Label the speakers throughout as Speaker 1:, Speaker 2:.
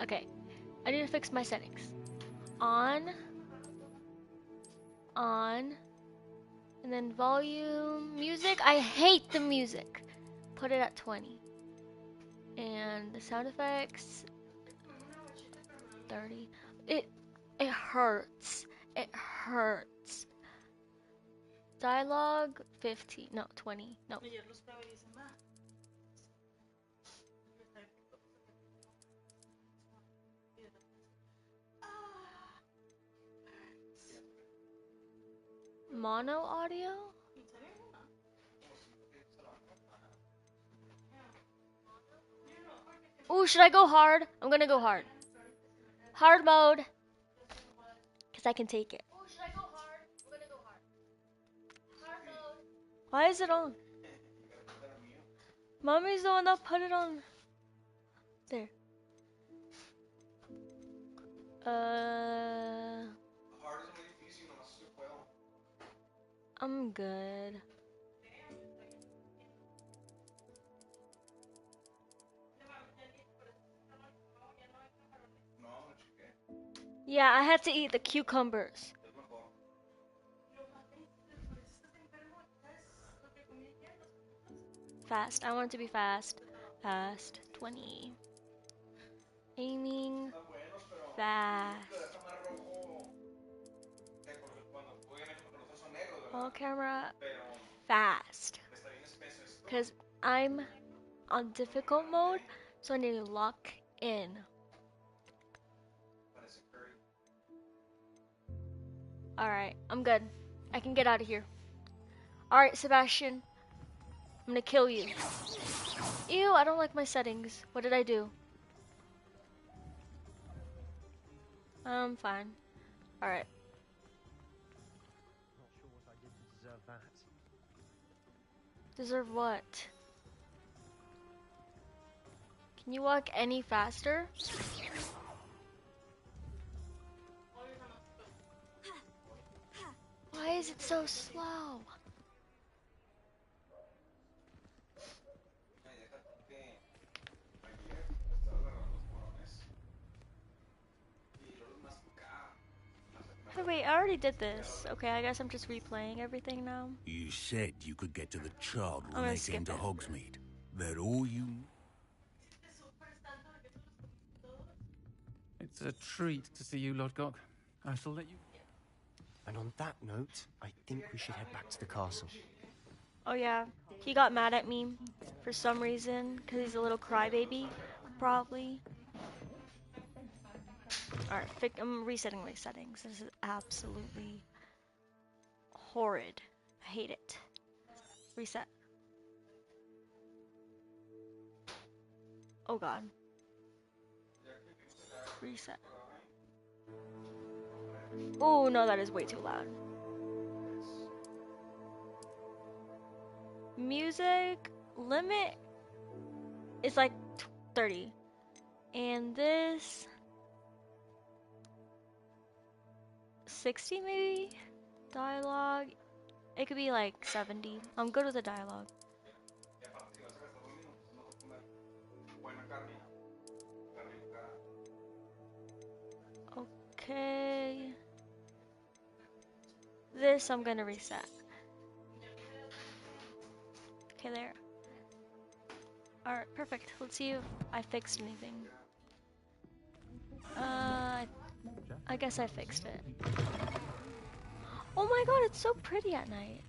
Speaker 1: Okay, I need to fix my settings. On, and then volume, music. I hate the music. Put it at 20. And the sound effects, 30. It hurts. It hurts. Dialogue, 15. No, 20. No. Mono audio? Ooh, should I go hard? I'm gonna go hard. Hard mode. Because I can take it. Ooh, should I go hard? I'm gonna go hard. Hard mode. Why is it on? Mommy's the one that put it on. There. I'm good. Yeah, I had to eat the cucumbers. Fast. I want it to be fast. Fast. 20. Aiming. Fast. All camera. Fast. Because I'm on difficult mode, so I need to lock in. Alright, I'm good. I can get out of here. Alright, Sebastian. I'm gonna kill you. Ew, I don't like my settings. What did I do? I'm fine. Alright.
Speaker 2: Not sure what I did to deserve that.
Speaker 1: Deserve what? Can you walk any faster? Why is it so slow? Hey, wait, I already did this. Okay, I guess I'm just replaying everything now.
Speaker 3: You said you could get to the child
Speaker 1: I'm
Speaker 3: when
Speaker 1: gonna
Speaker 3: they came
Speaker 1: skip
Speaker 3: to
Speaker 1: it.
Speaker 3: Hogsmeade. That all you...
Speaker 4: It's a treat to see you, Lodgok. I shall let you...
Speaker 2: And on that note, I think we should head back to the castle.
Speaker 1: Oh yeah, he got mad at me for some reason, because he's a little crybaby, probably. Alright, I'm resetting my settings. This is absolutely horrid. I hate it. Reset. Oh god. Reset. Oh no, that is way too loud. Music limit is like 30. And this 60 maybe? Dialogue. It could be like 70. I'm good with the dialogue. Okay. This I'm gonna reset. Okay, there. Alright, perfect. Let's see if I fixed anything. I guess I fixed it. Oh my god, it's so pretty at night.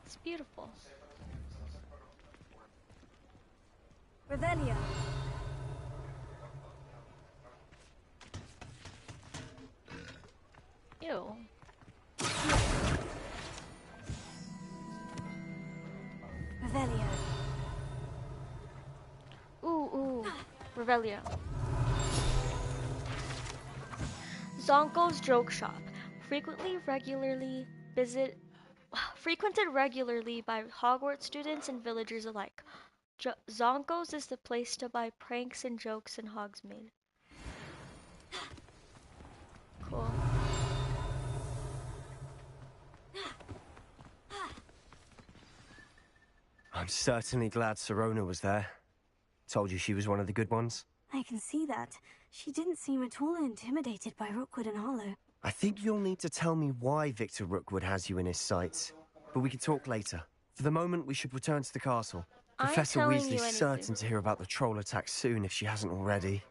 Speaker 1: It's beautiful.
Speaker 5: Revelio.
Speaker 1: Ew.
Speaker 5: Revelio.
Speaker 1: Ooh. Revelio. Zonko's joke shop. Frequented regularly by Hogwarts students and villagers alike. Zonko's is the place to buy pranks and jokes in Hogsmeade. Cool.
Speaker 2: I'm certainly glad Sirona was there. Told you she was one of the good ones.
Speaker 5: I can see that. She didn't seem at all intimidated by Rookwood and Hollow.
Speaker 2: I think you'll need to tell me why Victor Rookwood has you in his sights. But we can talk later. For the moment, we should return to the castle.
Speaker 1: I ain't
Speaker 2: Professor
Speaker 1: telling you
Speaker 2: Weasley's
Speaker 1: anything.
Speaker 2: certain to hear about the troll attack soon if she hasn't already.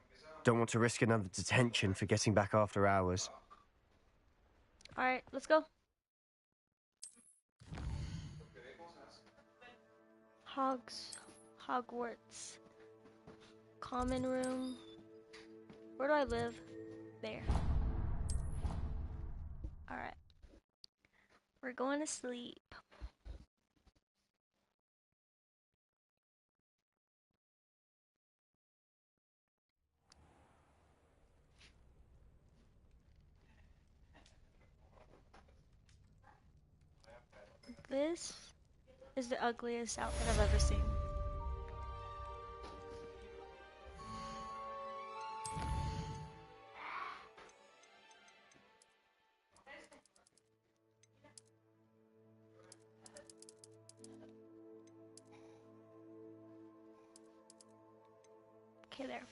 Speaker 2: Don't want to risk another detention for getting back after hours.
Speaker 1: Alright, let's go. Hogwarts. Common room. Where do I live? There. Alright. We're going to sleep. This is the ugliest outfit I've ever seen. Okay, there.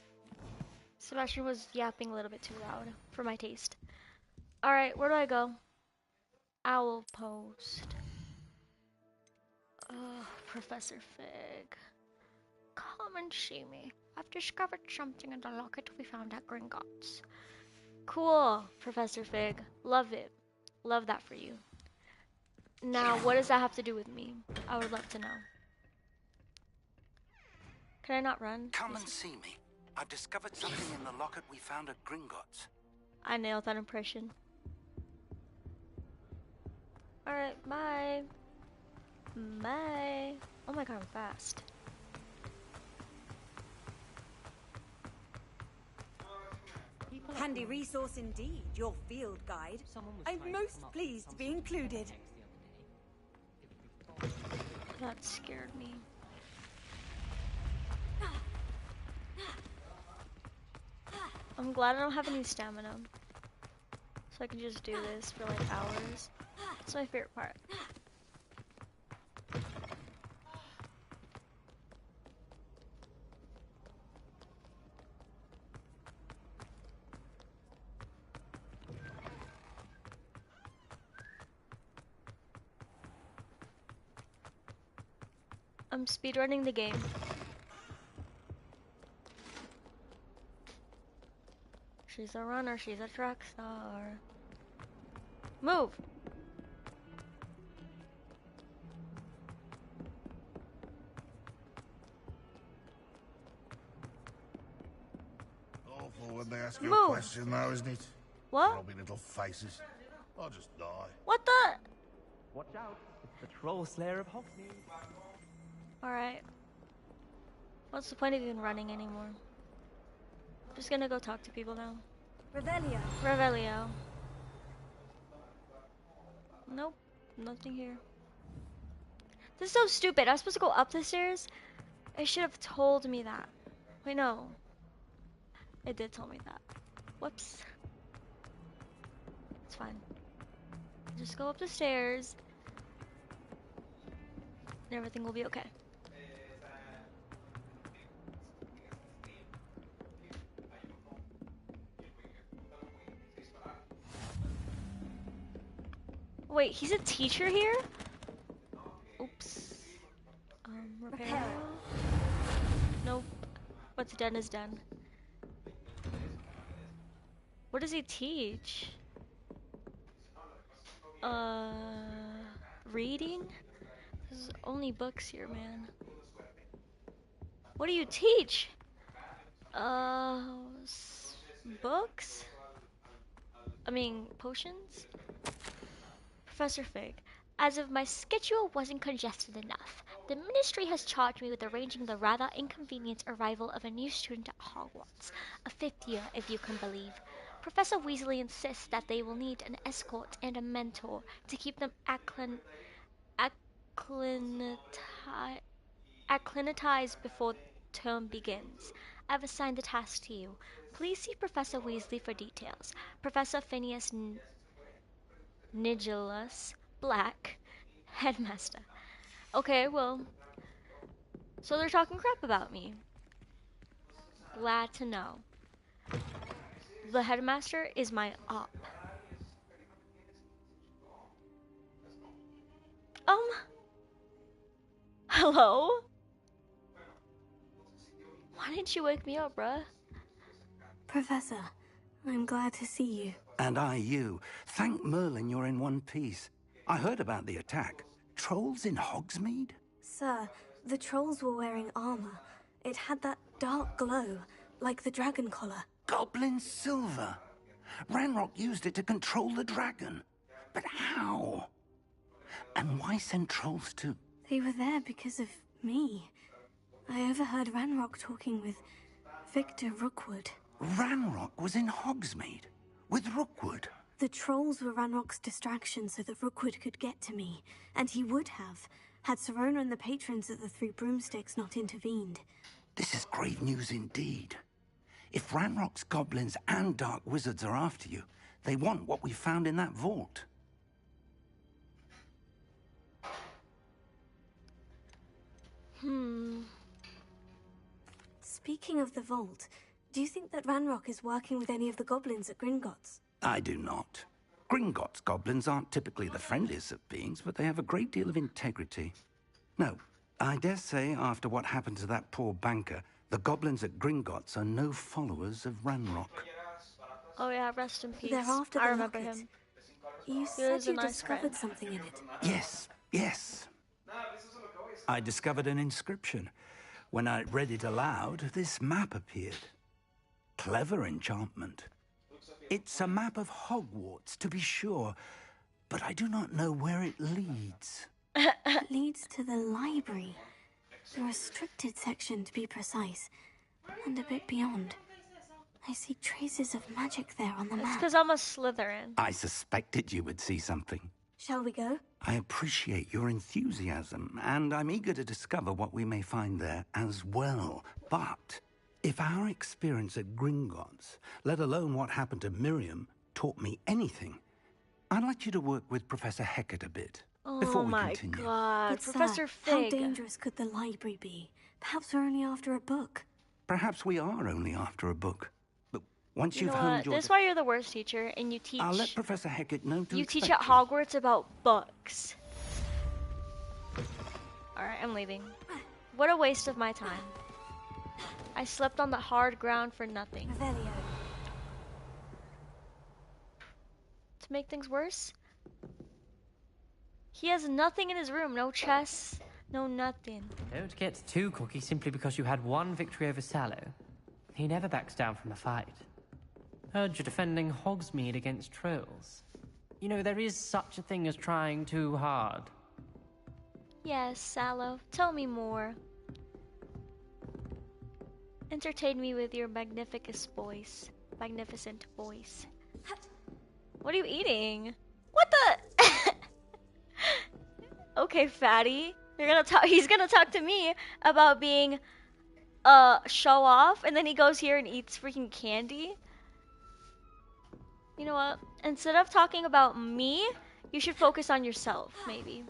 Speaker 1: Sebastian was yapping a little bit too loud for my taste. Alright, where do I go? Owl Post. Professor Fig. Come and see me. I've discovered something in the locket we found at Gringotts. Cool, Professor Fig. Love it. Love that for you. Now, what does that have to do with me? I would love to know. Can I not run?
Speaker 6: Come and see me. I've discovered something in the locket we found at Gringotts.
Speaker 1: I nailed that impression. Alright, bye. Bye. Oh my god, I'm fast.
Speaker 7: Handy resource indeed, your field guide. I'm most pleased to be included.
Speaker 1: That scared me. I'm glad I don't have any stamina. So I can just do this for like hours. That's my favorite part. I'm speedrunning the game. She's a runner, she's a track star. Move!
Speaker 3: Awful when they ask you
Speaker 1: Move.
Speaker 3: a question now, isn't it?
Speaker 1: What?
Speaker 3: Grubby little faces. I'll just die.
Speaker 1: What the?
Speaker 8: Watch out, it's the Troll Slayer of Hogsmeade.
Speaker 1: Alright. What's the point of even running anymore? Just gonna go talk to people now.
Speaker 5: Revelio.
Speaker 1: Revelio. Nope, nothing here. This is so stupid. I was supposed to go up the stairs. It should have told me that. Wait, no. It did tell me that. Whoops. It's fine. Just go up the stairs. And everything will be okay. Wait, he's a teacher here? Oops. Repair. Nope. What's done is done. What does he teach? Reading? There's only books here, man. What do you teach? Books? I mean, potions? Professor Fig, as if my schedule wasn't congested enough, the Ministry has charged me with arranging the rather inconvenient arrival of a new student at Hogwarts, a 5th year, if you can believe. Professor Weasley insists that they will need an escort and a mentor to keep them acclimatized before term begins. I've assigned the task to you. Please see Professor Weasley for details. Professor Phineas Nigellus Black, Headmaster. Okay, well, so they're talking crap about me. Glad to know. The headmaster is my op. Hello? Why didn't you wake me up, bruh?
Speaker 5: Professor, I'm glad to see you.
Speaker 6: And I you. Thank Merlin you're in one piece. I heard about the attack. Trolls in Hogsmeade?
Speaker 5: Sir, the trolls were wearing armor. It had that dark glow, like the dragon collar.
Speaker 6: Goblin silver. Ranrock used it to control the dragon. But how? And why send trolls to...
Speaker 5: They were there because of me. I overheard Ranrock talking with Victor Rookwood.
Speaker 6: Ranrock was in Hogsmeade with Rookwood.
Speaker 5: The trolls were Ranrock's distraction so that Rookwood could get to me, and he would have, had Serona and the patrons at the Three Broomsticks not intervened.
Speaker 6: This is grave news indeed. If Ranrock's goblins and dark wizards are after you, they want what we found in that vault.
Speaker 5: Speaking of the vault, do you think that Ranrock is working with any of the goblins at Gringotts?
Speaker 6: I do not. Gringotts goblins aren't typically the friendliest of beings, but they have a great deal of integrity. No, I dare say after what happened to that poor banker, the goblins at Gringotts are no followers of Ranrock.
Speaker 1: Oh yeah, rest in peace.
Speaker 5: They're after the
Speaker 1: I remember
Speaker 5: locket.
Speaker 1: him.
Speaker 5: You
Speaker 1: was
Speaker 5: said
Speaker 1: a
Speaker 5: you
Speaker 1: nice
Speaker 5: discovered
Speaker 1: guy.
Speaker 5: something in it.
Speaker 6: Yes. I discovered an inscription. When I read it aloud, this map appeared. Clever enchantment. It's a map of Hogwarts, to be sure, but I do not know where it leads.
Speaker 5: It leads to the library. The restricted section, to be precise. And a bit beyond. I see traces of magic there on the
Speaker 1: It's
Speaker 5: map.
Speaker 1: because I'm a Slytherin.
Speaker 6: I suspected you would see something.
Speaker 5: Shall we go?
Speaker 6: I appreciate your enthusiasm, and I'm eager to discover what we may find there as well. But if our experience at Gringotts, let alone what happened to Miriam, taught me anything, I'd like you to work with Professor Hecat a bit before
Speaker 1: Oh
Speaker 6: we
Speaker 1: my
Speaker 6: continue.
Speaker 1: god,
Speaker 5: But
Speaker 1: Professor
Speaker 5: sir, how
Speaker 1: Fig.
Speaker 5: dangerous could the library be? Perhaps we're only after a book.
Speaker 6: Perhaps we are only after a book. But once
Speaker 1: You
Speaker 6: you've
Speaker 1: know
Speaker 6: honed
Speaker 1: what?
Speaker 6: your...
Speaker 1: This is why you're the worst teacher, and you teach.
Speaker 6: I'll let Professor Hecat know to
Speaker 1: You teach
Speaker 6: expect
Speaker 1: at
Speaker 6: you.
Speaker 1: Hogwarts about books. Alright, I'm leaving. What a waste of my time. I slept on the hard ground for nothing.
Speaker 5: Revelio.
Speaker 1: To make things worse, he has nothing in his room. No chess, no nothing.
Speaker 8: Don't get too cocky simply because you had one victory over Sallow. He never backs down from a fight. Heard you're defending Hogsmeade against trolls. You know, there is such a thing as trying too hard.
Speaker 1: Yes, Sallow, tell me more. Entertain me with your magnificent voice. Magnificent voice. What are you eating? What the? Okay, fatty. You're gonna talk. He's gonna talk to me about being show off, and then he goes here and eats freaking candy. You know what? Instead of talking about me, you should focus on yourself, maybe.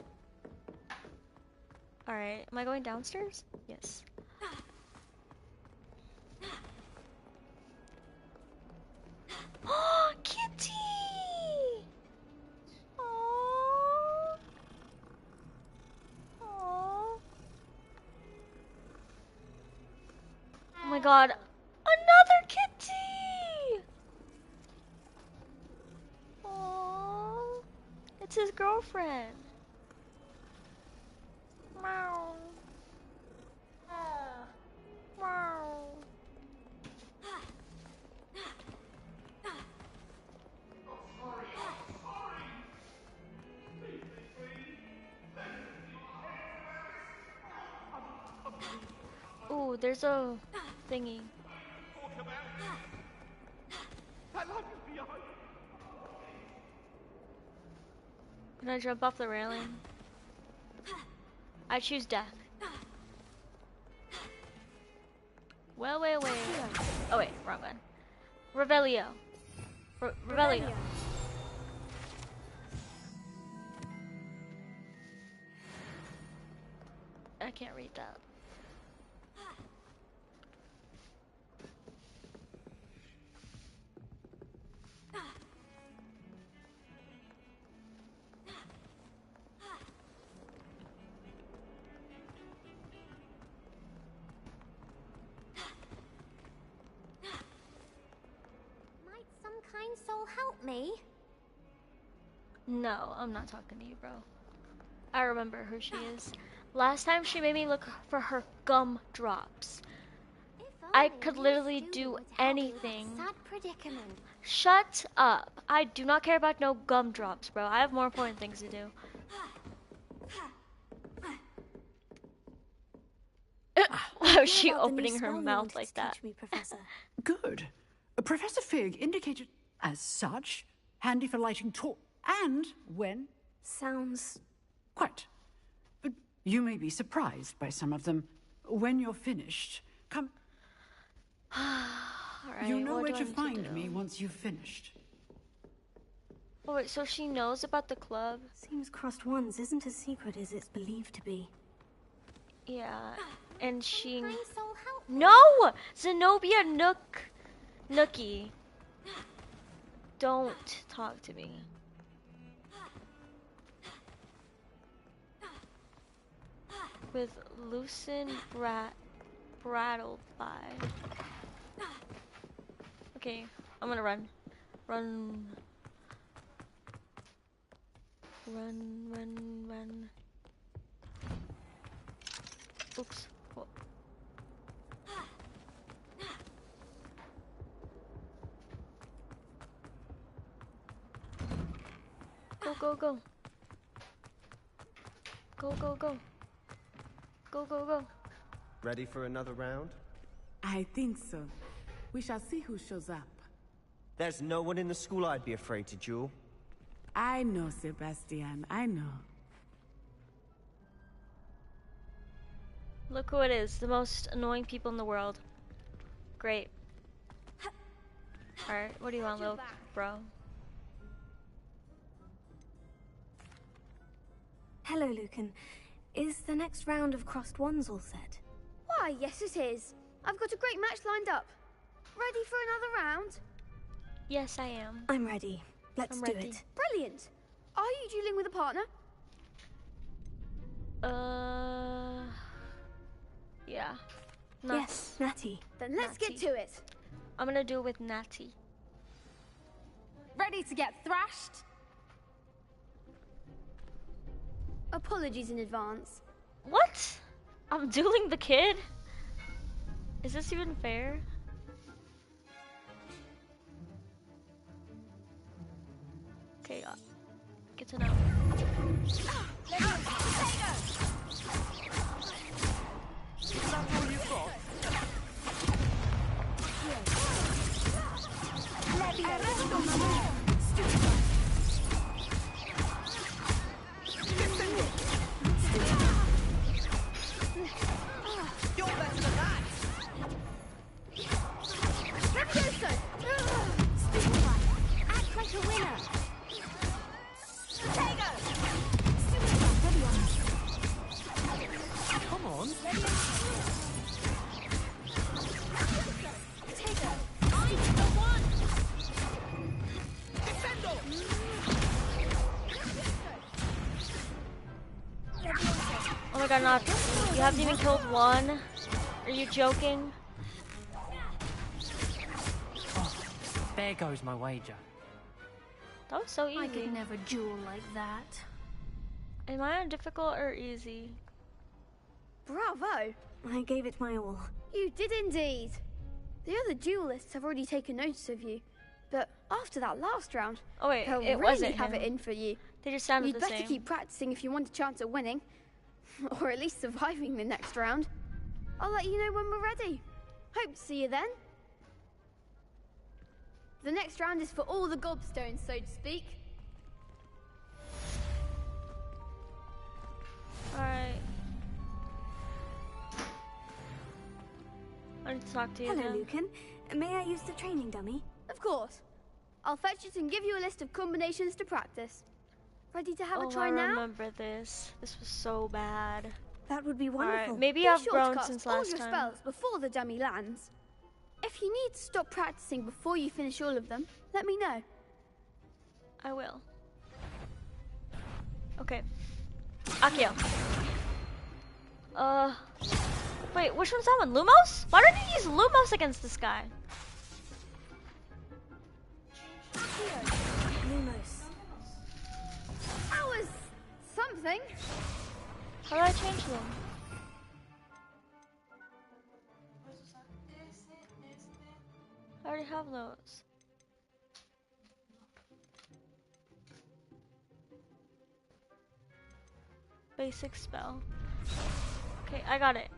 Speaker 1: Alright, am I going downstairs? Yes. Oh, Kitty! Aww. Aww. Oh my god, another kitty! Aww. It's his girlfriend. Meow. Meow. Ooh, there's a thingy. Can I jump off the railing? I choose death. Well, wait. Oh wait, wrong one. Revelio. Revelio. I can't read that.
Speaker 9: Might some kind soul help me?
Speaker 1: No, I'm not talking to you, bro. I remember who she is. Last time she made me look for her gumdrops. I could literally do anything.
Speaker 9: Sad predicament.
Speaker 1: Shut up. I do not care about no gumdrops, bro. I have more important things to do. Why was she opening her mouth like that?
Speaker 5: Me, Professor.
Speaker 10: Good. Professor Fig indicated as such, handy for lighting and when...
Speaker 5: Sounds...
Speaker 10: Quite. But you may be surprised by some of them. When you're finished, come...
Speaker 1: Alright,
Speaker 10: you know
Speaker 1: what
Speaker 10: where
Speaker 1: do I
Speaker 10: to
Speaker 1: need
Speaker 10: find
Speaker 1: do?
Speaker 10: me once you've finished.
Speaker 1: Oh, wait, so she knows about the club?
Speaker 5: Seems Crossed Ones isn't as secret as it's believed to be.
Speaker 1: Yeah, and she...
Speaker 9: Kind soul help me?
Speaker 1: No! Zenobia Nookie. Don't talk to me. With Lucen Brattleby. Okay, I'm gonna run. Run. Oops. Oh. Go, go, go. Go, go, go. Go, go, go.
Speaker 2: Ready for another round?
Speaker 11: I think so. We shall see who shows up.
Speaker 2: There's no one in the school I'd be afraid to duel.
Speaker 11: I know, Sebastian. I know.
Speaker 1: Look who it is. The most annoying people in the world. Great. Alright, what do you want, little bro?
Speaker 5: Hello, Lucan. Is the next round of Crossed Ones all set?
Speaker 12: Why, yes it is. I've got a great match lined up. Ready for another round?
Speaker 1: Yes, I am.
Speaker 5: I'm ready. Let's do
Speaker 1: ready.
Speaker 5: it.
Speaker 12: Brilliant. Are you dueling with a partner?
Speaker 1: Yeah.
Speaker 5: Yes, Natty.
Speaker 12: Then let's get to it.
Speaker 1: I'm gonna do it with Natty.
Speaker 12: Ready to get thrashed? Apologies in advance.
Speaker 1: What? I'm dueling the kid? Is this even fair? Okay, good to know.
Speaker 7: You're better than that!
Speaker 9: Act like a winner.
Speaker 4: Come on.
Speaker 1: Oh my god, not. You haven't even killed one? Are you joking?
Speaker 8: Oh, there goes my wager.
Speaker 1: That was so easy.
Speaker 5: I could never duel like that.
Speaker 1: Am I on difficult or easy?
Speaker 12: Bravo!
Speaker 5: I gave it my all.
Speaker 12: You did indeed. The other duelists have already taken notice of you, but after that last round,
Speaker 1: Oh wait,
Speaker 12: they'll
Speaker 1: it
Speaker 12: really
Speaker 1: wasn't
Speaker 12: have
Speaker 1: him.
Speaker 12: it in for you.
Speaker 1: They just sounded
Speaker 12: You'd
Speaker 1: the
Speaker 12: better
Speaker 1: same.
Speaker 12: keep practicing if you want a chance at winning, or at least surviving the next round. I'll let you know when we're ready. Hope to see you then. The next round is for all the gobstones, so to speak.
Speaker 1: Alright. I need to talk to you
Speaker 5: Hello,
Speaker 1: again.
Speaker 5: Lucan. May I use the training dummy?
Speaker 12: Of course. I'll fetch it and give you a list of combinations to practice. Ready to have a try
Speaker 1: I
Speaker 12: now?
Speaker 1: remember this. This was so bad.
Speaker 5: That would be wonderful.
Speaker 1: Alright, maybe
Speaker 12: Be
Speaker 1: I've
Speaker 12: sure
Speaker 1: grown
Speaker 12: to cast
Speaker 1: since
Speaker 12: all
Speaker 1: last
Speaker 12: your
Speaker 1: time.
Speaker 12: spells before the dummy lands. If you need to stop practicing before you finish all of them, let me know.
Speaker 1: I will. Okay. Akio. Wait, which one's that one? Lumos? Why don't you use Lumos against this guy?
Speaker 12: Lumos. That was something.
Speaker 1: How do I change them? I already have those. Basic spell. Okay, I got it.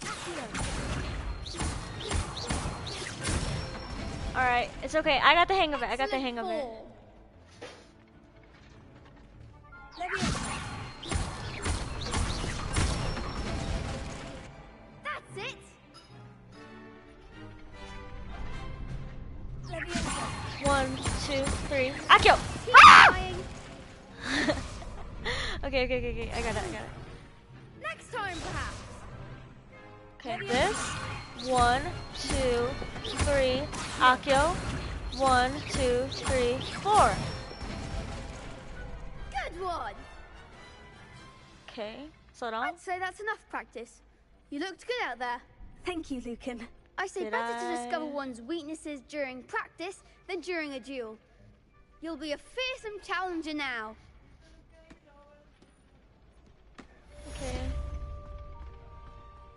Speaker 1: Alright, it's okay. I got the hang of it. I got the hang of it.
Speaker 12: That's it.
Speaker 1: One, two, three. Akio! Ah! Okay. I got it.
Speaker 12: Next time, perhaps.
Speaker 1: Okay, this. 1, 2, 3. Akio. 1, 2, 3, 4.
Speaker 12: Good one.
Speaker 1: Okay, slow down.
Speaker 12: I'd say that's enough practice. You looked good out there. Thank you, Lucan. I say
Speaker 1: Did
Speaker 12: better to
Speaker 1: I?
Speaker 12: discover one's weaknesses during practice than during a duel. You'll be a fearsome challenger now.
Speaker 1: Okay.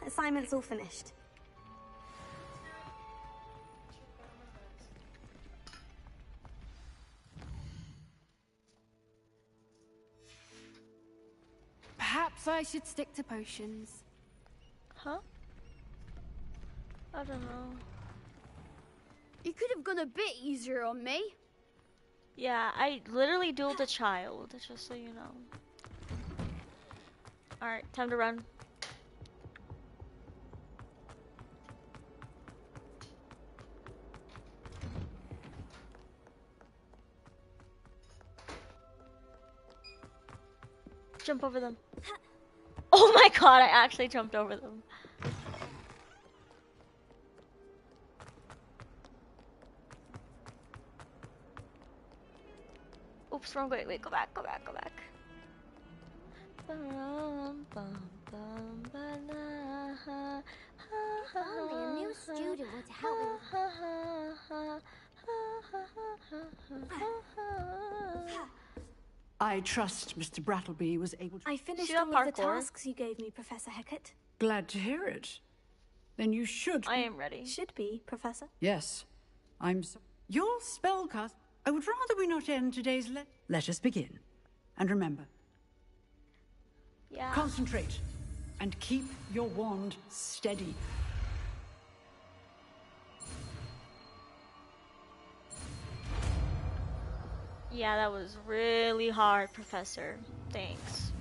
Speaker 12: Assignment's all finished.
Speaker 10: Perhaps I should stick to potions.
Speaker 1: Huh? I don't know.
Speaker 12: You could have gone a bit easier on me.
Speaker 1: Yeah, I literally dueled a child, just so you know. Alright, time to run. Jump over them. Oh my god, I actually jumped over them. Oops, wrong way. Wait, go back.
Speaker 9: If only a new student were to help me.
Speaker 10: I trust Mr. Brattleby was able to...
Speaker 12: I finished
Speaker 1: See that
Speaker 12: all of the
Speaker 1: parkour?
Speaker 12: tasks you gave me, Professor Hecat.
Speaker 10: Glad to hear it. Then you should...
Speaker 1: I am ready.
Speaker 12: Should be, Professor.
Speaker 10: Yes, I'm so... Your spellcast... I would rather we not end today's Let us begin. And remember,
Speaker 1: Yeah.
Speaker 10: concentrate and keep your wand steady.
Speaker 1: Yeah, that was really hard, Professor. Thanks.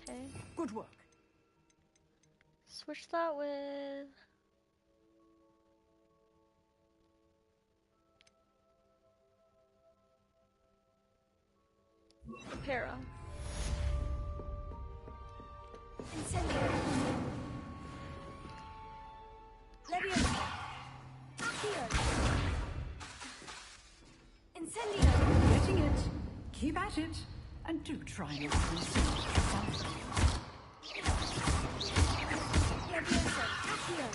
Speaker 1: Okay.
Speaker 10: Good work.
Speaker 1: Switch that with... Para.
Speaker 12: Incendio. Leviosa. Accio. Incendio.
Speaker 10: Getting it. Keep at it. And do try and something.
Speaker 12: Leviosa. Accio.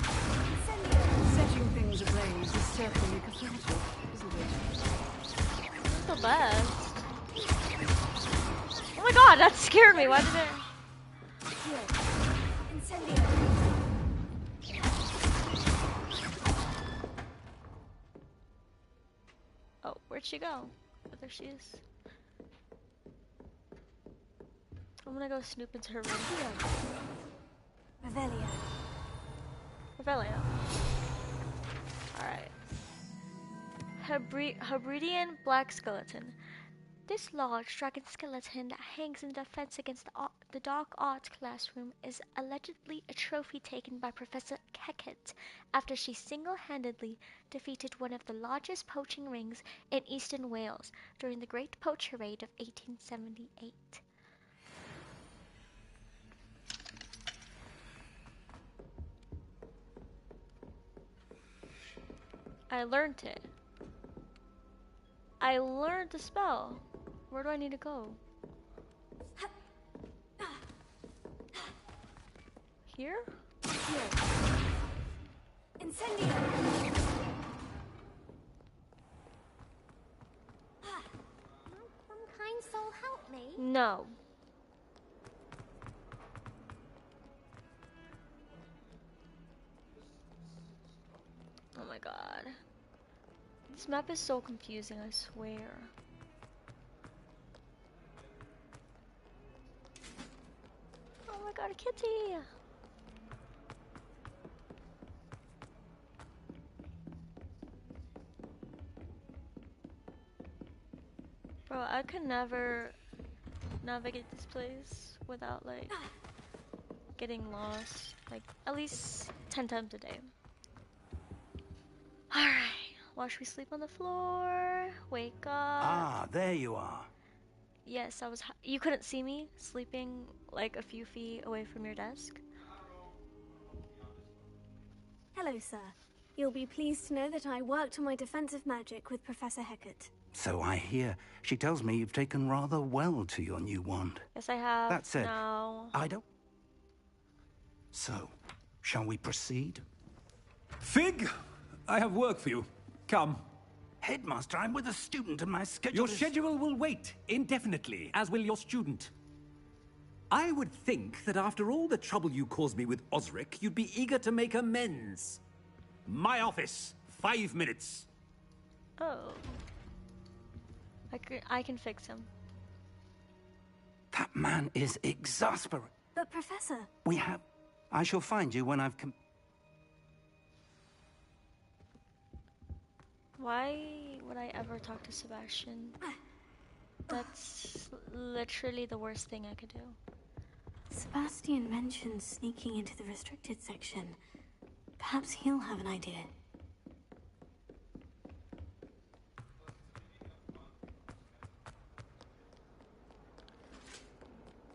Speaker 12: Incendio.
Speaker 10: Setting things ablaze is certainly cathartic, isn't it?
Speaker 1: It's the best. Oh my god, that scared me. Why did it...
Speaker 12: Incendio.
Speaker 1: Oh, where'd she go? Oh, there she is. I'm gonna go snoop into her room.
Speaker 12: Revelio.
Speaker 1: Revelio. Alright. Hebridean Black Skeleton. This large dragon skeleton that hangs in defense against the dark art classroom is allegedly a trophy taken by Professor Hecat after she single-handedly defeated one of the largest poaching rings in eastern Wales during the Great Poacher Raid of 1878. I learned it. I learned the spell. Where do I need to go? Here?
Speaker 5: Incendio!
Speaker 9: Some kind soul help me?
Speaker 1: No. Oh my god. This map is so confusing, I swear. Oh my god, a kitty! Bro, I could never navigate this place without like getting lost, like at least 10 times a day. Alright, watch me sleep on the floor, wake up.
Speaker 6: Ah, there you are.
Speaker 1: Yes, you couldn't see me sleeping like a few feet away from your desk.
Speaker 5: Hello, sir. You'll be pleased to know that I worked on my defensive magic with Professor Heckert.
Speaker 6: So I hear. She tells me you've taken rather well to your new wand.
Speaker 1: Yes, I have.
Speaker 6: That said,
Speaker 1: now.
Speaker 6: I don't... So, shall we proceed?
Speaker 13: Fig, I have work for you. Come.
Speaker 6: Headmaster, I'm with a student and my schedule
Speaker 13: Your schedule will wait indefinitely, as will your student. I would think that after all the trouble you caused me with Osric, you'd be eager to make amends. My office, 5 minutes.
Speaker 1: Oh. I can fix him.
Speaker 6: That man is exasperating.
Speaker 5: But, Professor...
Speaker 6: We have... I shall find you when I've
Speaker 1: Why would I ever talk to Sebastian? That's literally the worst thing I could do.
Speaker 5: Sebastian mentioned sneaking into the restricted section. Perhaps he'll have an idea.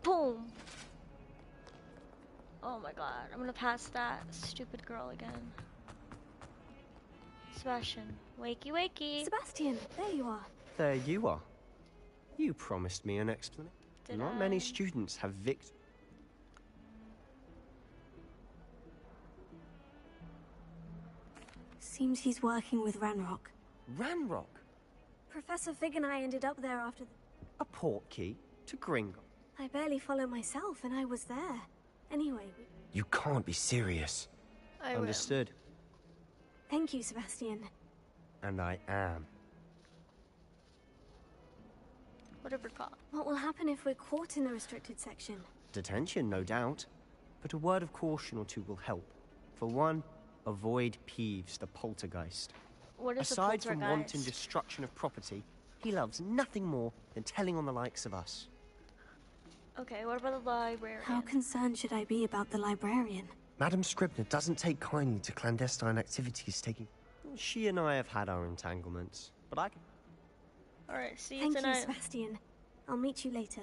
Speaker 1: Boom! Oh my god, I'm gonna pass that stupid girl again. Sebastian, wakey wakey!
Speaker 5: Sebastian, there you are.
Speaker 2: There you are. You promised me an explanation. Not many students have
Speaker 5: Seems he's working with Ranrock.
Speaker 2: Ranrock?
Speaker 5: Professor Fig and I ended up there after
Speaker 2: A port key to Gringo.
Speaker 5: I barely follow myself, and I was there. Anyway...
Speaker 2: You can't be serious.
Speaker 1: I will.
Speaker 2: Understood.
Speaker 5: Thank you, Sebastian.
Speaker 2: And I am.
Speaker 1: Whatever call.
Speaker 5: What will happen if we're caught in the restricted section?
Speaker 2: Detention, no doubt. But a word of caution or two will help. For one, avoid Peeves, the poltergeist.
Speaker 1: What is
Speaker 2: Aside
Speaker 1: the
Speaker 2: from
Speaker 1: poltergeist?
Speaker 2: wanton destruction of property, he loves nothing more than telling on the likes of us.
Speaker 1: Okay, what about the librarian?
Speaker 5: How concerned should I be about the librarian?
Speaker 2: Madam Scribner doesn't take kindly to clandestine activities taking... She and I have had our entanglements, but I can...
Speaker 1: Alright, see you
Speaker 5: Thank
Speaker 1: tonight.
Speaker 5: you, Sebastian. I'll meet you later.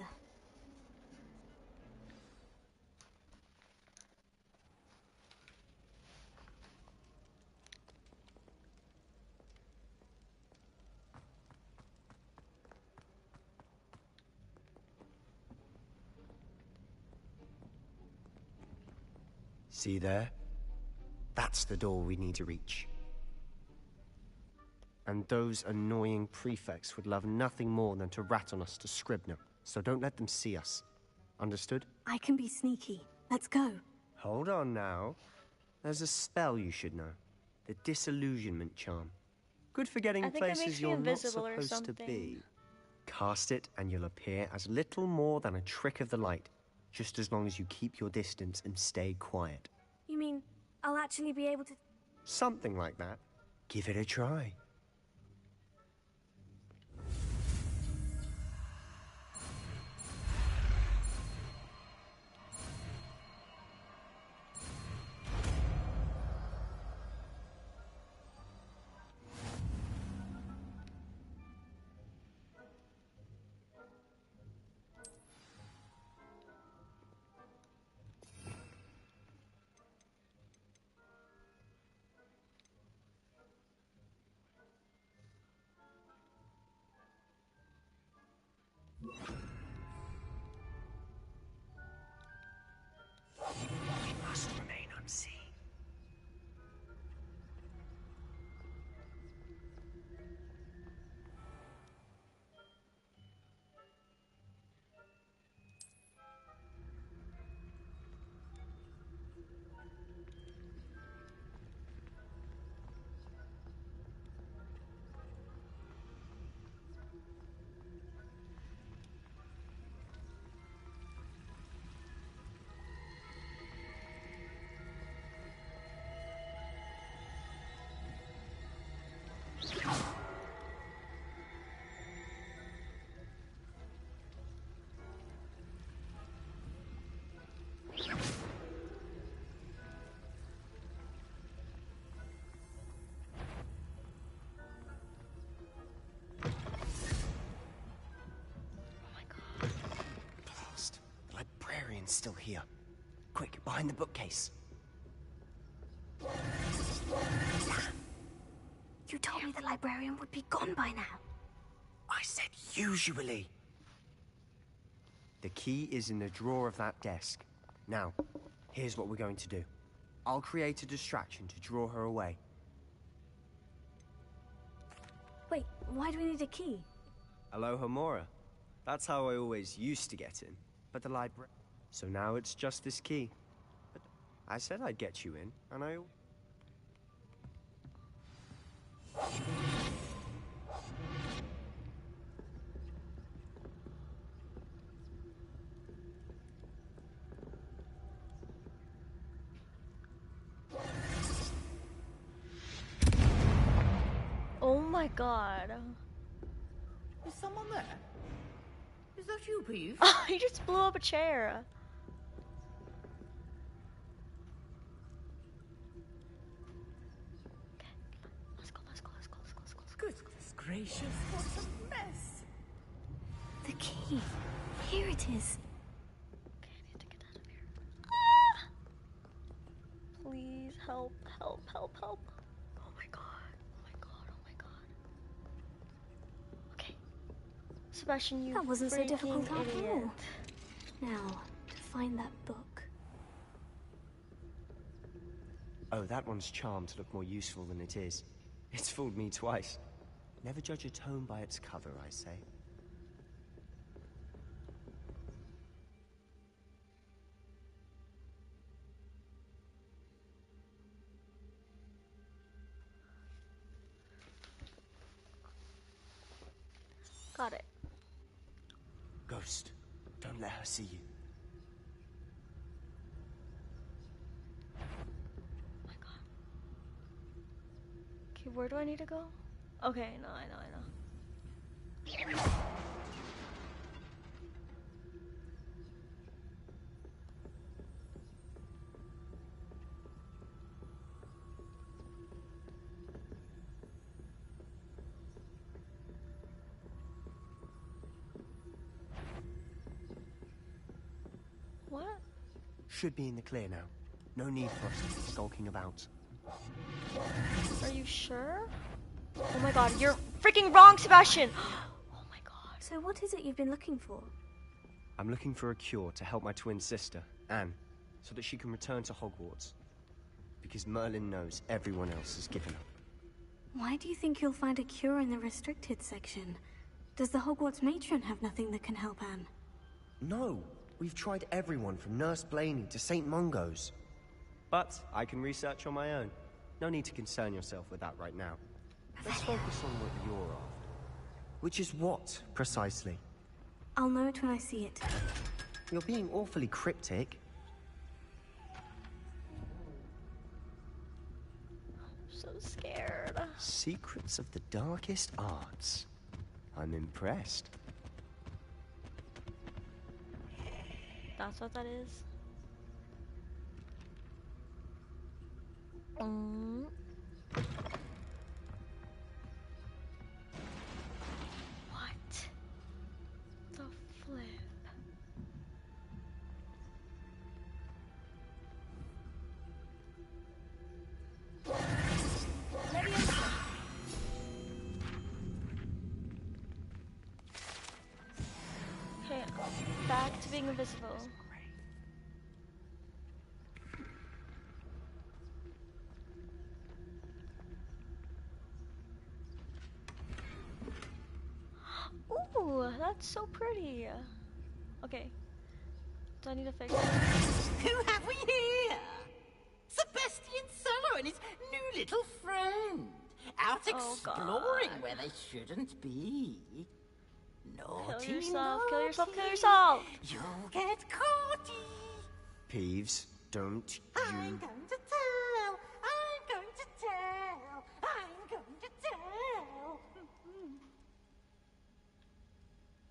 Speaker 2: See there? That's the door we need to reach. And those annoying prefects would love nothing more than to rat on us to Scribner, so don't let them see us. Understood?
Speaker 5: I can be sneaky. Let's go.
Speaker 2: Hold on now. There's a spell you should know. The Disillusionment Charm. Good for getting
Speaker 1: I think it makes
Speaker 2: places
Speaker 1: me
Speaker 2: you're not
Speaker 1: invisible or
Speaker 2: supposed to
Speaker 1: something.
Speaker 2: be. Cast it and you'll appear as little more than a trick of the light, just as long as you keep your distance and stay quiet.
Speaker 5: You mean I'll actually be able to...
Speaker 2: Something like that. Give it a try. still here. Quick, behind the bookcase.
Speaker 5: You told me the librarian would be gone by now.
Speaker 2: I said usually. The key is in the drawer of that desk. Now, here's what we're going to do. I'll create a distraction to draw her away.
Speaker 5: Wait, why do we need a key?
Speaker 2: Aloha Mora. That's how I always used to get in. But the library... So now it's just this key. But I said I'd get you in, and I...
Speaker 1: Oh my god.
Speaker 11: Is someone there? Is that you, Peeve?
Speaker 1: Oh, he just blew up a chair.
Speaker 11: Goodness gracious, what a mess.
Speaker 5: The key. Here it is.
Speaker 1: Okay, I need to get out of here. Ah! Please help, help, help, help. Oh my god. Oh my god. Oh my god. Okay. Sebastian, you
Speaker 5: That wasn't so difficult
Speaker 1: freaking
Speaker 5: after
Speaker 1: idiot.
Speaker 5: all. Now, to find that book.
Speaker 2: Oh, that one's charmed to look more useful than it is. It's fooled me twice. Never judge a tome by its cover, I say.
Speaker 1: Got it.
Speaker 2: Ghost, don't let her see you.
Speaker 1: Oh my god. Okay, where do I need to go? Okay, no, I know. What?
Speaker 2: Should be in the clear now. No need for us to be skulking about.
Speaker 1: Are you sure? Oh my god, you're freaking wrong, Sebastian! Oh my god.
Speaker 5: So what is it you've been looking for?
Speaker 2: I'm looking for a cure to help my twin sister, Anne, so that she can return to Hogwarts. Because Merlin knows everyone else has given up.
Speaker 5: Why do you think you'll find a cure in the restricted section? Does the Hogwarts matron have nothing that can help Anne?
Speaker 2: No! We've tried everyone from Nurse Blaney to St. Mungo's. But I can research on my own. No need to concern yourself with that right now. Let's focus on what you're after. Which is what, precisely?
Speaker 5: I'll know it when I see it.
Speaker 2: You're being awfully cryptic.
Speaker 1: So scared.
Speaker 2: Secrets of the darkest arts. I'm impressed.
Speaker 1: That's what that is? What the flip? Okay, back to being invisible. Ooh, that's so pretty. Okay. Do I need to fix it?
Speaker 14: Who have we here? Sebastian Solo and his new little friend. Out exploring where they shouldn't be. Naughty,
Speaker 1: Kill yourself, kill
Speaker 14: naughty.
Speaker 1: yourself, kill yourself!
Speaker 14: You'll get caughty.
Speaker 2: Peeves, don't
Speaker 14: I'm
Speaker 2: you...
Speaker 14: going to tell. I'm going to tell. I'm going to tell.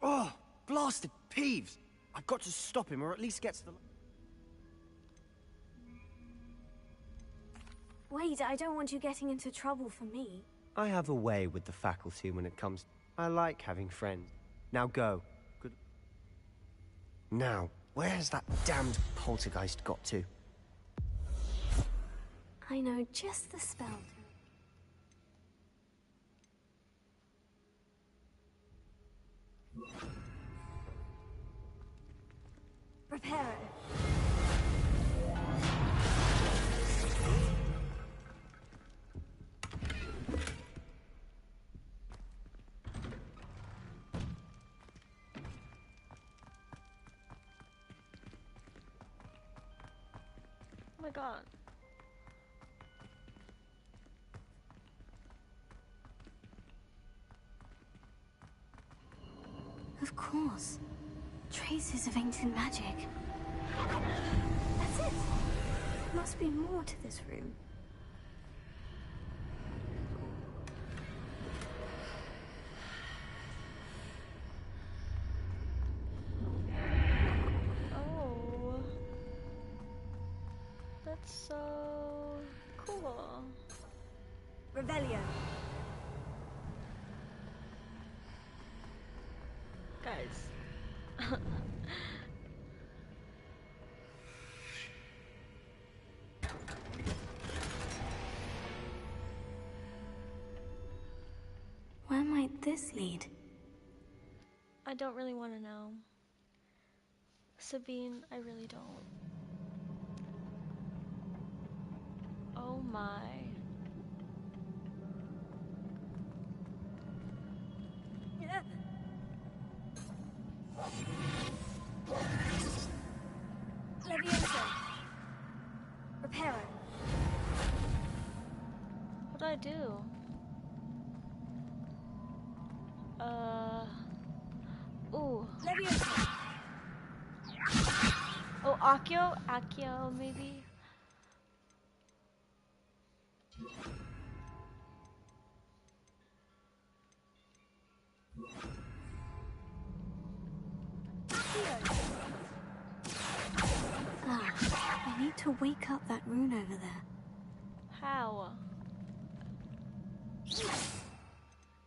Speaker 2: Oh, blasted Peeves! I've got to stop him, or at least get to the...
Speaker 5: Wait, I don't want you getting into trouble for me.
Speaker 2: I have a way with the faculty when it comes... I like having friends. Now go. Good... Now, Where has that damned poltergeist got to?
Speaker 5: I know just the spell. Prepare it.
Speaker 1: Oh my god.
Speaker 5: Of course. Traces of ancient magic. That's it. Must be more to this room.
Speaker 1: Oh. That's so cool.
Speaker 7: Revelio.
Speaker 1: Guys.
Speaker 5: Where might this lead?
Speaker 1: I don't really want to know. Sabine, I really don't. Oh my.
Speaker 5: Leviosa. Repair it.
Speaker 1: What do I do? Ooh.
Speaker 5: Leviosa.
Speaker 1: Oh, Accio? Accio, maybe?
Speaker 5: I need to wake up that rune over there.
Speaker 1: How?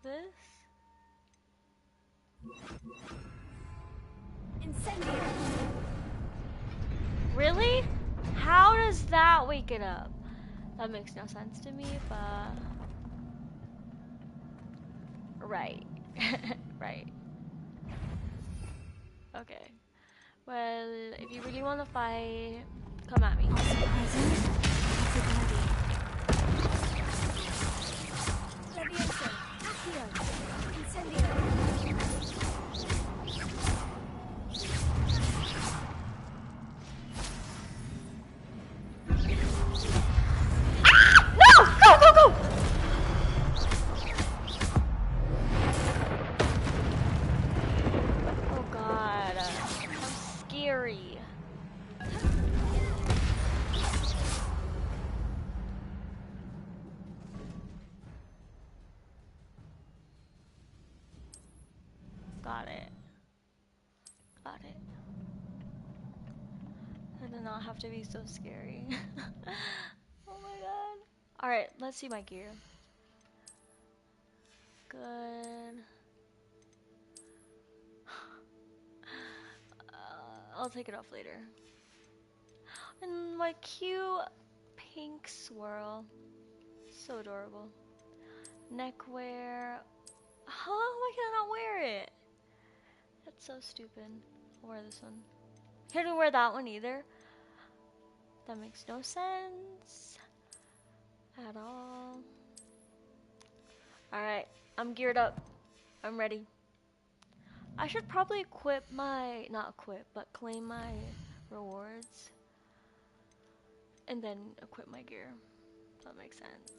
Speaker 1: This?
Speaker 5: Incendio.
Speaker 1: Really? How does that wake it up? That makes no sense to me, but... Right. Right. Okay. Well, if you really want to fight, come at me.
Speaker 5: Leviosa. Accio. Incendio.
Speaker 1: No! Go, go, go! Oh god. How scary. Got it. Got it. That did not have to be so scary. Oh my god. Alright, let's see my gear. Good. I'll take it off later. And my cute pink swirl. So adorable. Neckwear. Huh? Why can I not wear it? That's so stupid. I'll wear this one. Can't even wear that one either. That makes no sense at all. Alright, I'm geared up. I'm ready. I should probably equip my, not equip, but claim my rewards. And then equip my gear. That makes sense.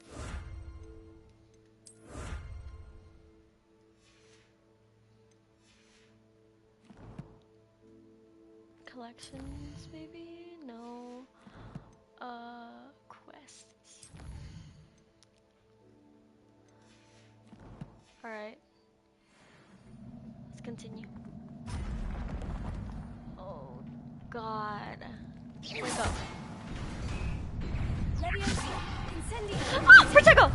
Speaker 1: Collections, maybe? No. Quests. Alright. Let's continue. Oh, God. Wake up.
Speaker 5: Leviosa. Incendio.
Speaker 1: Ah! Protego!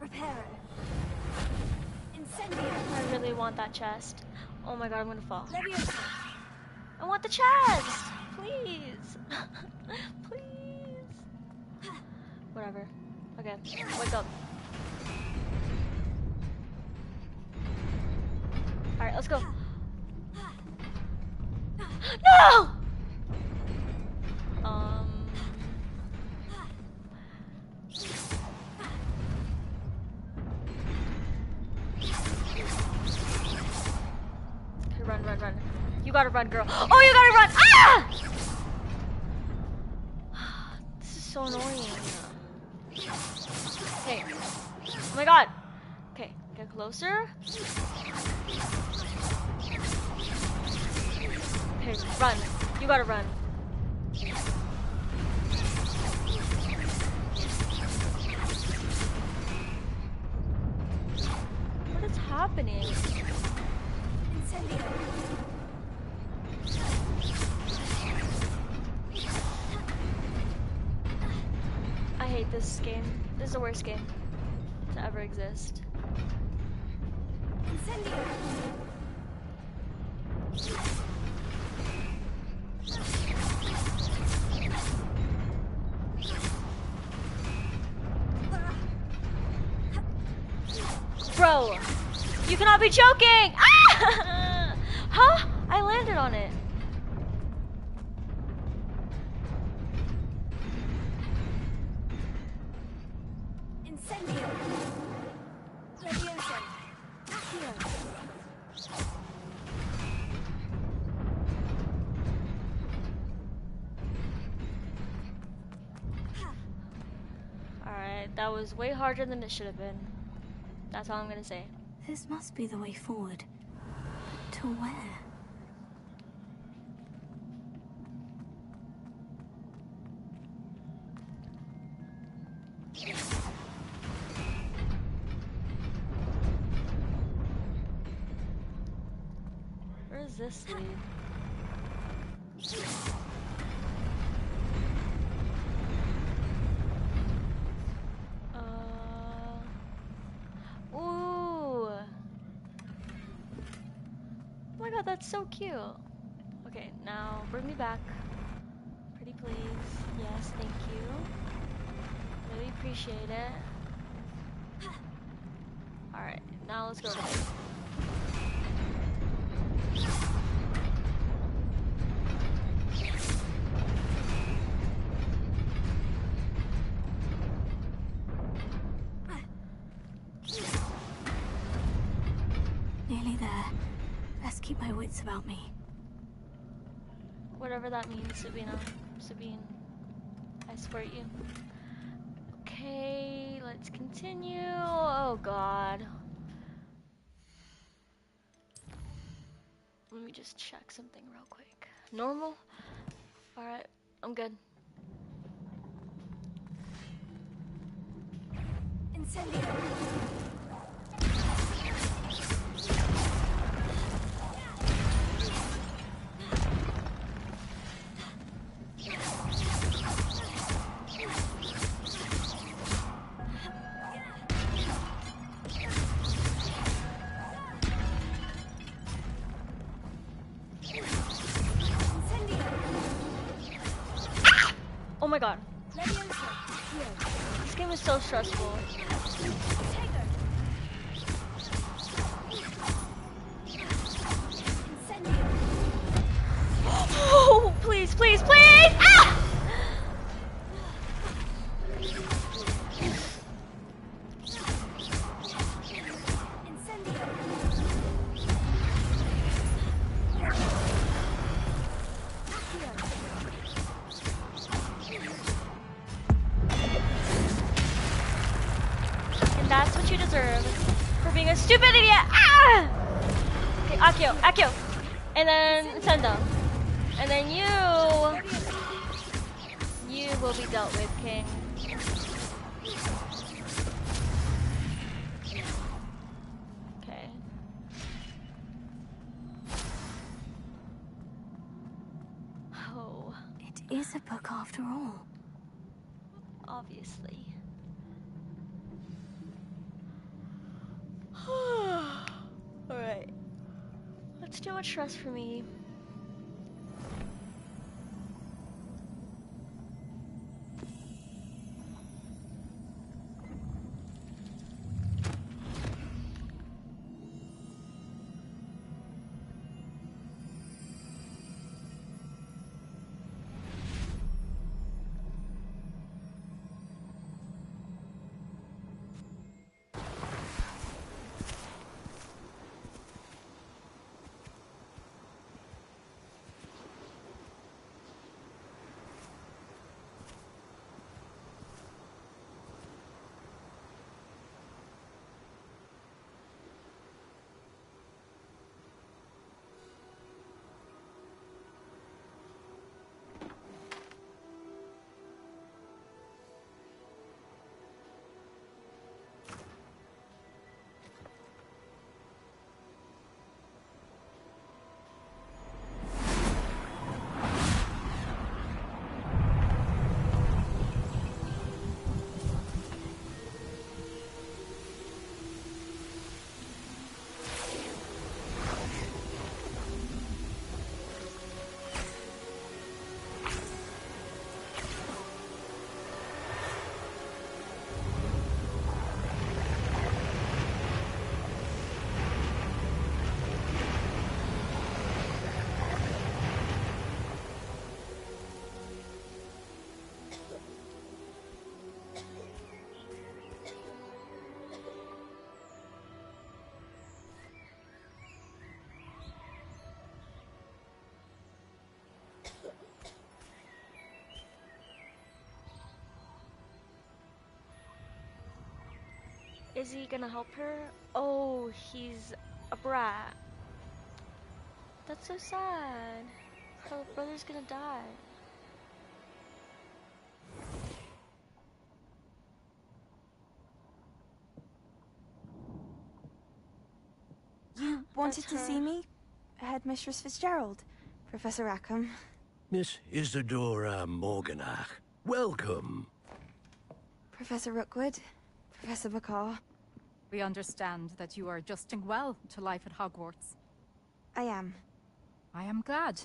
Speaker 12: Reparo. Incendio.
Speaker 1: I really want that chest. Oh my god, I'm gonna fall.
Speaker 12: Leviosa.
Speaker 1: I want the chest! Please! Please! Whatever. Okay, wake up. Alright, let's go. No! Okay, run, run, run. You gotta run, girl. Oh, you gotta run! Ah! This is so annoying. Okay. Oh my god. Okay, get closer. Okay, run. You gotta run. What is happening? I hate this game. This is the worst game to ever exist. Bro, you cannot be joking! Ah! Huh? I landed on it.
Speaker 12: Incendio. Leviosa. Accio.
Speaker 1: Alright, that was way harder than it should have been. That's all I'm gonna say.
Speaker 5: This must be the way forward. To where?
Speaker 1: Where does this lead? Ooh. Oh my god, that's so cute. Okay, now bring me back. Pretty please. Yes, thank you. Really appreciate it. Alright, now let's go to bed.
Speaker 5: Nearly there. Best keep my wits about me.
Speaker 1: Whatever that means, Sabina. Sabine. I support you. Okay, let's continue. Oh god. Let me just check something real quick. Normal? Alright, I'm good.
Speaker 12: Incendio.
Speaker 1: Oh my god. This game is so stressful. Oh, please, please, please! Ah! And that's what you deserve for being a stupid idiot! Ah! Okay, Akio, Akio. And then Sendo. And then you will be dealt with, King. Okay. Oh.
Speaker 5: It is a book after all.
Speaker 1: Obviously. It's too much stress for me. Is he gonna help her? Oh, he's a brat. That's so sad. Her brother's gonna die.
Speaker 15: You wanted to see me? Headmistress Fitzgerald, Professor Rackham.
Speaker 16: Miss Isadora Morganach, welcome.
Speaker 15: Professor Rookwood, Professor McCaw.
Speaker 10: We understand that you are adjusting well to life at Hogwarts.
Speaker 15: I am.
Speaker 10: I am glad.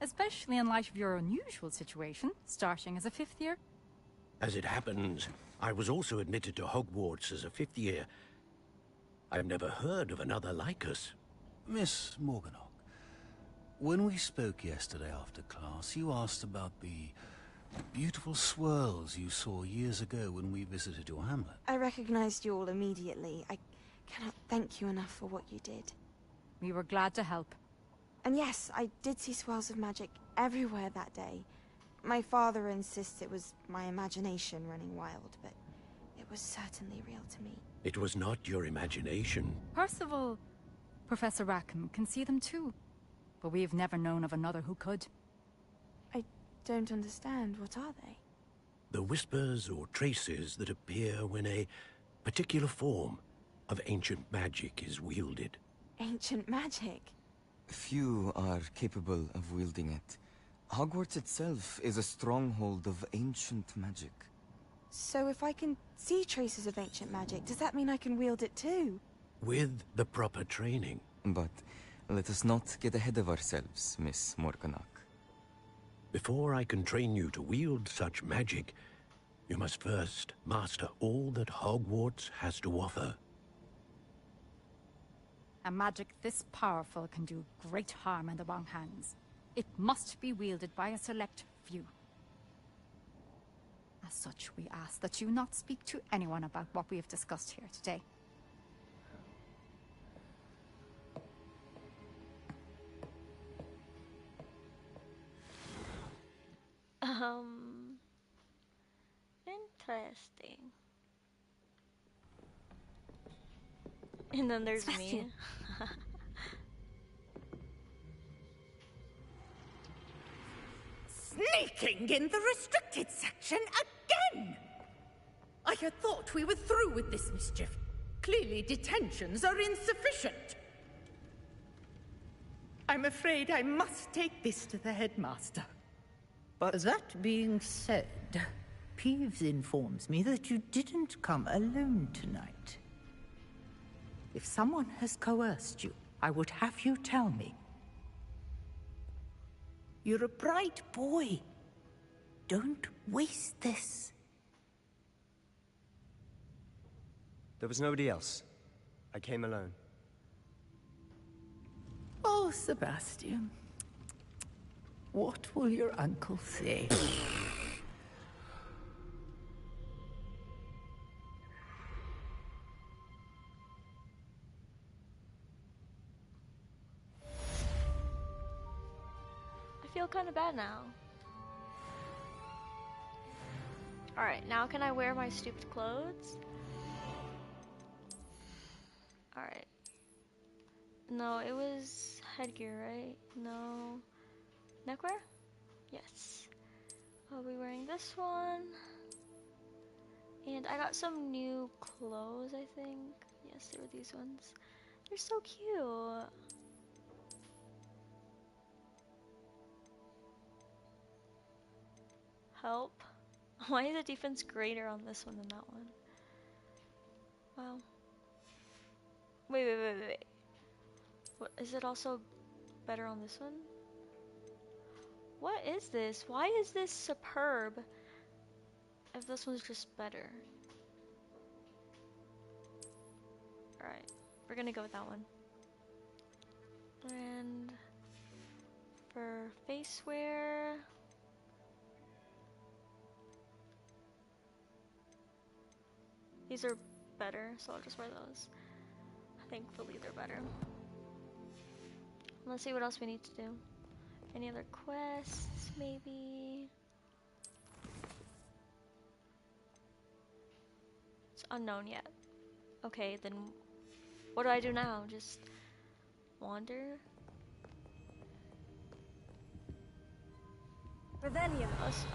Speaker 10: Especially in light of your unusual situation, starting as a 5th year.
Speaker 16: As it happens, I was also admitted to Hogwarts as a 5th year. I've never heard of another like us.
Speaker 17: Miss Morganach, when we spoke yesterday after class, you asked about the beautiful swirls you saw years ago when we visited your hamlet.
Speaker 15: I recognized you all immediately. I cannot thank you enough for what you did.
Speaker 10: We were glad to help.
Speaker 15: And yes, I did see swirls of magic everywhere that day. My father insists it was my imagination running wild, but it was certainly real to me.
Speaker 16: It was not your imagination.
Speaker 10: Percival, Professor Rackham can see them too. But we've never known of another who could.
Speaker 15: I don't understand. What are they?
Speaker 16: The whispers or traces that appear when a particular form of ancient magic is wielded.
Speaker 15: Ancient magic?
Speaker 18: Few are capable of wielding it. Hogwarts itself is a stronghold of ancient magic.
Speaker 15: So if I can see traces of ancient magic, does that mean I can wield it too?
Speaker 16: With the proper training.
Speaker 18: But let us not get ahead of ourselves, Miss Morganach.
Speaker 16: Before I can train you to wield such magic, you must first master all that Hogwarts has to offer.
Speaker 10: A magic this powerful can do great harm in the wrong hands. It must be wielded by a select few. As such, we ask that you not speak to anyone about what we have discussed here today.
Speaker 1: Interesting. And then there's me.
Speaker 11: Sneaking in the restricted section again! I had thought we were through with this mischief. Clearly detentions are insufficient. I'm afraid I must take this to the headmaster.
Speaker 2: But
Speaker 11: that being said, Peeves informs me that you didn't come alone tonight. If someone has coerced you, I would have you tell me. You're a bright boy. Don't waste this.
Speaker 2: There was nobody else. I came alone.
Speaker 11: Oh, Sebastian. What will your uncle say?
Speaker 1: I feel kind of bad now. Alright, now can I wear my stupid clothes? Alright. No, it was headgear, right? No. Neckwear? Yes. I'll be wearing this one. And I got some new clothes, I think. Yes, they were these ones. They're so cute. Help. Why is the defense greater on this one than that one? Wow. Wait. What, is it also better on this one? What is this? Why is this superb if this one's just better? Alright, we're gonna go with that one. And for face wear, these are better, so I'll just wear those. Thankfully they're better. Let's see what else we need to do. Any other quests, maybe? It's unknown yet. Okay, then what do I do now? Just wander?
Speaker 12: Revelio.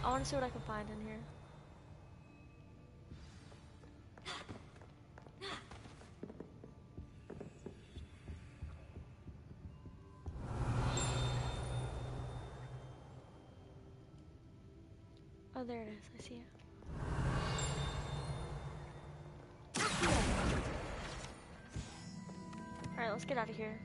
Speaker 1: I want to see what I can find in here. Oh, there it is. I see it. Alright, let's get out of here.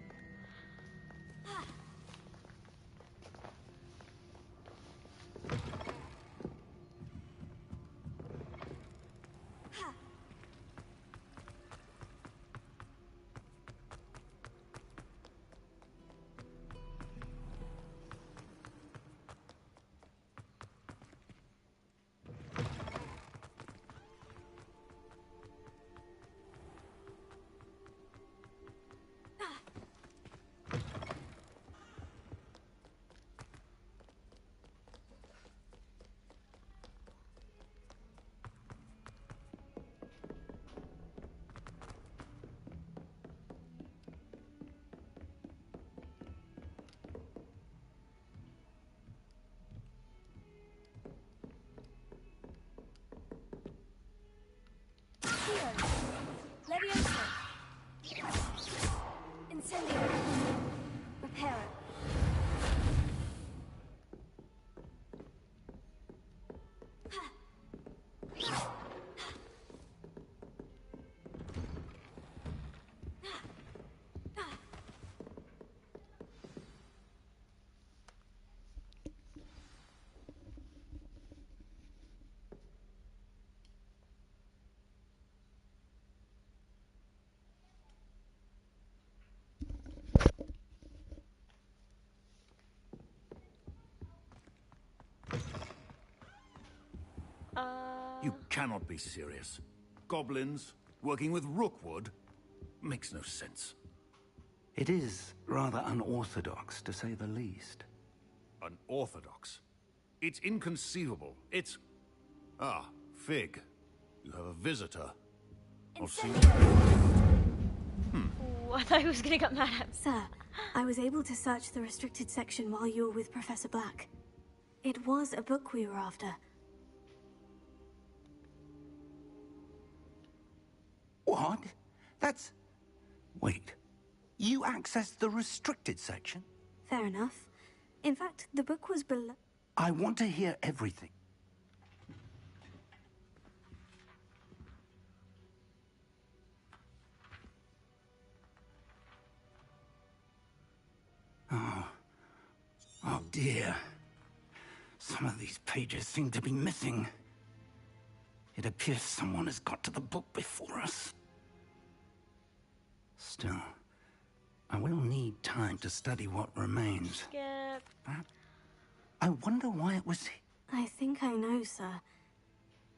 Speaker 12: Leviosa. Incendio. Reparo.
Speaker 3: You cannot be serious. Goblins working with rookwood makes no sense.
Speaker 6: It is rather unorthodox, to say the least.
Speaker 3: Unorthodox? It's inconceivable. It's... Ah, Fig. You have a visitor. I'll see you.
Speaker 1: Ooh, I thought he was gonna get mad at me.
Speaker 5: Sir, I was able to search the restricted section while you were with Professor Black. It was a book we were after.
Speaker 6: What? That's... Wait. You accessed the restricted section?
Speaker 5: Fair enough. In fact, the book was below...
Speaker 6: I want to hear everything. dear. Some of these pages seem to be missing. It appears someone has got to the book before us. Still, I will need time to study what remains.
Speaker 1: Skip.
Speaker 6: I wonder why it was
Speaker 5: I think I know, sir.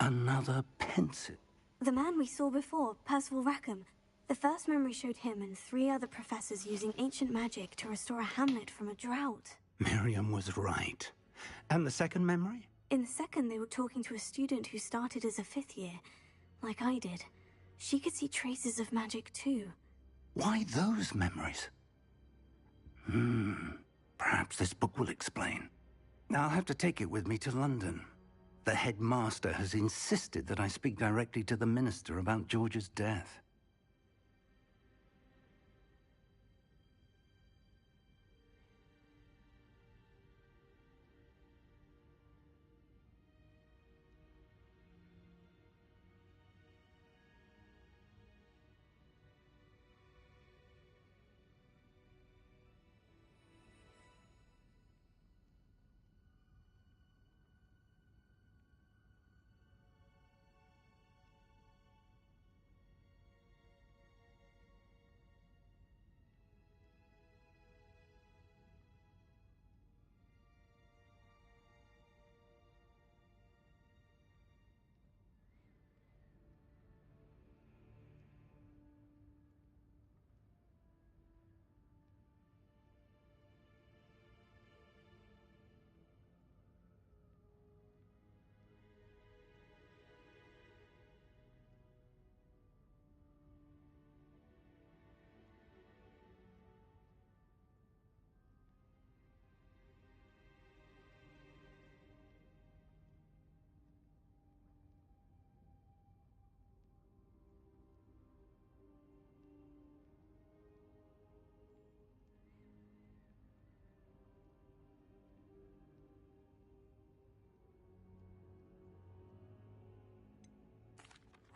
Speaker 6: another pensive.
Speaker 5: The man we saw before, Percival Rackham. The first memory showed him and 3 other professors using ancient magic to restore a hamlet from a drought.
Speaker 6: Miriam was right. And the second memory?
Speaker 5: In the second, they were talking to a student who started as a 5th year, like I did. She could see traces of magic too.
Speaker 6: Why those memories? Perhaps this book will explain. I'll have to take it with me to London. The headmaster has insisted that I speak directly to the minister about George's death.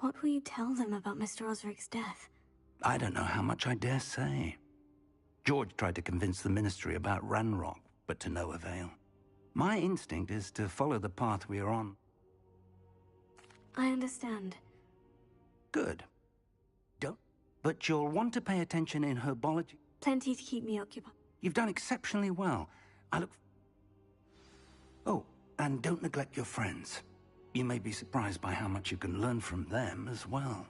Speaker 5: What will you tell them about Mr. Osric's death?
Speaker 6: I don't know how much I dare say. George tried to convince the ministry about Ranrock, but to no avail. My instinct is to follow the path we are on.
Speaker 5: I understand.
Speaker 6: Good. Don't. But you'll want to pay attention in herbology.
Speaker 5: Plenty to keep me occupied.
Speaker 6: You've done exceptionally well. I look... Oh, and don't neglect your friends. You may be surprised by how much you can learn from them as well.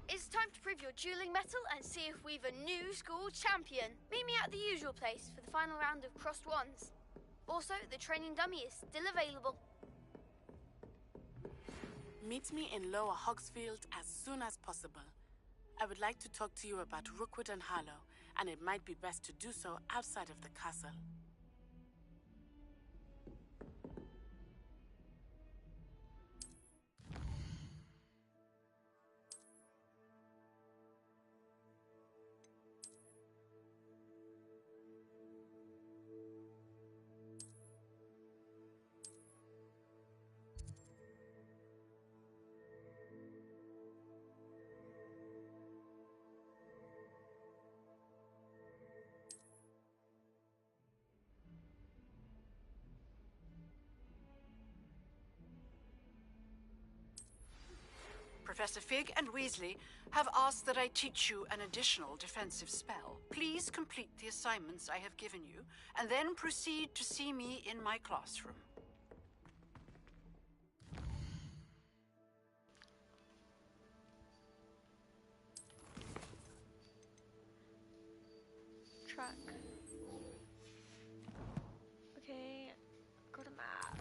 Speaker 12: It's time to prove your dueling mettle and see if we've a new school champion. Meet me at the usual place for the final round of crossed wands. Also, the training dummy is still available.
Speaker 19: Meet me in Lower Hogsfield as soon as possible. I would like to talk to you about Rookwood and Harlow, and it might be best to do so outside of the castle.
Speaker 10: Professor Fig and Weasley have asked that I teach you an additional defensive spell. Please complete the assignments I have given you, and then proceed to see me in my classroom.
Speaker 1: Truck. Okay, go to map.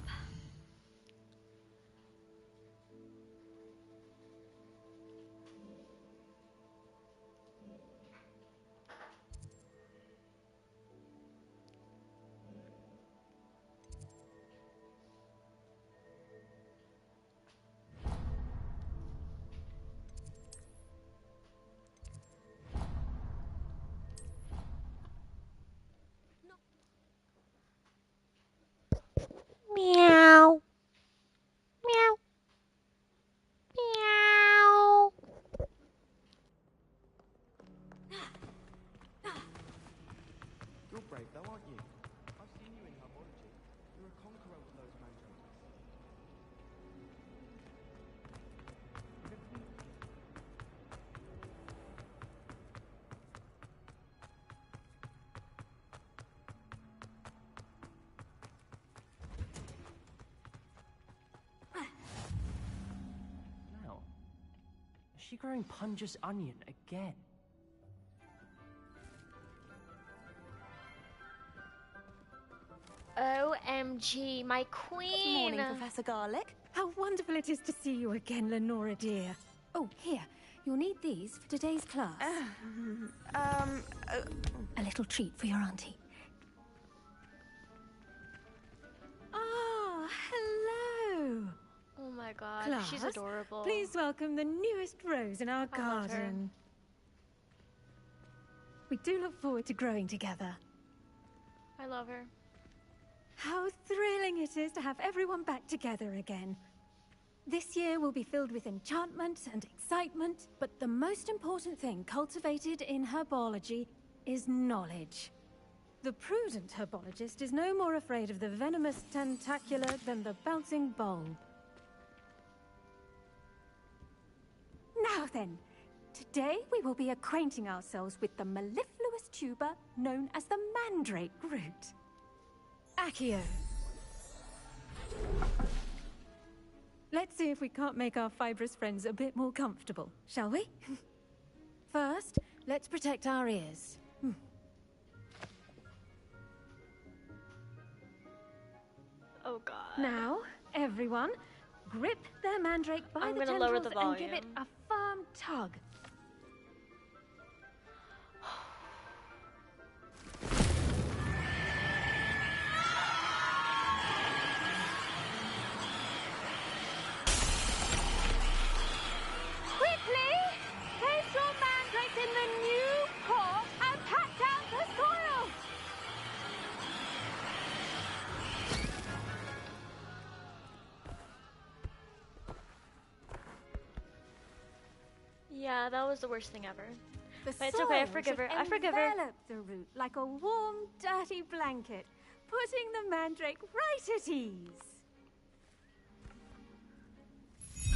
Speaker 2: you? I've seen you in herbology. You're a conqueror with those mandrakes.
Speaker 8: Now, is she growing Punja's onion again?
Speaker 1: OMG, my queen!
Speaker 20: Good morning, Professor Garlic. How wonderful it is to see you again, Lenora dear. Oh, here. You'll need these for today's class. A little treat for your auntie. Ah, hello.
Speaker 1: Oh my god,
Speaker 20: Class,
Speaker 1: she's adorable.
Speaker 20: Please welcome the newest rose in our
Speaker 1: I love her.
Speaker 20: garden. We do look forward to growing together.
Speaker 1: I love her.
Speaker 20: How thrilling it is to have everyone back together again. This year will be filled with enchantment and excitement, but the most important thing cultivated in herbology is knowledge. The prudent herbologist is no more afraid of the venomous tentacular than the bouncing bulb. Now then, today we will be acquainting ourselves with the mellifluous tuber known as the mandrake root. Accio. Let's see if we can't make our fibrous friends a bit more comfortable, shall we? First, let's protect our ears.
Speaker 1: Oh god.
Speaker 20: Now, everyone, grip their mandrake by
Speaker 1: I'm
Speaker 20: the
Speaker 1: gonna
Speaker 20: tendrils
Speaker 1: lower the
Speaker 20: and give it
Speaker 1: volume.
Speaker 20: a firm tug. Quickly, place your mandrakes in the new pot and pat down the soil.
Speaker 1: Yeah, that was the worst thing ever.
Speaker 20: The
Speaker 1: But it's okay, I
Speaker 20: soil
Speaker 1: forgive her.
Speaker 20: should
Speaker 1: I forgive her.
Speaker 20: envelop the root like a warm, dirty blanket, putting the mandrake right at ease.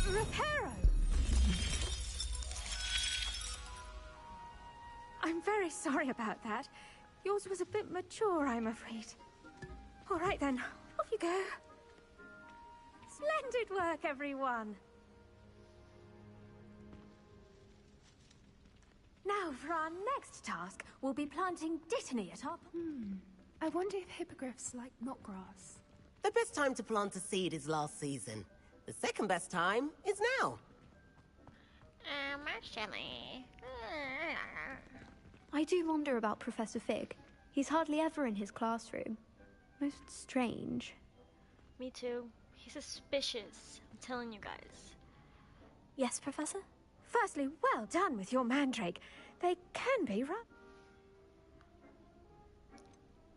Speaker 20: Reparo! I'm very sorry about that. Yours was a bit mature, I'm afraid. All right then, off you go. Splendid work, everyone. Now, for our next task, we'll be planting dittany at our...
Speaker 21: I wonder if hippogriffs like knotgrass.
Speaker 14: The best time to plant a seed is last season. The second best time is now.
Speaker 1: Actually...
Speaker 22: I do wonder about Professor Fig. He's hardly ever in his classroom. Most strange.
Speaker 1: Me too. He's suspicious. I'm telling you guys.
Speaker 22: Yes, Professor?
Speaker 20: Firstly, well done with your mandrake. They can be rough.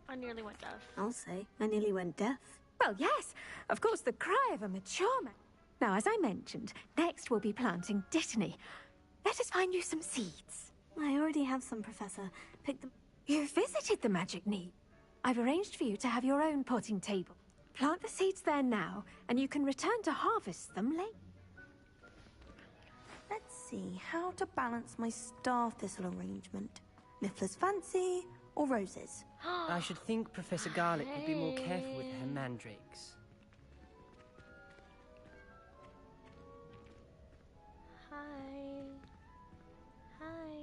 Speaker 1: I nearly went deaf.
Speaker 22: I'll say. I nearly went deaf.
Speaker 20: Well, yes. Of course, the cry of a mature man. Now, as I mentioned, next we'll be planting dittany. Let us find you some seeds.
Speaker 22: I already have some, Professor. Pick them.
Speaker 20: You visited the magic knee. I've arranged for you to have your own potting table. Plant the seeds there now, and you can return to harvest them later.
Speaker 15: Let's see how to balance my star thistle arrangement. Niffler's fancy or roses?
Speaker 8: I should think Professor Garlic would be more careful with her mandrakes.
Speaker 1: Hi. Hi.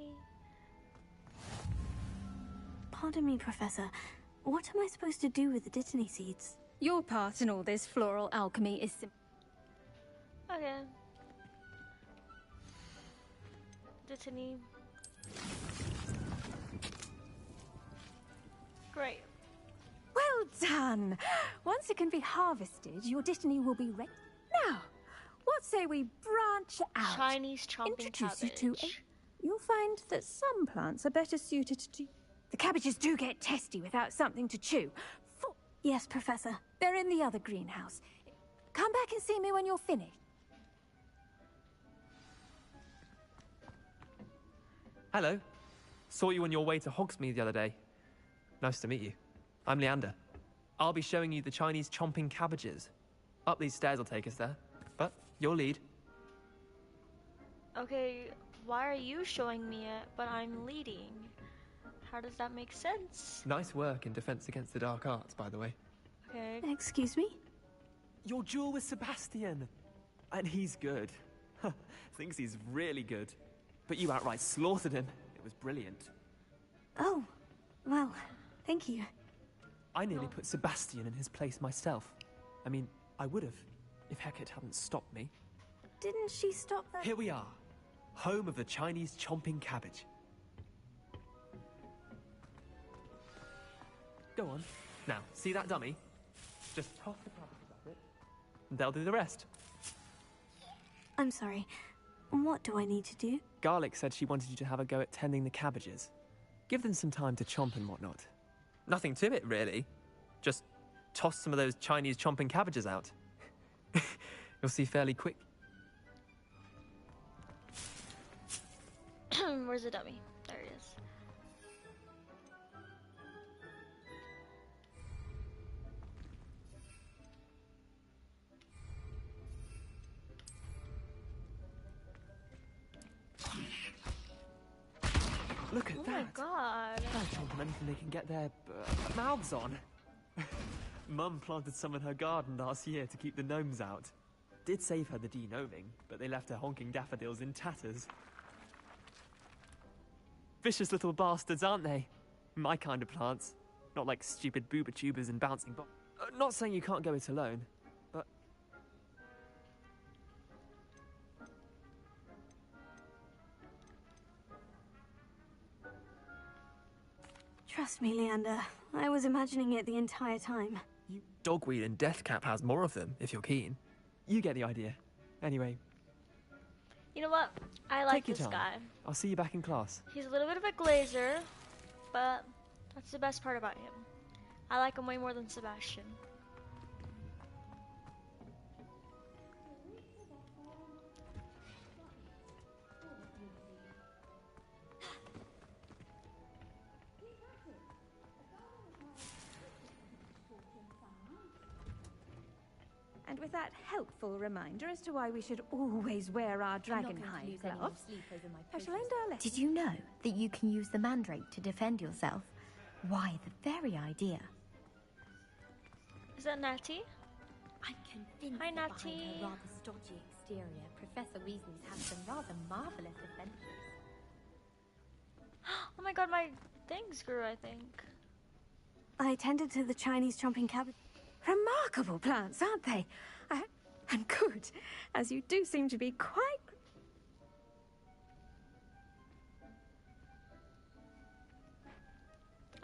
Speaker 22: Pardon me, Professor. What am I supposed to do with the dittany seeds?
Speaker 20: Your part in all this floral alchemy is simple.
Speaker 1: Okay. Dittany. Great.
Speaker 20: Well done! Once it can be harvested, your dittany will be ready. Now, what say we branch out?
Speaker 1: Chinese chomping
Speaker 20: Introduce
Speaker 1: cabbage.
Speaker 20: you to a... You'll find that some plants are better suited to... The cabbages do get testy without something to chew.
Speaker 22: Yes, Professor.
Speaker 20: They're in the other greenhouse. Come back and see me when you're finished.
Speaker 23: Hello. Saw you on your way to Hogsmeade the other day. Nice to meet you.
Speaker 4: I'm Leander. I'll be showing you the Chinese chomping cabbages. Up these stairs will take us there, but you'll lead.
Speaker 1: Okay, why are you showing me it, but I'm leading? How does that make sense?
Speaker 4: Nice work in Defense Against the Dark Arts, by the way.
Speaker 1: Okay.
Speaker 22: Excuse me?
Speaker 4: Your duel with Sebastian. And he's good. Thinks he's really good. But you outright slaughtered him. It was brilliant.
Speaker 22: Oh, well, thank you.
Speaker 4: I nearly put Sebastian in his place myself. I mean, I would have, if Hecate hadn't stopped me.
Speaker 22: Didn't she stop that?
Speaker 4: Here we are. Home of the Chinese chomping cabbage. Go on. Now, see that dummy? Just toss the cabbages at it, and they'll do the rest.
Speaker 22: I'm sorry. What do I need to do?
Speaker 4: Garlic said she wanted you to have a go at tending the cabbages. Give them some time to chomp and whatnot. Nothing to it, really. Just toss some of those Chinese chomping cabbages out. You'll see fairly quick.
Speaker 1: Where's the dummy? There it is.
Speaker 4: Look at
Speaker 1: Oh
Speaker 4: that.
Speaker 1: my god.
Speaker 4: They'll chomp on anything they can get their mouths on. Mum planted some in her garden last year to keep the gnomes out. Did save her the de-gnoming, but they left her honking daffodils in tatters. Vicious little bastards, aren't they? My kind of plants. Not like stupid booba tubers and bouncing not saying you can't go it alone, but...
Speaker 22: Trust me, Leander. I was imagining it the entire time.
Speaker 4: Dogweed and Deathcap has more of them, if you're keen. You get the idea. Anyway.
Speaker 1: You know what? I like
Speaker 4: Take your
Speaker 1: this
Speaker 4: time.
Speaker 1: guy.
Speaker 4: I'll see you back in class.
Speaker 1: He's a little bit of a glazer, but that's the best part about him. I like him way more than Sebastian.
Speaker 9: And with that helpful reminder as to why we should always wear our dragonhide gloves, I shall end our lesson.
Speaker 23: Did you know that you can use the mandrake to defend yourself? Why, the very idea.
Speaker 1: Is that Natty?
Speaker 23: I'm convinced
Speaker 1: Hi,
Speaker 23: that behind
Speaker 1: Natty.
Speaker 23: her rather stodgy exterior, Professor Weasley's had some rather marvelous adventures.
Speaker 1: Oh my god, my things grew, I think.
Speaker 22: I tended to the Chinese chomping cabbage.
Speaker 9: Remarkable plants, aren't they? And good, as you do seem to be quite...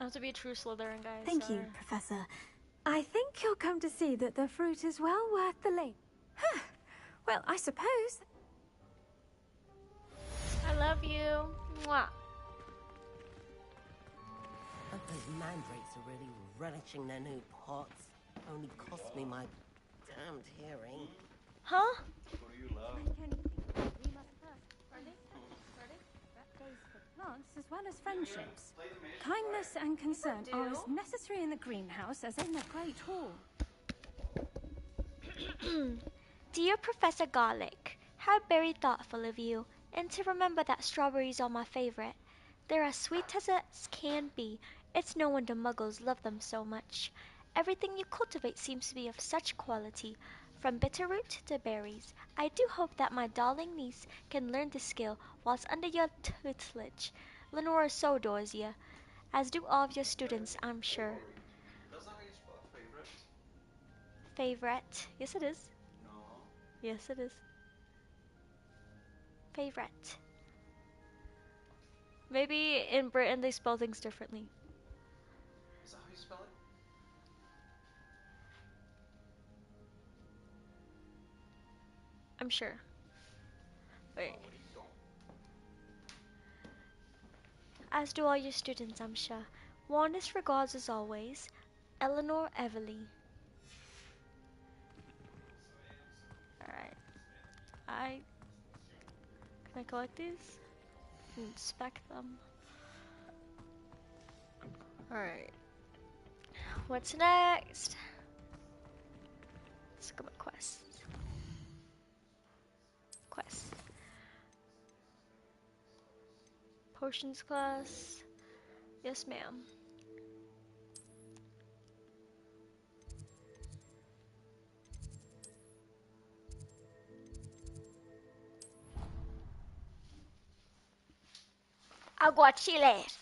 Speaker 1: I have to be a true Slytherin, guys.
Speaker 22: Thank you,
Speaker 1: sorry.
Speaker 22: Professor.
Speaker 9: I think you'll come to see that the fruit is well worth the labor. Huh. Well, I suppose...
Speaker 1: I love you. Mwah.
Speaker 14: But those mandrakes are really relishing their new pots. Only cost me my damned hearing.
Speaker 1: Huh?
Speaker 9: Plants as well as friendships. Kindness and concern are as necessary in the greenhouse as in the Great Hall.
Speaker 1: Dear Professor Garlic, how very thoughtful of you, and to remember that strawberries are my favorite. They're as sweet as can be. It's no wonder muggles love them so much. Everything you cultivate seems to be of such quality, from bitterroot to berries. I do hope that my darling niece can learn this skill whilst under your tutelage. Lenora so adores you, as do all of your students, I'm sure.
Speaker 24: That's not how you spell favorite.
Speaker 1: Favorite. Yes, it is.
Speaker 24: No.
Speaker 1: Yes, it is. Favorite. Maybe in Britain they spell things differently.
Speaker 24: Is that how you spell it?
Speaker 1: I'm sure. Wait. As do all your students, I'm sure. Warmest regards as always, Eleanor Everly. Alright. Can I collect these? Inspect them. Alright. What's next? Let's go with quests. Quests. Potions class. Yes, ma'am. Aguachiles.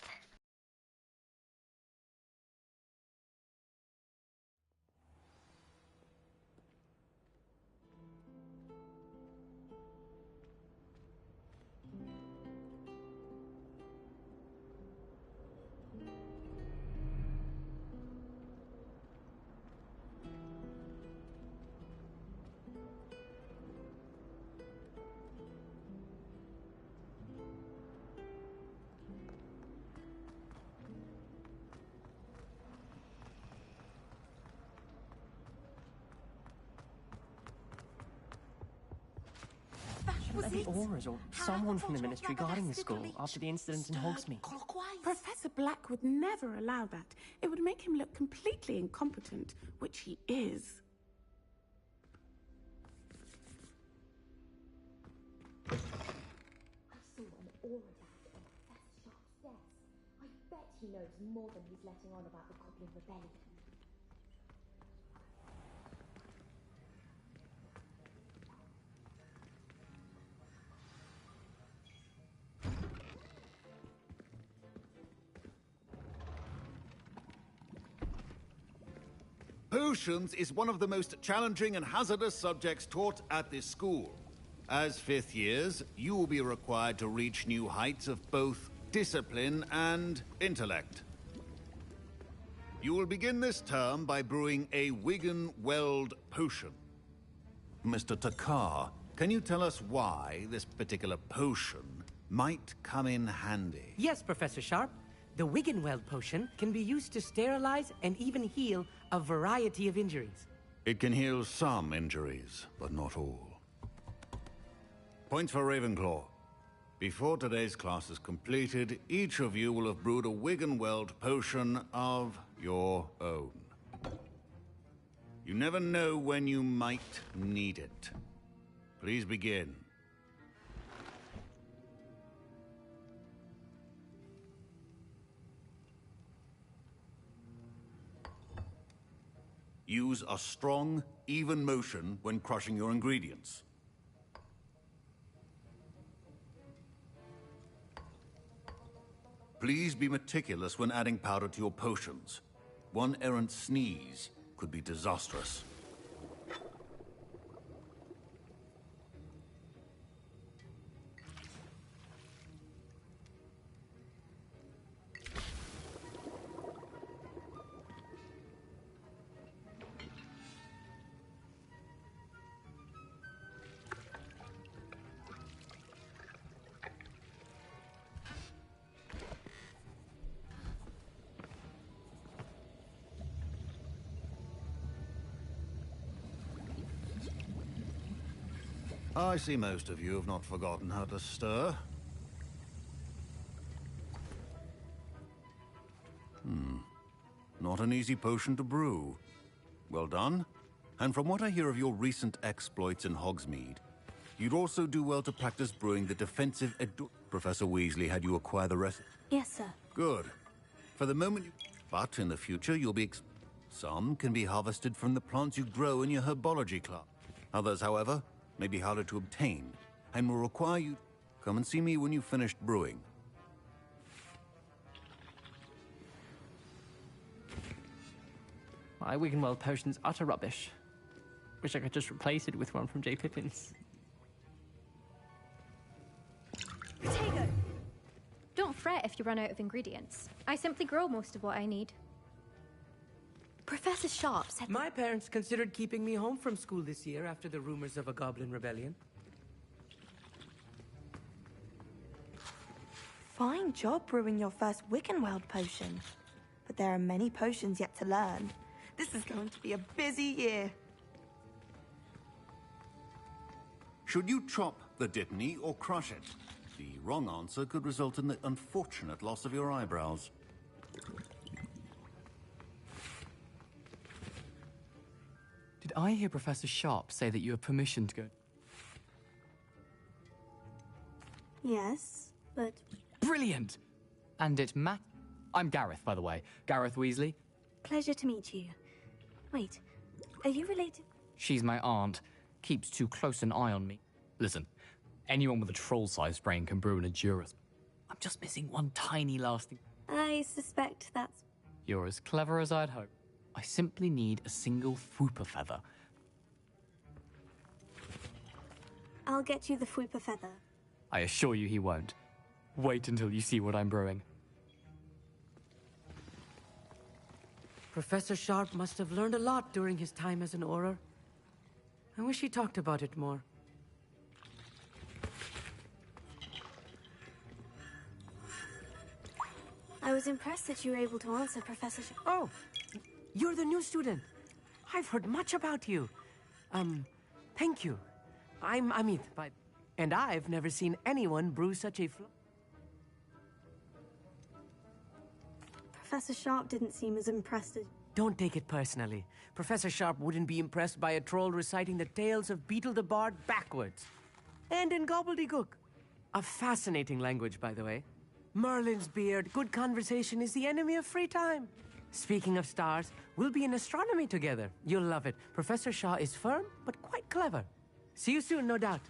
Speaker 4: Maybe Aura's or someone from the Ministry guarding the school after the incident in Hogsmeade.
Speaker 19: Professor Black would never allow that. It would make him look completely incompetent, which he is.
Speaker 23: I saw an Aura dad on Professor Sharp's desk. I bet he knows more than he's letting on about the Goblin Rebellion.
Speaker 3: Potions is one of the most challenging and hazardous subjects taught at this school. As fifth years, you will be required to reach new heights of both discipline and intellect. You will begin this term by brewing a Wigan Weld potion. Mr. Takar, can you tell us why this particular potion might come in handy?
Speaker 7: Yes, Professor Sharp. The Wiggenweld potion can be used to sterilize and even heal a variety of injuries.
Speaker 3: It can heal some injuries, but not all. Points for Ravenclaw. Before today's class is completed, each of you will have brewed a Wiggenweld potion of your own. You never know when you might need it. Please begin. Use a strong, even motion when crushing your ingredients. Please be meticulous when adding powder to your potions. One errant sneeze could be disastrous. I see most of you have not forgotten how to stir. Not an easy potion to brew. Well done. And from what I hear of your recent exploits in Hogsmeade, you'd also do well to practice brewing the defensive Professor Weasley had you acquire the rest.
Speaker 5: Yes, sir.
Speaker 3: Good. For the moment, but in the future, you'll be some can be harvested from the plants you grow in your herbology club. Others, however, may be harder to obtain, and will require you to come and see me when you've finished brewing.
Speaker 4: My Wiggenweld potion's utter rubbish. Wish I could just replace it with one from J. Pippin's.
Speaker 22: Potato! Don't fret if you run out of ingredients. I simply grow most of what I need.
Speaker 23: Professor Sharp said
Speaker 7: My parents considered keeping me home from school this year after the rumors of a Goblin Rebellion.
Speaker 15: Fine job brewing your first Wiccanweld potion. But there are many potions yet to learn. This is going to be a busy year.
Speaker 3: Should you chop the Dittany or crush it? The wrong answer could result in the unfortunate loss of your eyebrows.
Speaker 13: I hear Professor Sharp say that you have permission to go?
Speaker 5: Yes, but...
Speaker 13: Brilliant! And it I'm Gareth, by the way. Gareth Weasley.
Speaker 5: Pleasure to meet you. Wait, are you related?
Speaker 13: She's my aunt. Keeps too close an eye on me. Listen, anyone with a troll-sized brain can brew an Edurus. I'm just missing one tiny last thing.
Speaker 5: I suspect that's...
Speaker 13: You're as clever as I'd hope. I simply need a single Fwooper feather.
Speaker 5: I'll get you the Fwooper feather.
Speaker 13: I assure you he won't. Wait until you see what I'm brewing.
Speaker 7: Professor Sharp must have learned a lot during his time as an Auror. I wish he talked about it more.
Speaker 5: I was impressed that you were able to answer Professor Sharp.
Speaker 7: Oh, you're the new student. I've heard much about you. Thank you. I'm Amit, and I've never seen anyone brew such a
Speaker 5: Professor Sharp didn't seem as impressed as...
Speaker 7: Don't take it personally. Professor Sharp wouldn't be impressed by a troll reciting the tales of Beetle the Bard backwards. And in gobbledygook. A fascinating language, by the way. Merlin's beard, good conversation is the enemy of free time. Speaking of stars, we'll be in astronomy together. You'll love it. Professor Shaw is firm, but quite clever. See you soon, no doubt.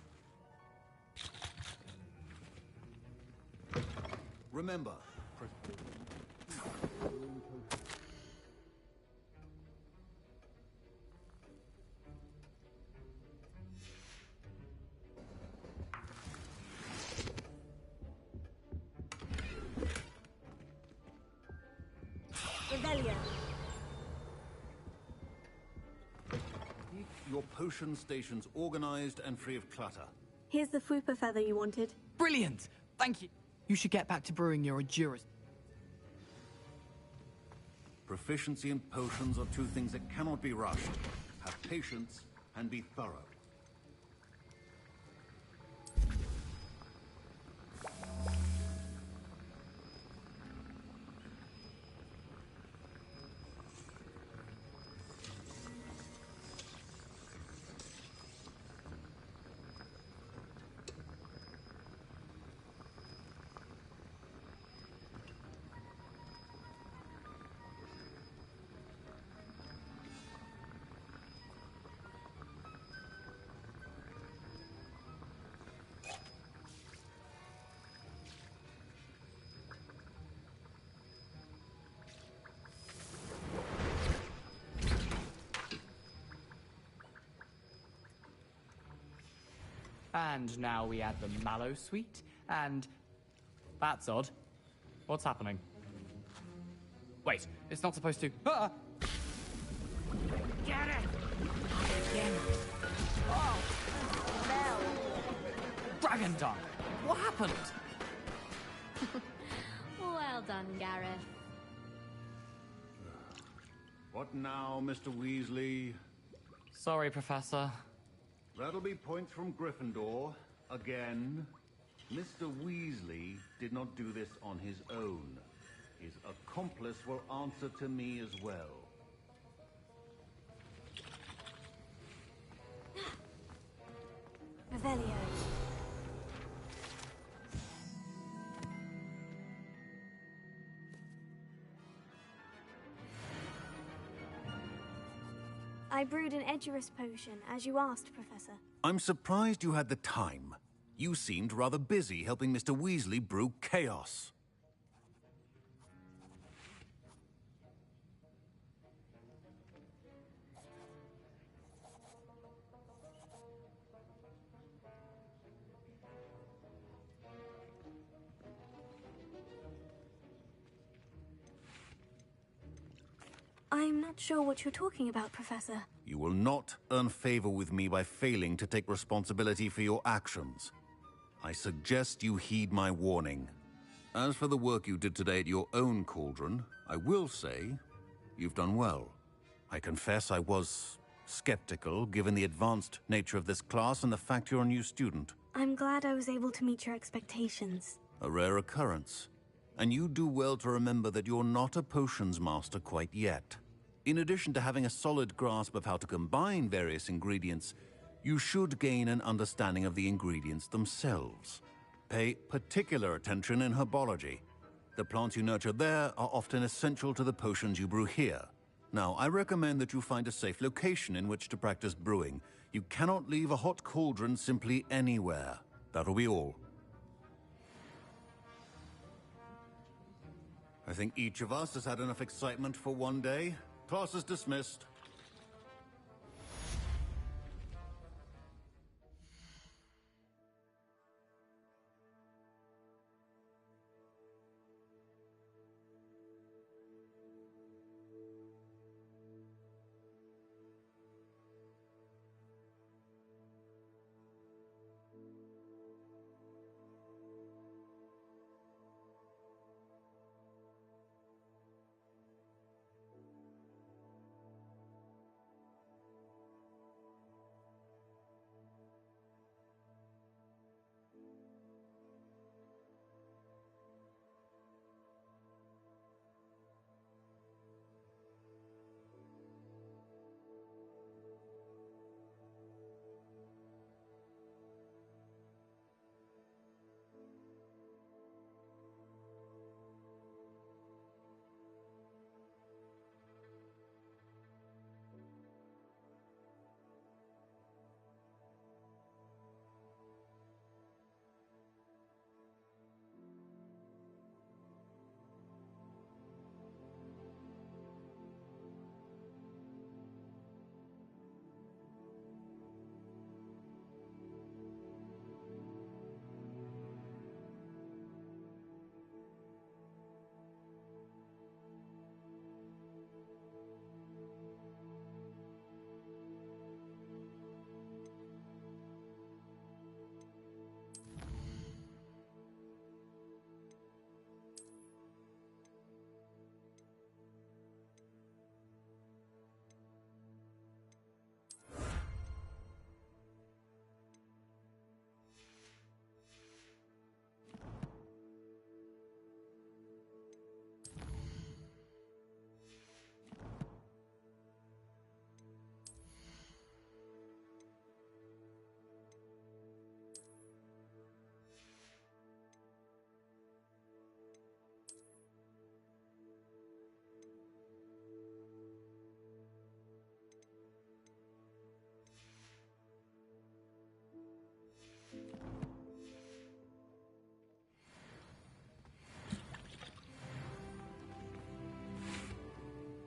Speaker 3: Remember, your potion stations organized and free of clutter.
Speaker 5: Here's the Fwooper feather you wanted.
Speaker 13: Brilliant! Thank you. You should get back to brewing your Edurus.
Speaker 3: Proficiency in potions are two things that cannot be rushed. Have patience and be thorough.
Speaker 13: And now we add the mallow sweet, and... That's odd. What's happening? Wait, it's not supposed to... Ah!
Speaker 7: Get it! Again.
Speaker 13: Oh! Dragon Dunk! What happened?
Speaker 16: Well done, Gareth.
Speaker 3: What now, Mr. Weasley?
Speaker 13: Sorry, Professor.
Speaker 3: That'll be points from Gryffindor. Again. Mr. Weasley did not do this on his own. His accomplice will answer to me as well.
Speaker 5: Revelio. I brewed an Edurus potion, as you asked, Professor.
Speaker 3: I'm surprised you had the time. You seemed rather busy helping Mr. Weasley brew chaos.
Speaker 5: I'm not sure what you're talking about, Professor.
Speaker 3: You will not earn favor with me by failing to take responsibility for your actions. I suggest you heed my warning. As for the work you did today at your own cauldron, I will say you've done well. I confess I was skeptical, given the advanced nature of this class and the fact you're a new student.
Speaker 5: I'm glad I was able to meet your expectations.
Speaker 3: A rare occurrence. And you do well to remember that you're not a potions master quite yet. In addition to having a solid grasp of how to combine various ingredients, you should gain an understanding of the ingredients themselves. Pay particular attention in herbology. The plants you nurture there are often essential to the potions you brew here. Now, I recommend that you find a safe location in which to practice brewing. You cannot leave a hot cauldron simply anywhere. That'll be all. I think each of us has had enough excitement for one day. Class is dismissed.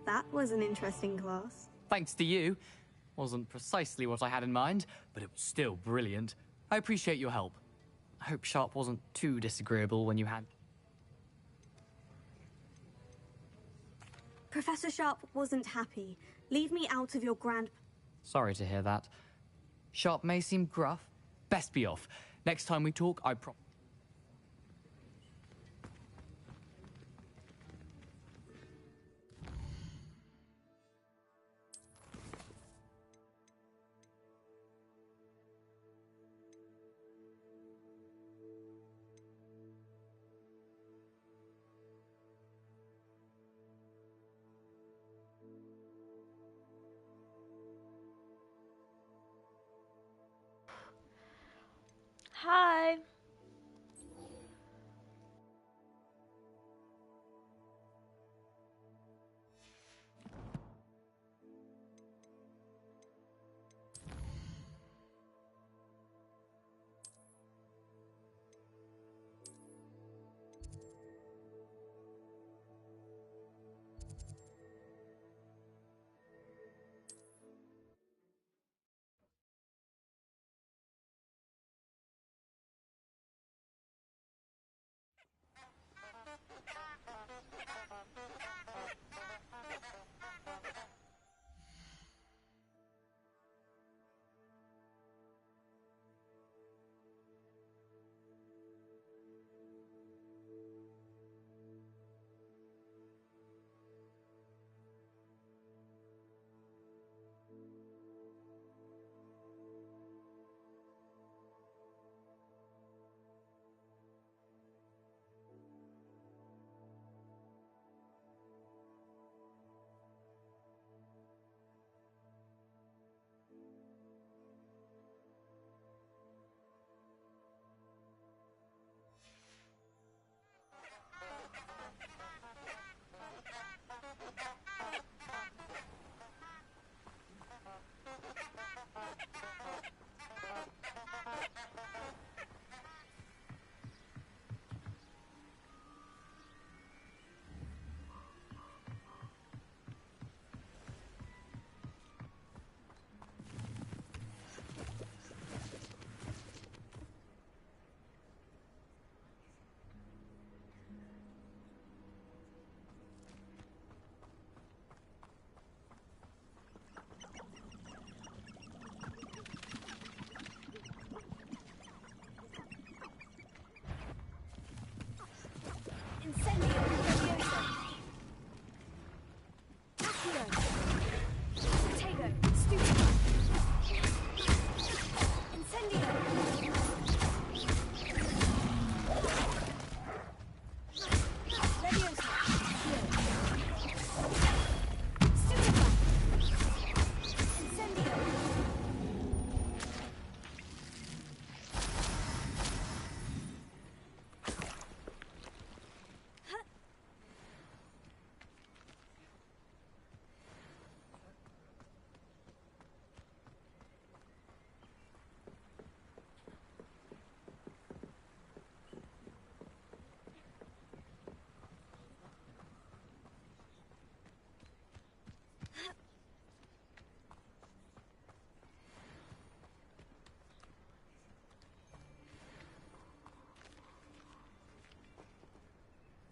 Speaker 6: That was an interesting class.
Speaker 13: Thanks to you. Wasn't precisely what I had in mind, but it was still brilliant. I appreciate your help. I hope Sharp wasn't too disagreeable when you had...
Speaker 6: Professor Sharp wasn't happy. Leave me out of your grand...
Speaker 13: Sorry to hear that. Sharp may seem gruff. Best be off. Next time we talk, I promise.
Speaker 1: Hi.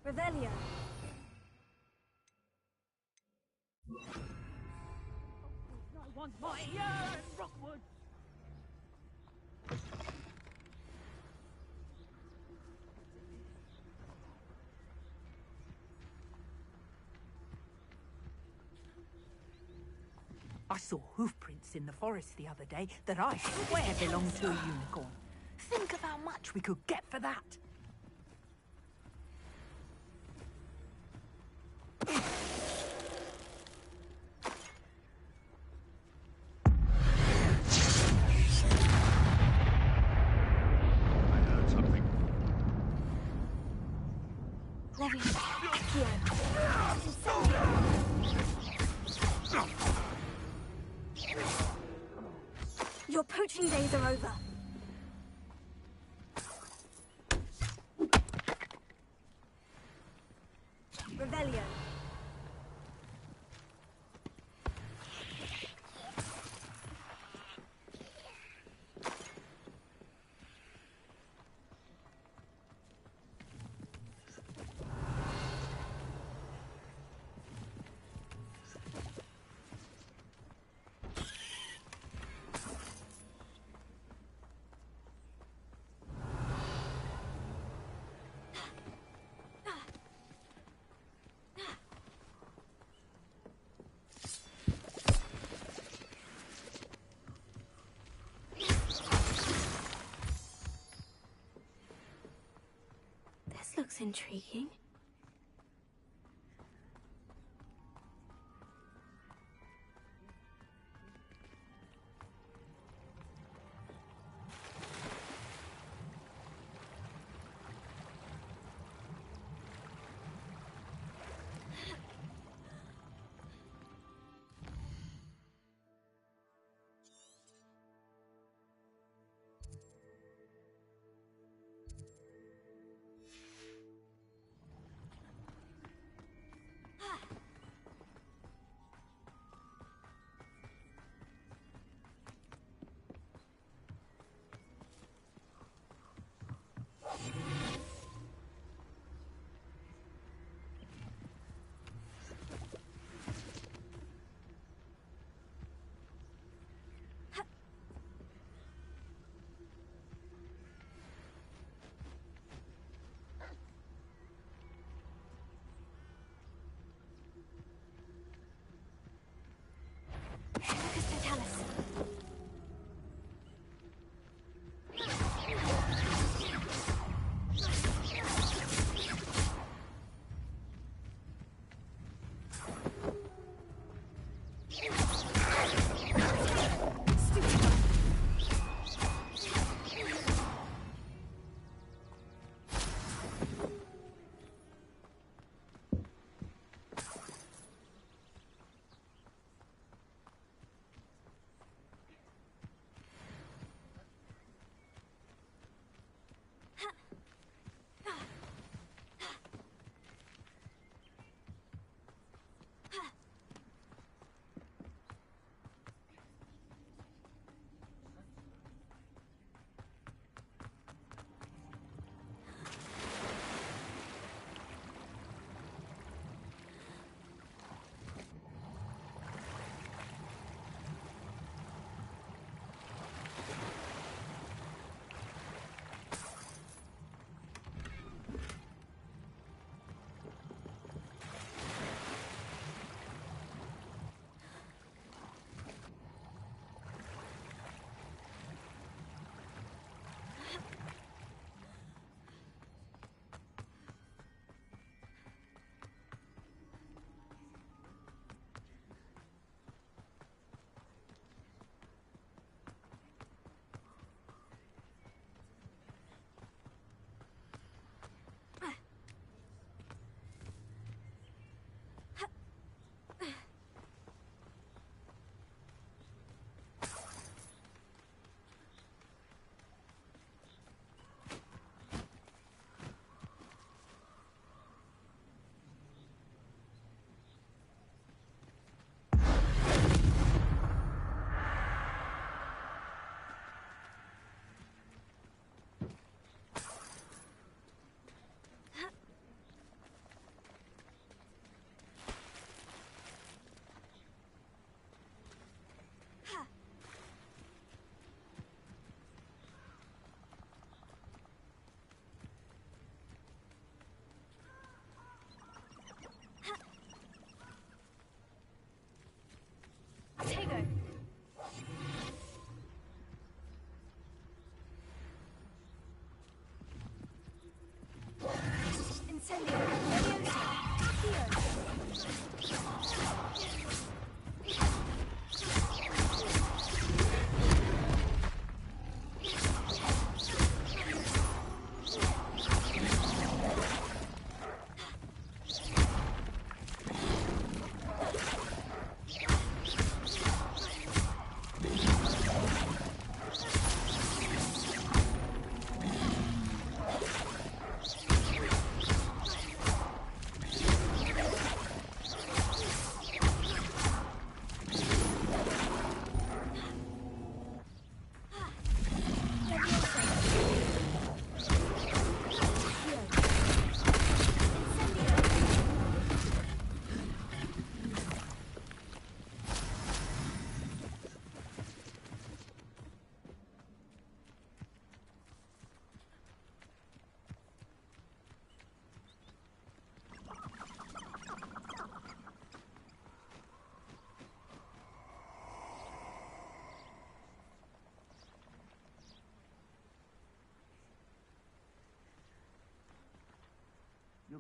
Speaker 6: Revelio.
Speaker 9: I want my Rookwood.
Speaker 11: I saw hoofprints in the forest the other day that I swear belonged to a unicorn. Think of how much we could get for that.
Speaker 6: Levy. Your poaching days are over. Revelio.
Speaker 5: This looks intriguing.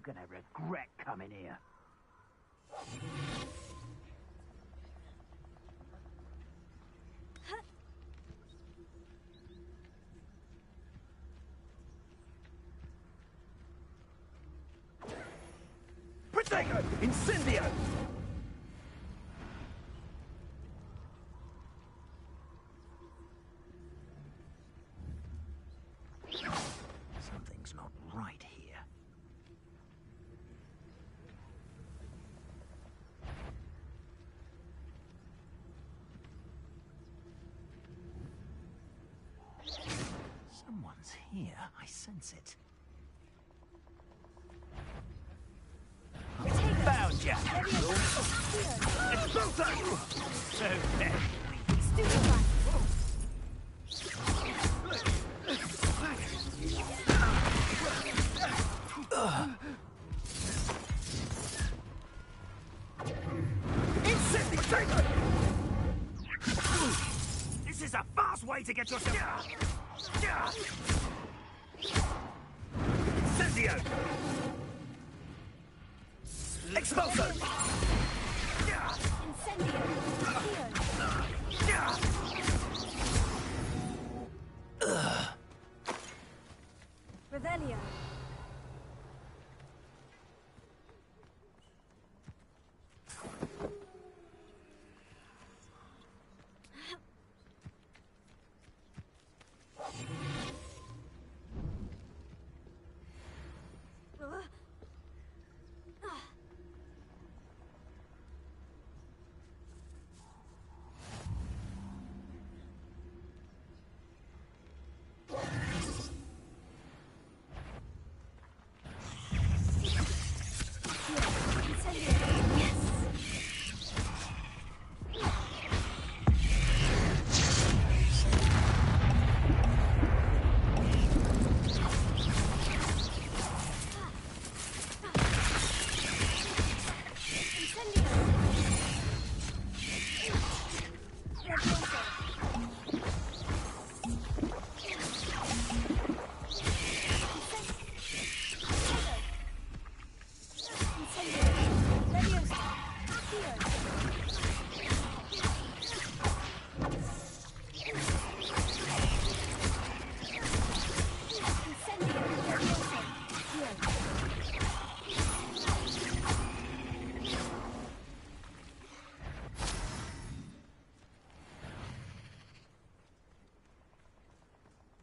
Speaker 10: gonna regret coming here.
Speaker 2: Protego! Incendio!
Speaker 10: Something's not right here. Someone's here. I sense it. Found ya! Exploso! So dead.
Speaker 2: Incendio! This is a fast way to get yourself. Incendio! Exploso!
Speaker 6: Revelio.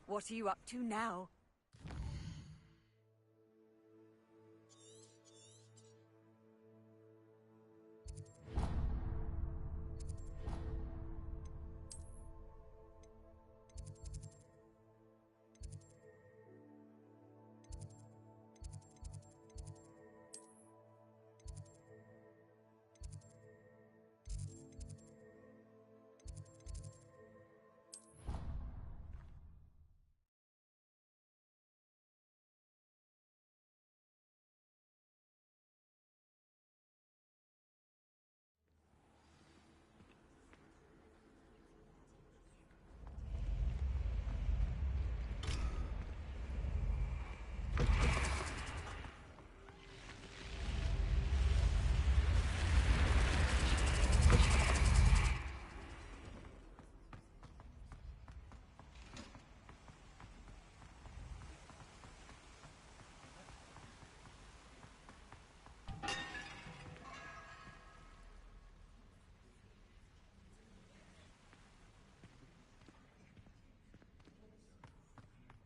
Speaker 12: What are you up to now?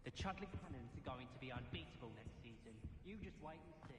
Speaker 8: The Chudley Cannons are going to be unbeatable next season. You just wait and see.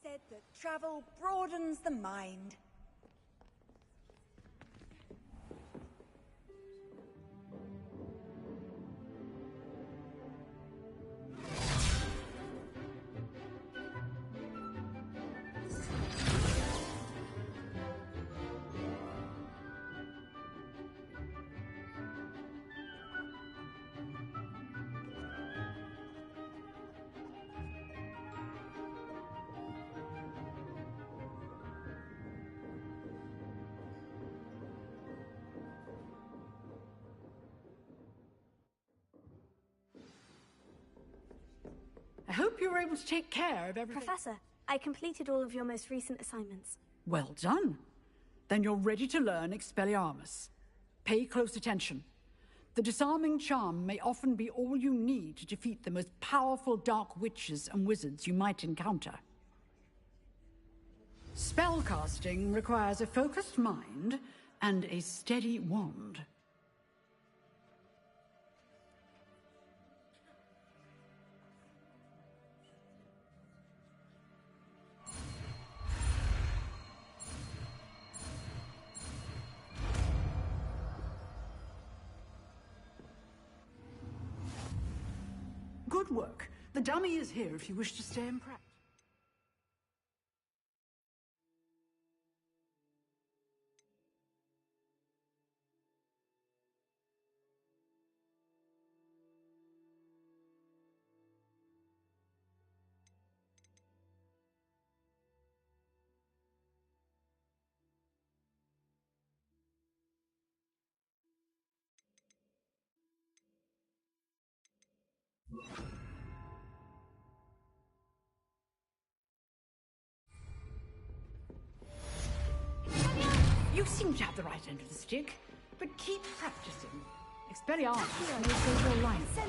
Speaker 12: said that travel broadens the mind.
Speaker 17: I hope you were able to take care of everything.
Speaker 6: Professor, I completed all of your most recent assignments.
Speaker 11: Well done. Then you're ready to learn Expelliarmus. Pay close attention. The disarming charm may often be all you need to defeat the most powerful dark witches and wizards you might encounter. Spellcasting requires a focused mind and a steady wand. Good work. The dummy is here if you wish to stay in practice. You seem to have the right end of the stick, but keep practicing. Expelliarmus may save your life.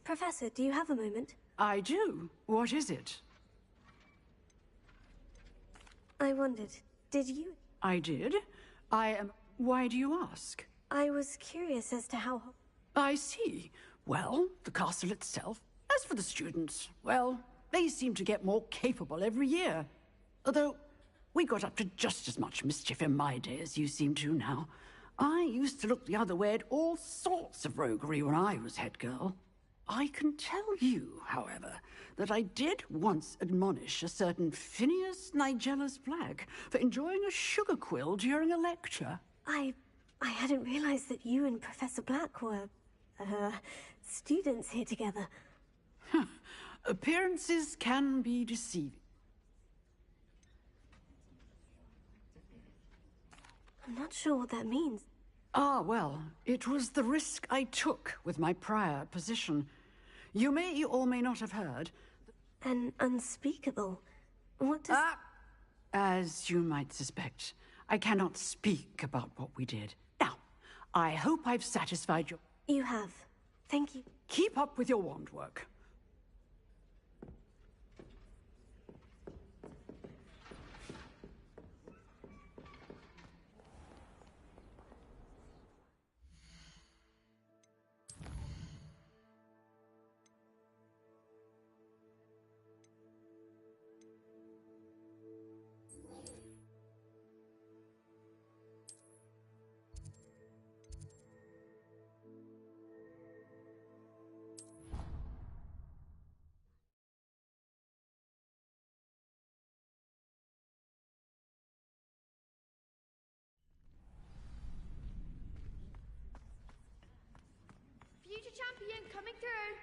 Speaker 6: Professor, do you have a moment?
Speaker 11: I do. What is it?
Speaker 6: I wondered, did you...
Speaker 11: I did. I am... Why do you ask?
Speaker 6: I was curious as to how...
Speaker 11: I see. Well, the castle itself. As for the students, well, they seem to get more capable every year. Although, we got up to just as much mischief in my day as you seem to now. I used to look the other way at all sorts of roguery when I was head girl. I can tell you, however, that I did once admonish a certain Phineas Nigellus Black for enjoying a sugar quill during a lecture.
Speaker 6: I hadn't realized that you and Professor Black were, students here together.
Speaker 11: Appearances can be deceiving.
Speaker 6: I'm not sure what that means.
Speaker 11: Ah, well, it was the risk I took with my prior position. You may or may not have heard.
Speaker 6: An unspeakable. What does...
Speaker 11: As you might suspect, I cannot speak about what we did. Now, I hope I've satisfied you.
Speaker 6: You have. Thank you.
Speaker 11: Keep up with your wand work.
Speaker 18: Future champion coming through.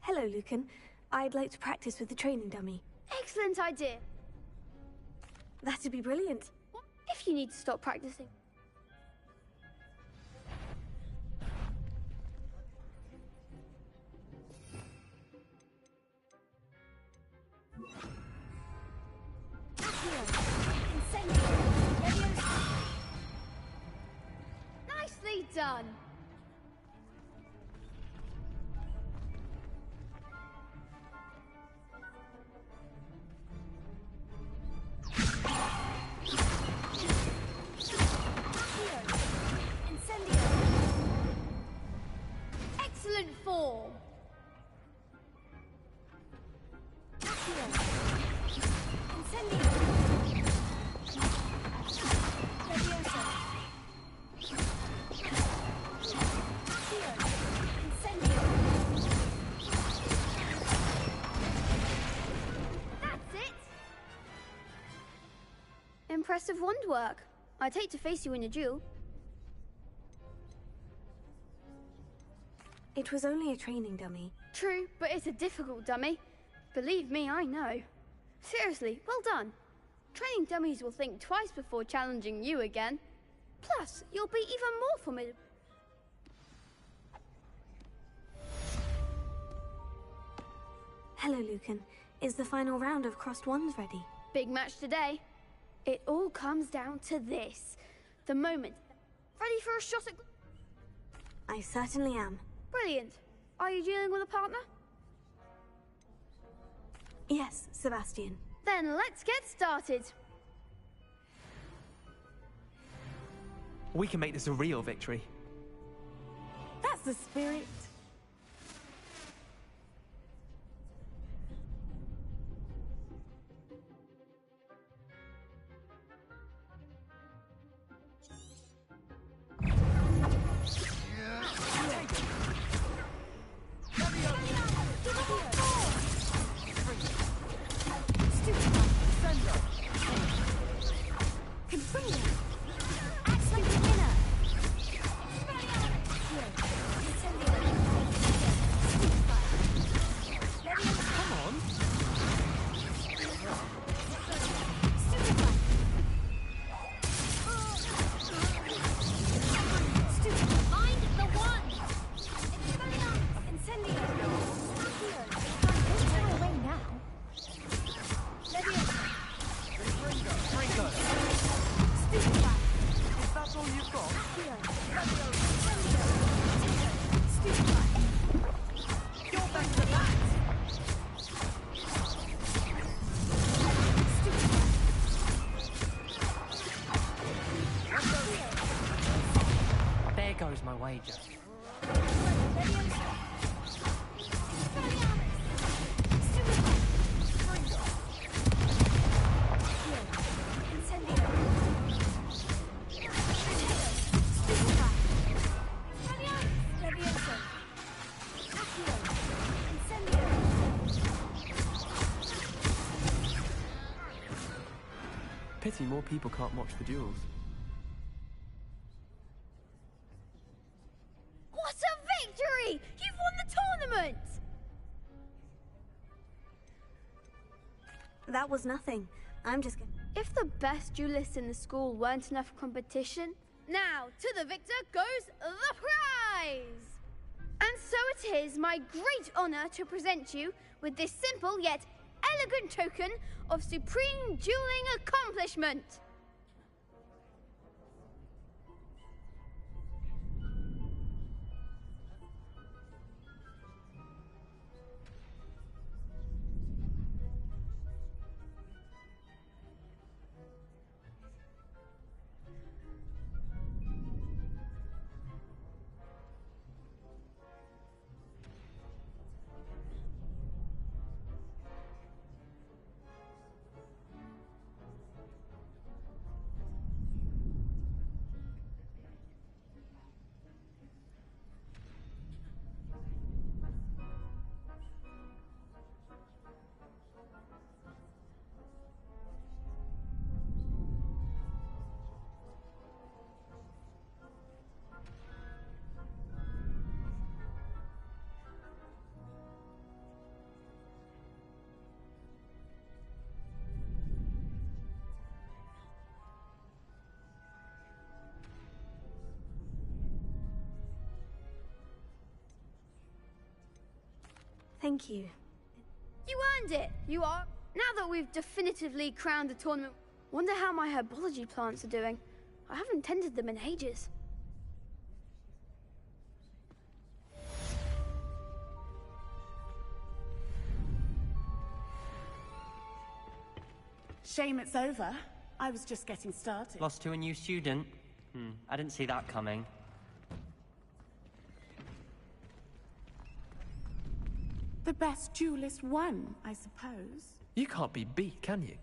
Speaker 6: Hello, Lucan. I'd like to practice with the training dummy.
Speaker 18: Excellent idea.
Speaker 6: That'd be brilliant.
Speaker 18: If you need to stop practicing. done. Excellent form. Impressive wand work. I'd hate to face you in a duel.
Speaker 6: It was only a training dummy.
Speaker 18: True, but it's a difficult dummy. Believe me, I know. Seriously, well done. Training dummies will think twice before challenging you again. Plus, you'll be even more formidable.
Speaker 6: Hello, Lucan. Is the final round of crossed wands ready?
Speaker 18: Big match today. It all comes down to this. The moment. Ready for a shot at...
Speaker 6: I certainly am.
Speaker 18: Brilliant. Are you dealing with a partner?
Speaker 6: Yes, Sebastian.
Speaker 18: Then let's get started.
Speaker 4: We can make this a real victory.
Speaker 6: That's the spirit.
Speaker 4: Goes my wager. Pity more people can't watch the duels.
Speaker 18: What a victory! You've won the tournament!
Speaker 6: That was nothing. I'm just gonna...
Speaker 18: If the best duelists in the school weren't enough competition, now to the victor goes the prize! And so it is my great honor to present you with this simple yet elegant token of supreme dueling accomplishment.
Speaker 6: Thank you.
Speaker 18: You earned it! You are... Now that we've definitively crowned the tournament, wonder how my herbology plants are doing. I haven't tended them in ages.
Speaker 11: Shame it's over. I was just getting started.
Speaker 14: Lost to a new student? I didn't see that coming.
Speaker 11: The best duelist won, I suppose.
Speaker 4: You can't be beat, can you?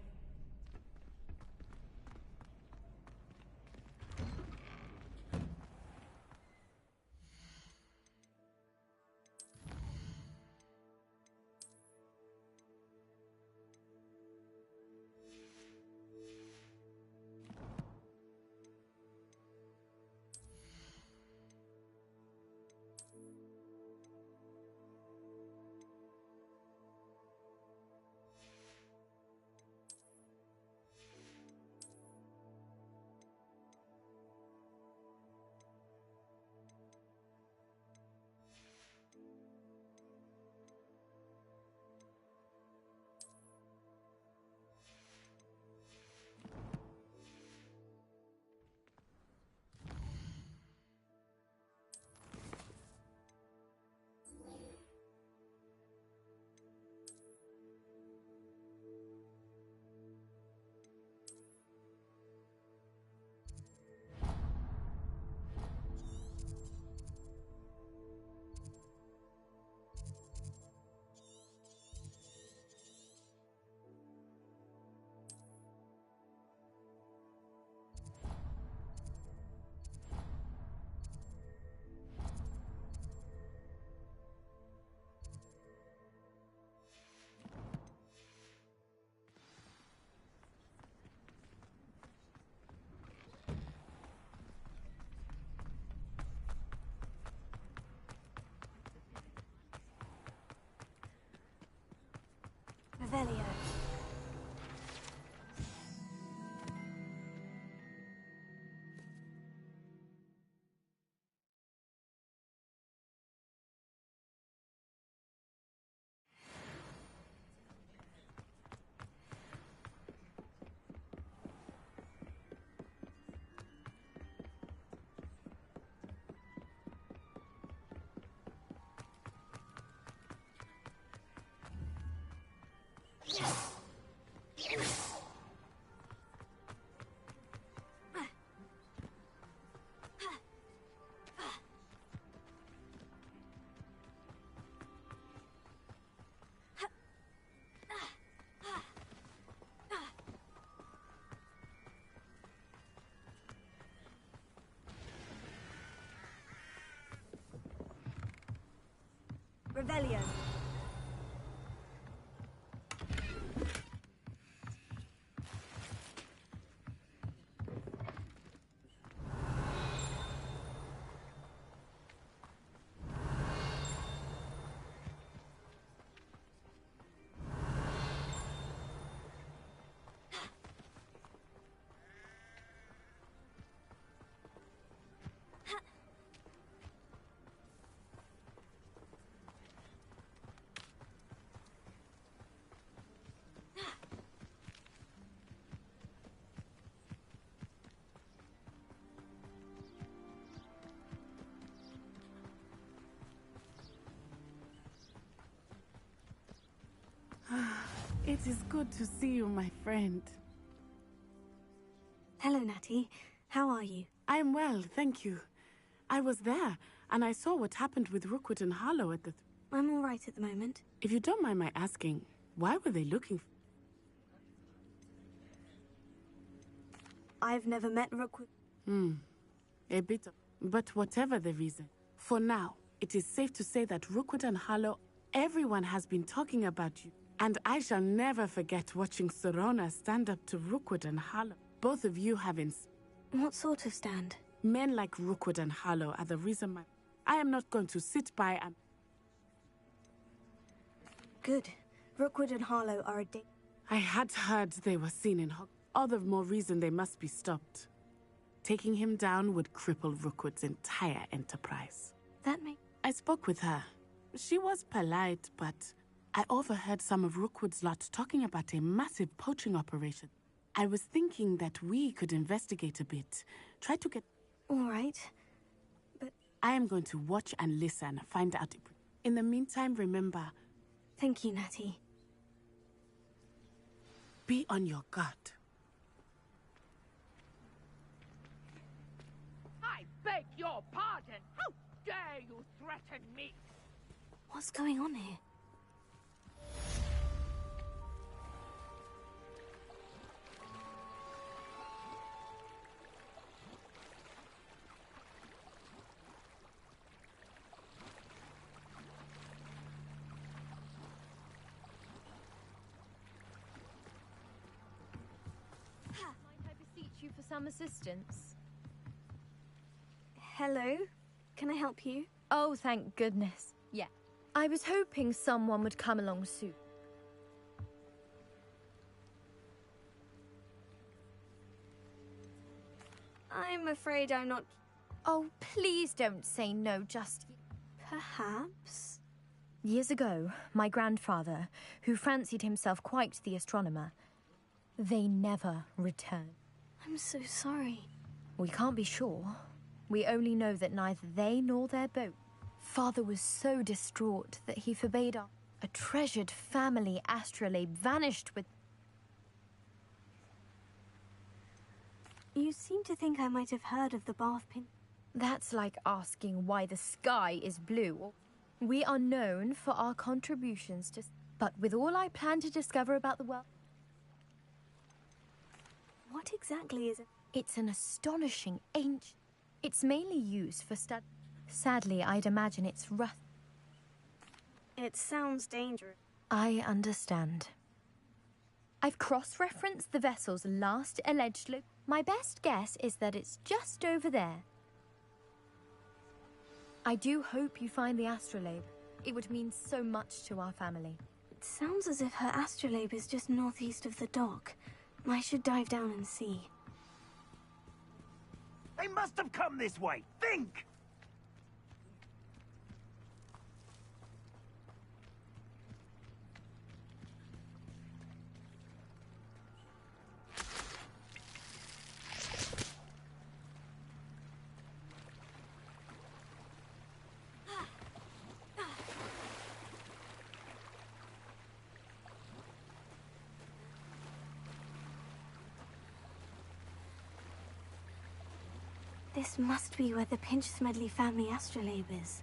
Speaker 6: Revelio. Revelio.
Speaker 11: It is good to see you, my friend.
Speaker 6: Hello, Natty. How are you?
Speaker 11: I am well, thank you. I was there, and I saw what happened with Rookwood and Harlow at the...
Speaker 6: I'm all right at the moment.
Speaker 11: If you don't mind my asking, why were they looking for...
Speaker 6: I've never met Rookwood.
Speaker 11: A bit of... But whatever the reason, for now, it is safe to say that Rookwood and Harlow, everyone has been talking about you. And I shall never forget watching Sorona stand up to Rookwood and Harlow. Both of you have
Speaker 6: What sort of stand?
Speaker 11: Men like Rookwood and Harlow are the reason I am not going to sit by and...
Speaker 6: Good. Rookwood and Harlow are a
Speaker 11: I had heard they were seen in all the more reason they must be stopped. Taking him down would cripple Rookwood's entire enterprise.
Speaker 6: That makes...
Speaker 11: I spoke with her. She was polite, but I overheard some of Rookwood's lot talking about a massive poaching operation. I was thinking that we could investigate a bit. Try to get...
Speaker 6: All right. But...
Speaker 11: I am going to watch and listen, find out... In the meantime, remember...
Speaker 6: Thank you, Natty.
Speaker 19: Be on your guard.
Speaker 20: I beg your pardon. How dare you threaten me?
Speaker 6: What's going on here?
Speaker 22: Might I beseech you for some assistance?
Speaker 6: Hello? Can I help you?
Speaker 22: Oh, thank goodness. Yeah. I was hoping someone would come along soon.
Speaker 6: I'm afraid I'm not...
Speaker 22: Oh, please don't say no, just...
Speaker 6: Perhaps?
Speaker 22: Years ago, my grandfather, who fancied himself quite the astronomer, they never returned.
Speaker 6: I'm so sorry.
Speaker 22: We can't be sure. We only know that neither they nor their boat. Father was so distraught that he forbade a treasured family astrolabe vanished with...
Speaker 6: You seem to think I might have heard of the Bath pin.
Speaker 22: That's like asking why the sky is blue. We are known for our contributions to... But with all I plan to discover about the world...
Speaker 6: What exactly is it?
Speaker 22: It's an astonishing ancient... It's mainly used for study. Sadly, I'd imagine it's rough.
Speaker 6: It sounds dangerous.
Speaker 22: I understand. I've cross-referenced the vessel's last alleged location. My best guess is that it's just over there. I do hope you find the astrolabe. It would mean so much to our family.
Speaker 6: It sounds as if her astrolabe is just northeast of the dock. I should dive down and see.
Speaker 10: They must have come this way. Think!
Speaker 6: This must be where the Pinch-Smedley family astrolabe is.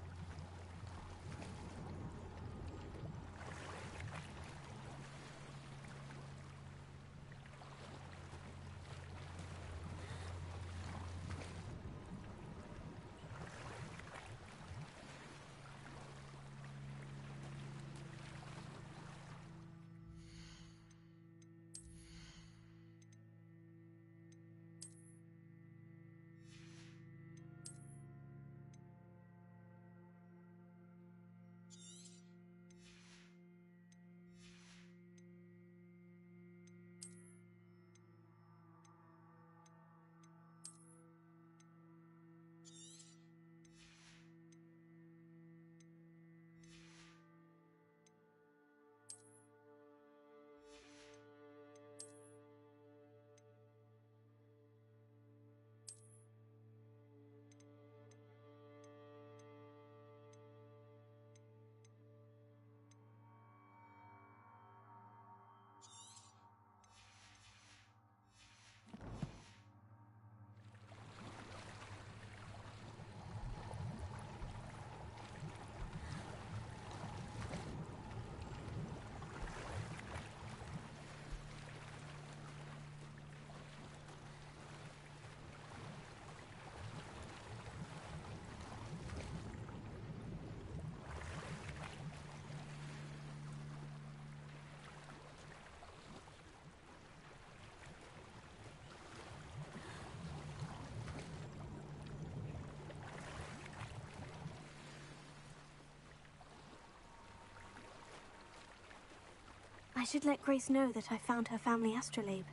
Speaker 6: I should let Grace know that I found her family astrolabe.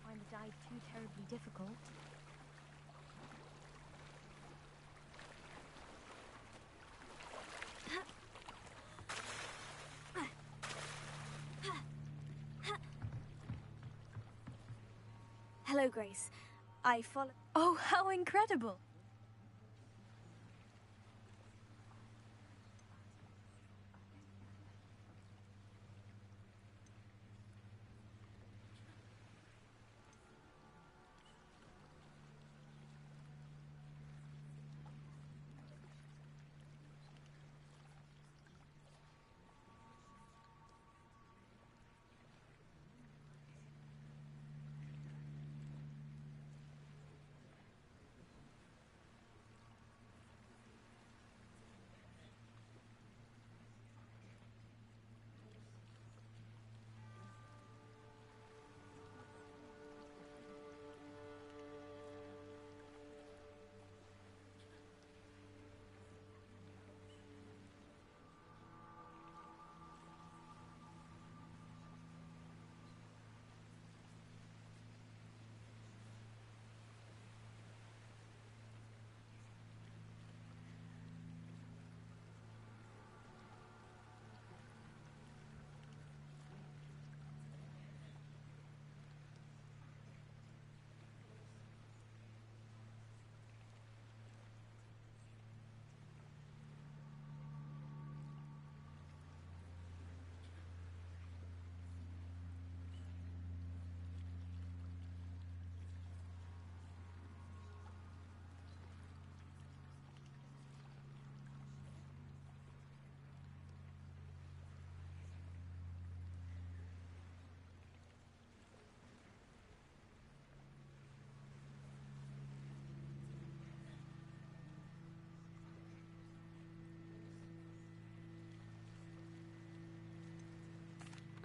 Speaker 22: Find the dive too terribly difficult.
Speaker 6: Hello, Grace. I follow.
Speaker 22: Oh, how incredible!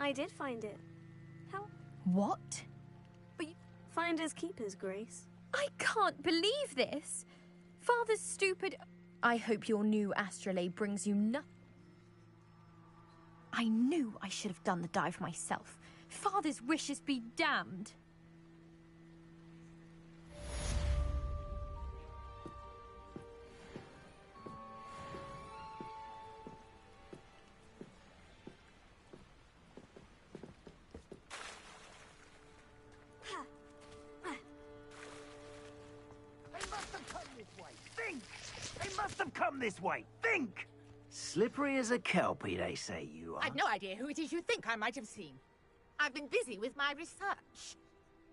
Speaker 6: I did find it. How?
Speaker 22: What?
Speaker 6: Finders keepers, Grace.
Speaker 22: I can't believe this! Father's stupid... I hope your new astrolabe brings you nothing. I knew I should have done the dive myself. Father's wishes be damned.
Speaker 10: This way. Think!
Speaker 19: Slippery as a kelpie, they say you are.
Speaker 20: I've no idea who it is you think I might have seen. I've been busy with my research.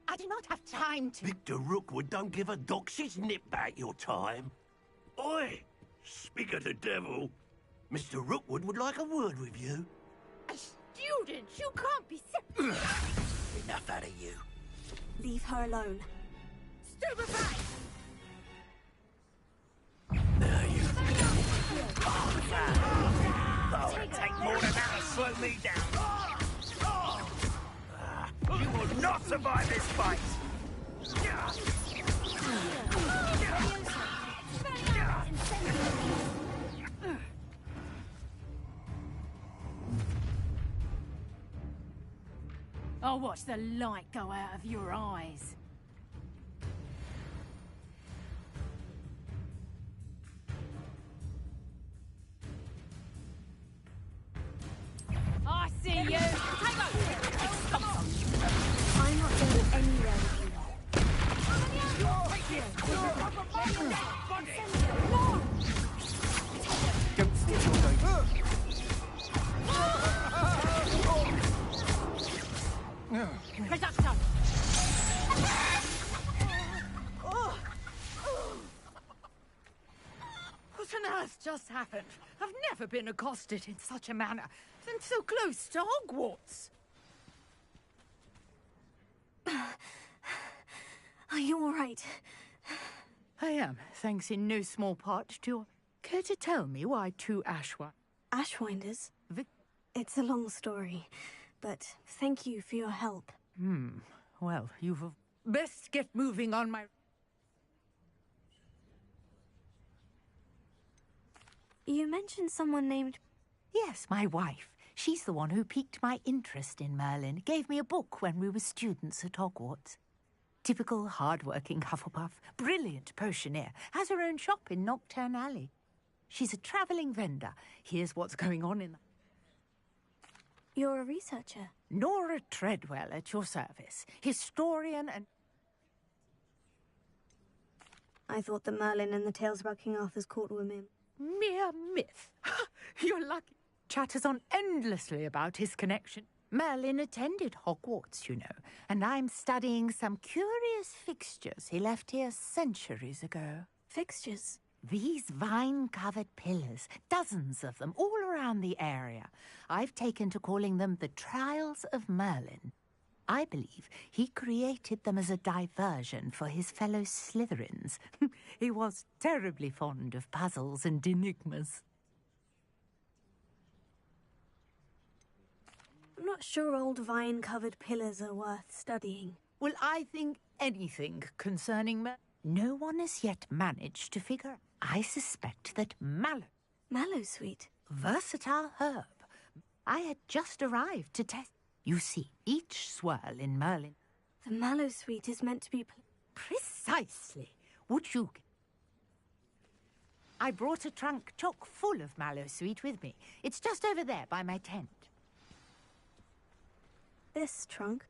Speaker 20: I do not have time to...
Speaker 10: Victor Rookwood don't give a doxy's nip back your time. Oi! Speak of the devil. Mr. Rookwood would like a word with you.
Speaker 20: A student? You can't be...
Speaker 10: Enough out of you.
Speaker 6: Leave her alone.
Speaker 20: Stupefy!
Speaker 10: Oh, it'd take more than that to slow me down. You will not survive this fight.
Speaker 17: I'll watch the light go out of your eyes. I see you! Take up!
Speaker 6: I'm not going anywhere with you.
Speaker 4: Don't steal your boat.
Speaker 17: Reducto!
Speaker 20: What on earth just happened? I've never been accosted in such a manner, and so close to Hogwarts.
Speaker 6: Are you all right?
Speaker 20: I am, thanks in no small part to your... Care to tell me why two
Speaker 6: Ashwinders? It's a long story, but thank you for your help.
Speaker 20: Well, you've... Best get moving on my...
Speaker 6: You mentioned someone named...
Speaker 20: Yes, my wife. She's the one who piqued my interest in Merlin. Gave me a book when we were students at Hogwarts. Typical hard-working Hufflepuff. Brilliant potioneer. Has her own shop in Knockturn Alley. She's a travelling vendor. Here's what's going on in...
Speaker 6: You're a researcher?
Speaker 20: Nora Treadwell at your service. Historian and...
Speaker 6: I thought that Merlin and the tales about King Arthur's court were myth.
Speaker 20: Mere myth. You're lucky. Chatters on endlessly about his connection. Merlin attended Hogwarts, you know, and I'm studying some curious fixtures he left here centuries ago.
Speaker 6: Fixtures?
Speaker 20: These vine-covered pillars, dozens of them, all around the area. I've taken to calling them the Trials of Merlin. I believe he created them as a diversion for his fellow Slytherins. He was terribly fond of puzzles and enigmas.
Speaker 6: I'm not sure old vine-covered pillars are worth studying.
Speaker 20: Well, I think anything concerning no one has yet managed to figure. I suspect that
Speaker 6: Mallowsweet?
Speaker 20: Versatile herb. I had just arrived to test. You see, each swirl in Merlin.
Speaker 6: The Mallowsweet is meant to be...
Speaker 20: Precisely. Would you... I brought a trunk chock full of Mallowsweet with me. It's just over there by my tent.
Speaker 6: This trunk?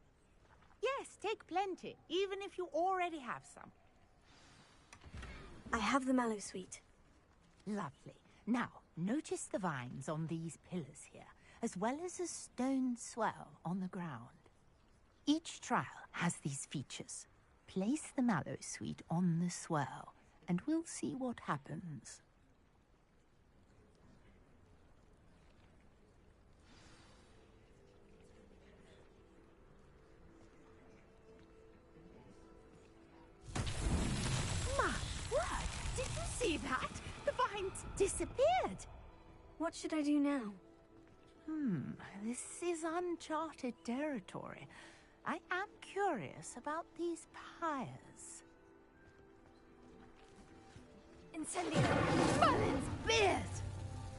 Speaker 20: Yes, take plenty, even if you already have some.
Speaker 6: I have the Mallowsweet.
Speaker 20: Lovely. Now, notice the vines on these pillars here, as well as a stone swell on the ground. Each trial has these features. Place the Mallowsweet on the swell, and we'll see what happens. My word! Did you see that? The vines disappeared.
Speaker 6: What should I do now?
Speaker 20: This is uncharted territory. I am curious about these pyres.
Speaker 6: Incendio!
Speaker 20: Merlin's beard!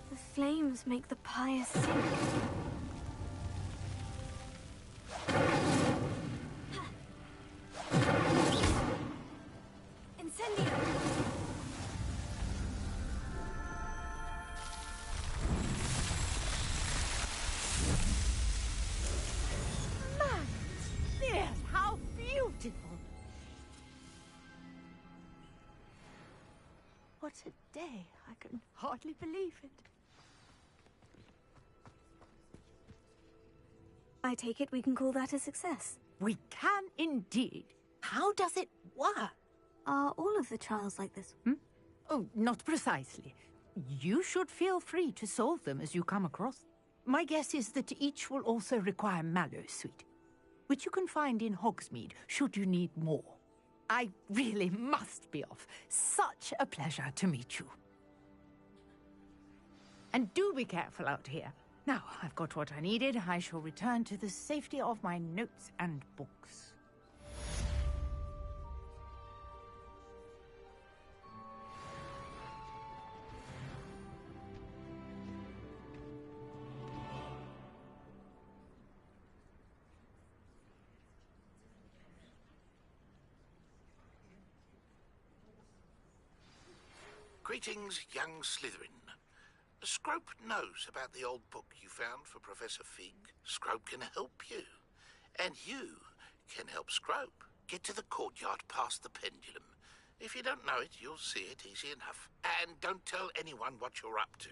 Speaker 6: The flames make the pyre sink. Incendio!
Speaker 20: How beautiful! What a day! I can hardly believe it.
Speaker 6: I take it we can call that a success.
Speaker 20: We can indeed. How does it work?
Speaker 6: Are all of the trials like this?
Speaker 20: Oh, not precisely. You should feel free to solve them as you come across. My guess is that each will also require Mallowsweet, which you can find in Hogsmeade, should you need more. I really must be off. Such a pleasure to meet you. And do be careful out here. Now, I've got what I needed. I shall return to the safety of my notes and books.
Speaker 10: Greetings, young Slytherin. Scrope knows about the old book you found for Professor Fig. Scrope can help you. And you can help Scrope get to the courtyard past the pendulum. If you don't know it, you'll see it easy enough. And don't tell anyone what you're up to.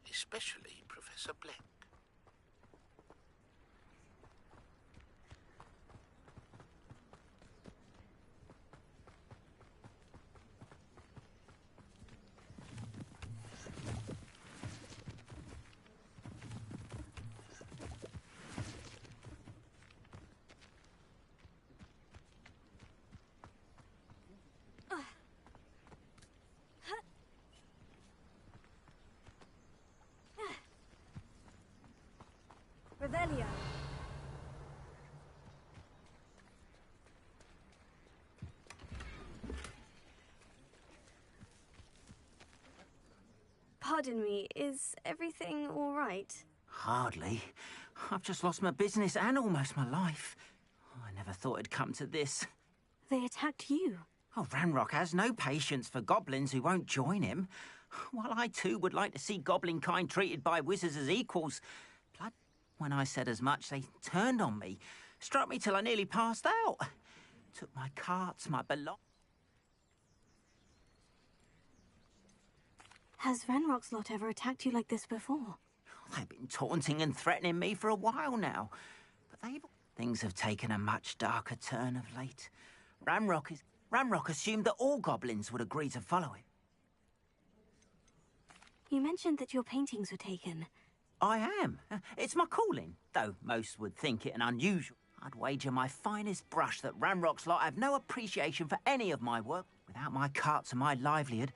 Speaker 10: Especially Professor Black.
Speaker 6: Revelio. Pardon me, is everything all right?
Speaker 15: Hardly. I've just lost my business and almost my life. I never thought it'd come to this.
Speaker 6: They attacked you.
Speaker 15: Oh, Ranrock has no patience for goblins who won't join him. While I too would like to see goblin kind treated by wizards as equals. Blood, when I said as much, they turned on me, struck me till I nearly passed out. Took my carts, my belongings.
Speaker 6: Has Ranrock's lot ever attacked you like this before?
Speaker 15: They've been taunting and threatening me for a while now. But things have taken a much darker turn of late. Ranrock assumed that all goblins would agree to follow him.
Speaker 6: You mentioned that your paintings were taken.
Speaker 15: I am. It's my calling, though most would think it an unusual. I'd wager my finest brush that Ranrock's lot have no appreciation for any of my work. Without my carts and my livelihood.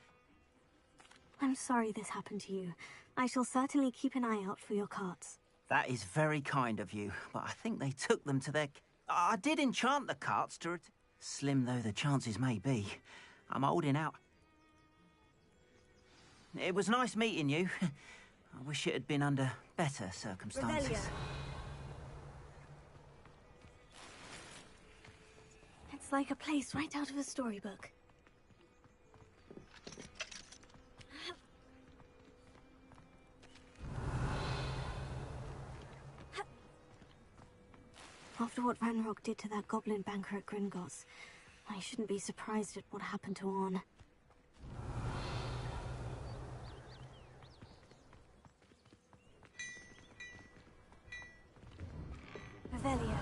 Speaker 6: I'm sorry this happened to you. I shall certainly keep an eye out for your carts.
Speaker 15: That is very kind of you, but I think they took them to their... I did enchant the carts to... Slim though the chances may be, I'm holding out. It was nice meeting you. I wish it had been under better circumstances.
Speaker 6: Revelio. It's like a place right out of a storybook. After what Ranrock did to that goblin banker at Gringotts, I shouldn't be surprised at what happened to Orn. Revelio.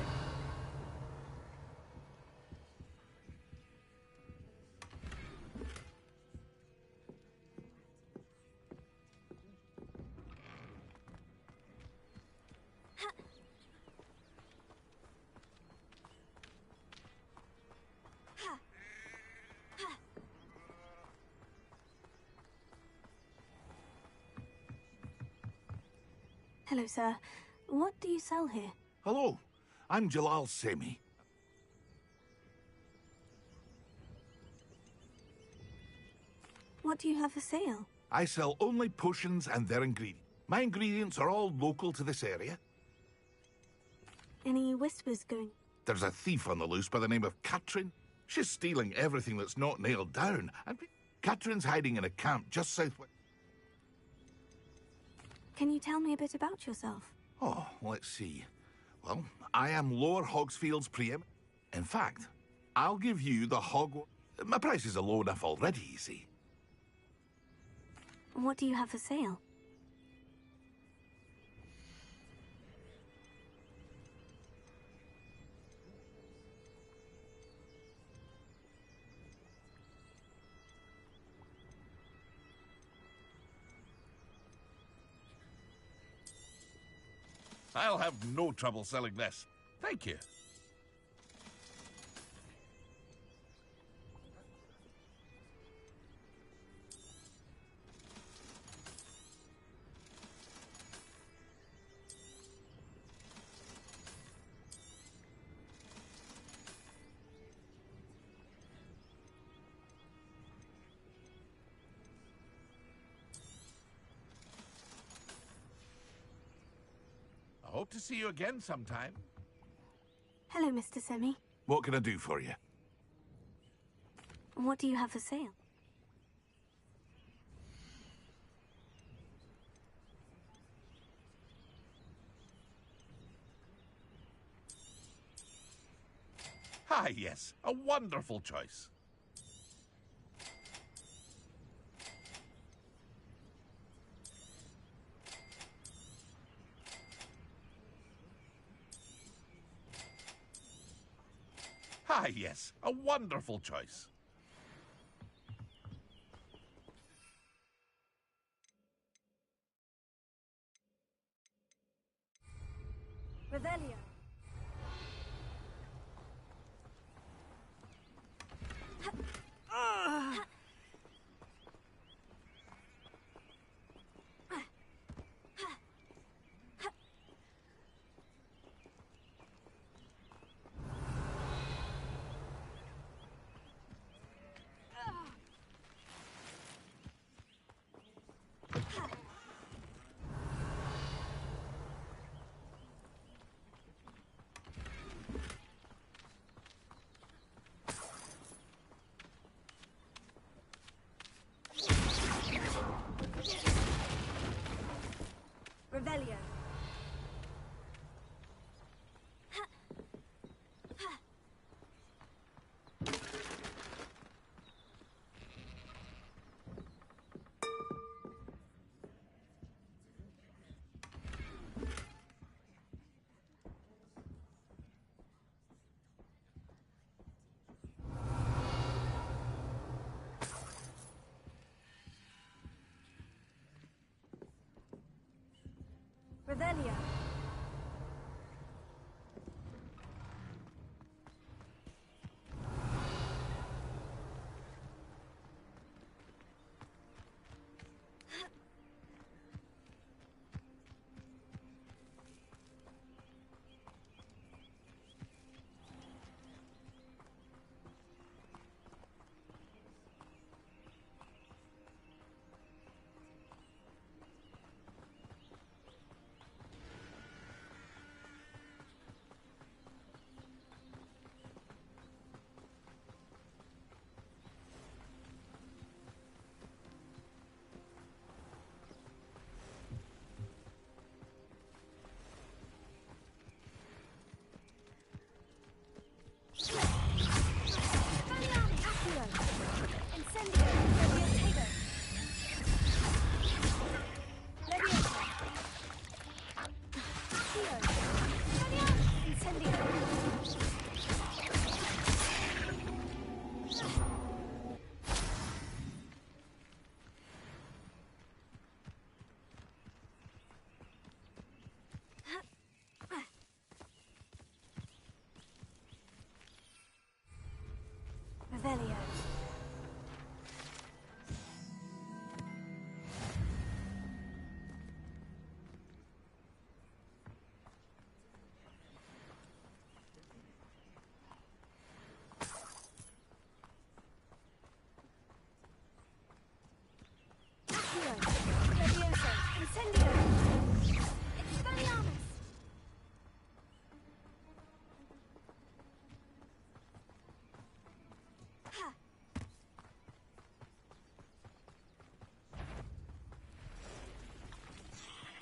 Speaker 6: Hello, sir. What do you sell here?
Speaker 7: Hello, I'm Jalal Semi.
Speaker 6: What do you have for sale?
Speaker 7: I sell only potions and their ingredients. My ingredients are all local to this area.
Speaker 6: Any whispers going?
Speaker 7: There's a thief on the loose by the name of Katrin. She's stealing everything that's not nailed down. And Katrin's hiding in a camp just southwest.
Speaker 6: Can you tell me a bit about yourself?
Speaker 7: Oh, let's see. Well, I am Lower Hogsfield's preeminent. In fact, I'll give you the My prices are low enough already, you see.
Speaker 6: What do you have for sale?
Speaker 7: I'll have no trouble selling this. Thank you. I hope to see you again sometime.
Speaker 6: Hello, Mr. Semi.
Speaker 7: What can I do for you?
Speaker 6: What do you have for sale?
Speaker 7: Ah, yes. A wonderful choice. Ah, yes. A wonderful choice.
Speaker 6: Revelio.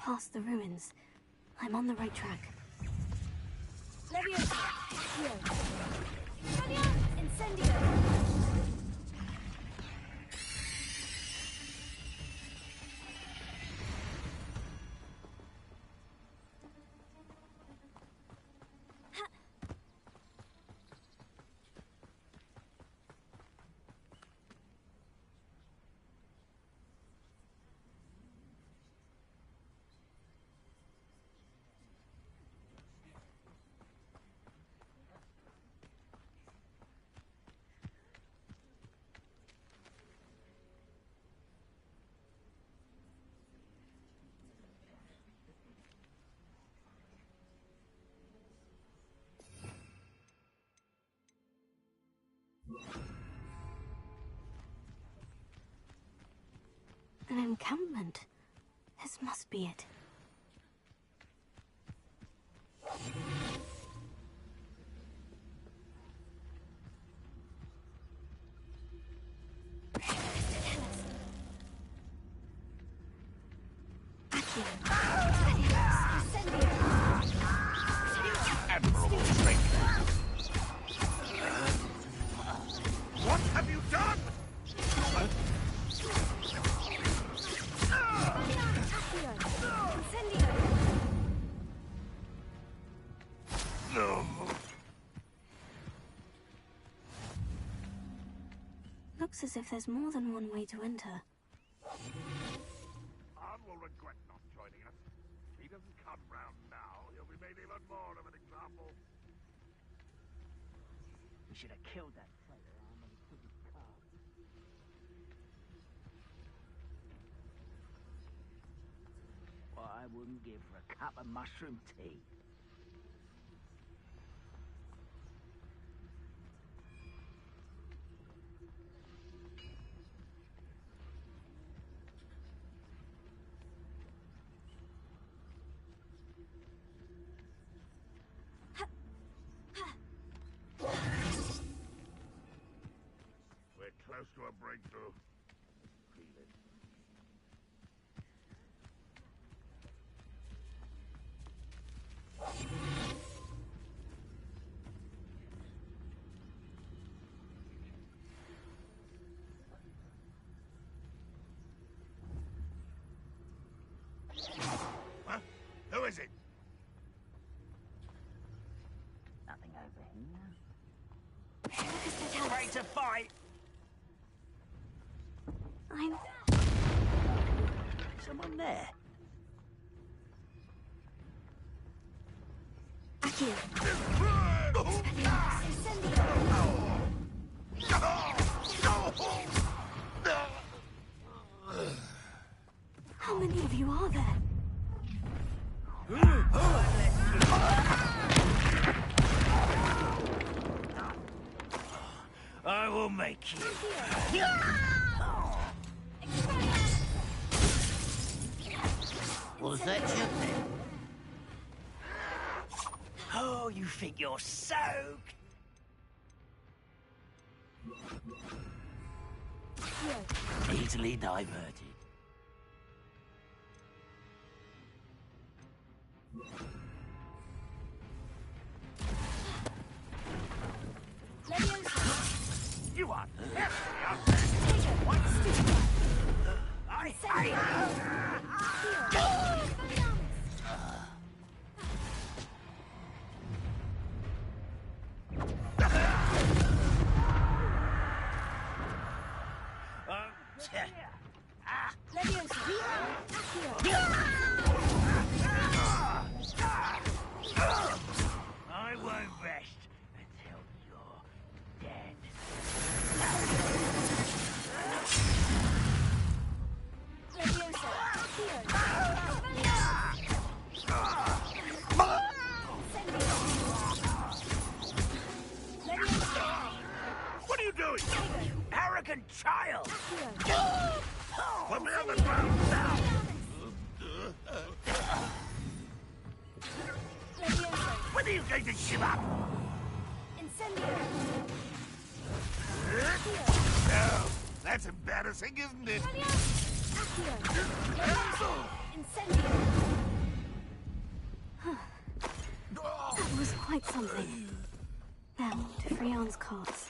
Speaker 5: past the ruins. I'm on the right track.
Speaker 18: Leviosa, Accio. Incendio.
Speaker 5: An encampment. This must be it.
Speaker 7: Admirable strength. What have you done?
Speaker 5: Looks as if there's more than one way to enter.
Speaker 7: Arn will regret not joining us. If he doesn't come round now, he'll be made even more of an example.
Speaker 15: We should have killed that traitor Arn when he took his car. What I wouldn't give for a cup of mushroom tea.
Speaker 7: We're close to a breakthrough. Feel it. Huh? Who is it?
Speaker 15: Nothing over here. Ready to fight?
Speaker 5: I'm...
Speaker 15: Someone there?
Speaker 5: Accio. How many of you are there?
Speaker 15: I will make you. Was that you then? Oh, you think you're soaked? Easily diverted. You are definitely up there. What's stupid? I won't rest until you're dead. What are you doing? You arrogant child! Put me on the ground now! When are you going to give up? No, that's embarrassing, isn't it?
Speaker 18: Incendio.
Speaker 6: like something. There, to Freon's carts.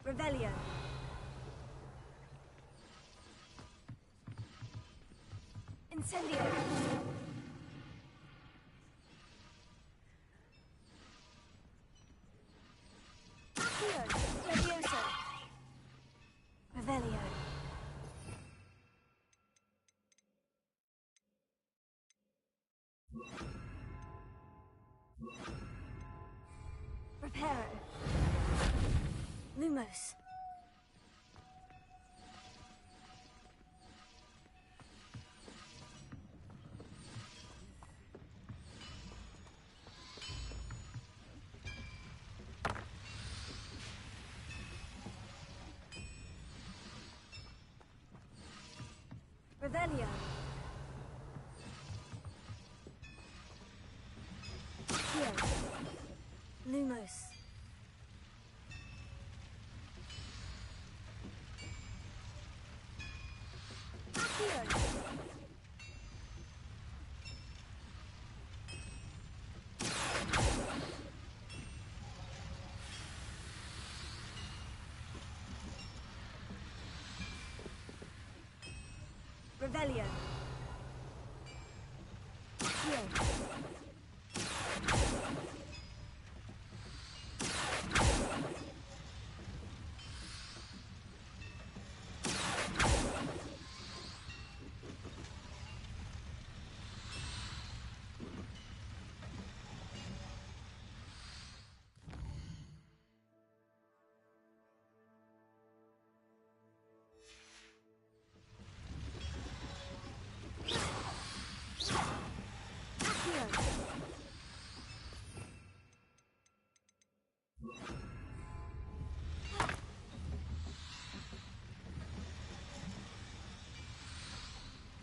Speaker 12: Revelio. Incendio. Accio. Levioso.
Speaker 6: Revelio.
Speaker 12: Reparo.
Speaker 6: Lumos.
Speaker 12: Revelio.
Speaker 6: Accio. Lumos.
Speaker 12: Accio. Revelio.
Speaker 6: Accio.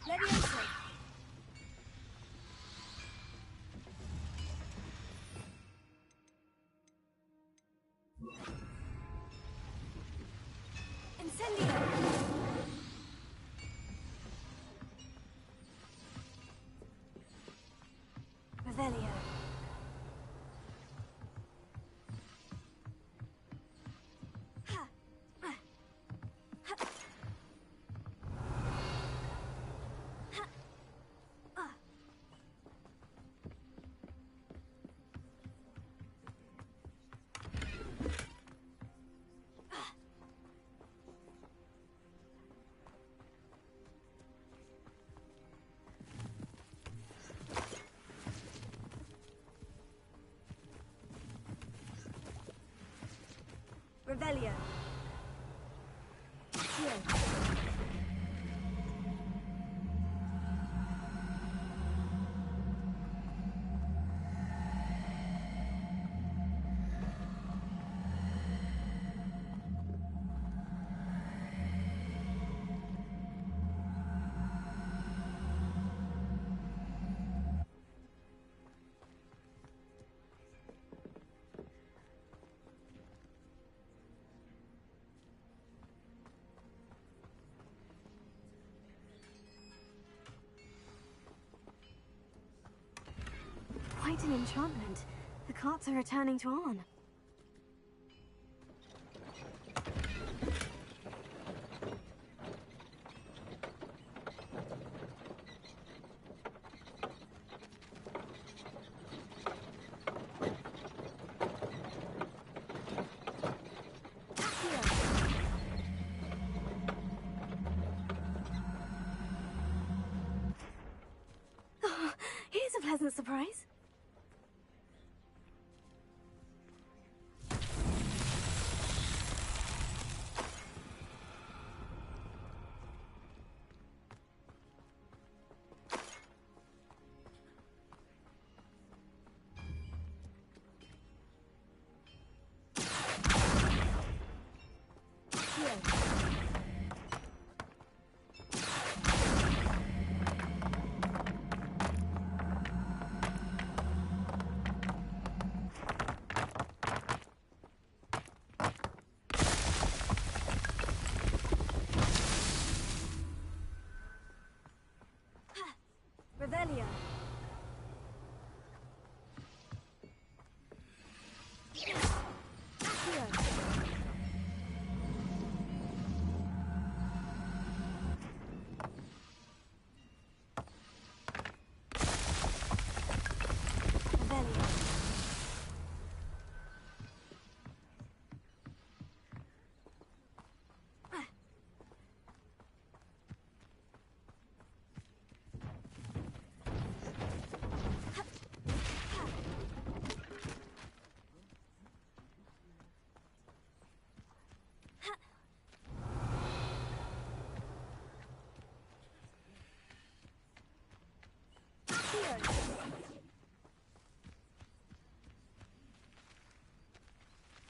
Speaker 12: Levioso. Incendio.
Speaker 6: Revelio.
Speaker 12: Revelio.
Speaker 6: Accio. Quite an enchantment. The carts are returning to Arn. Oh, here's a pleasant surprise.
Speaker 12: Accio.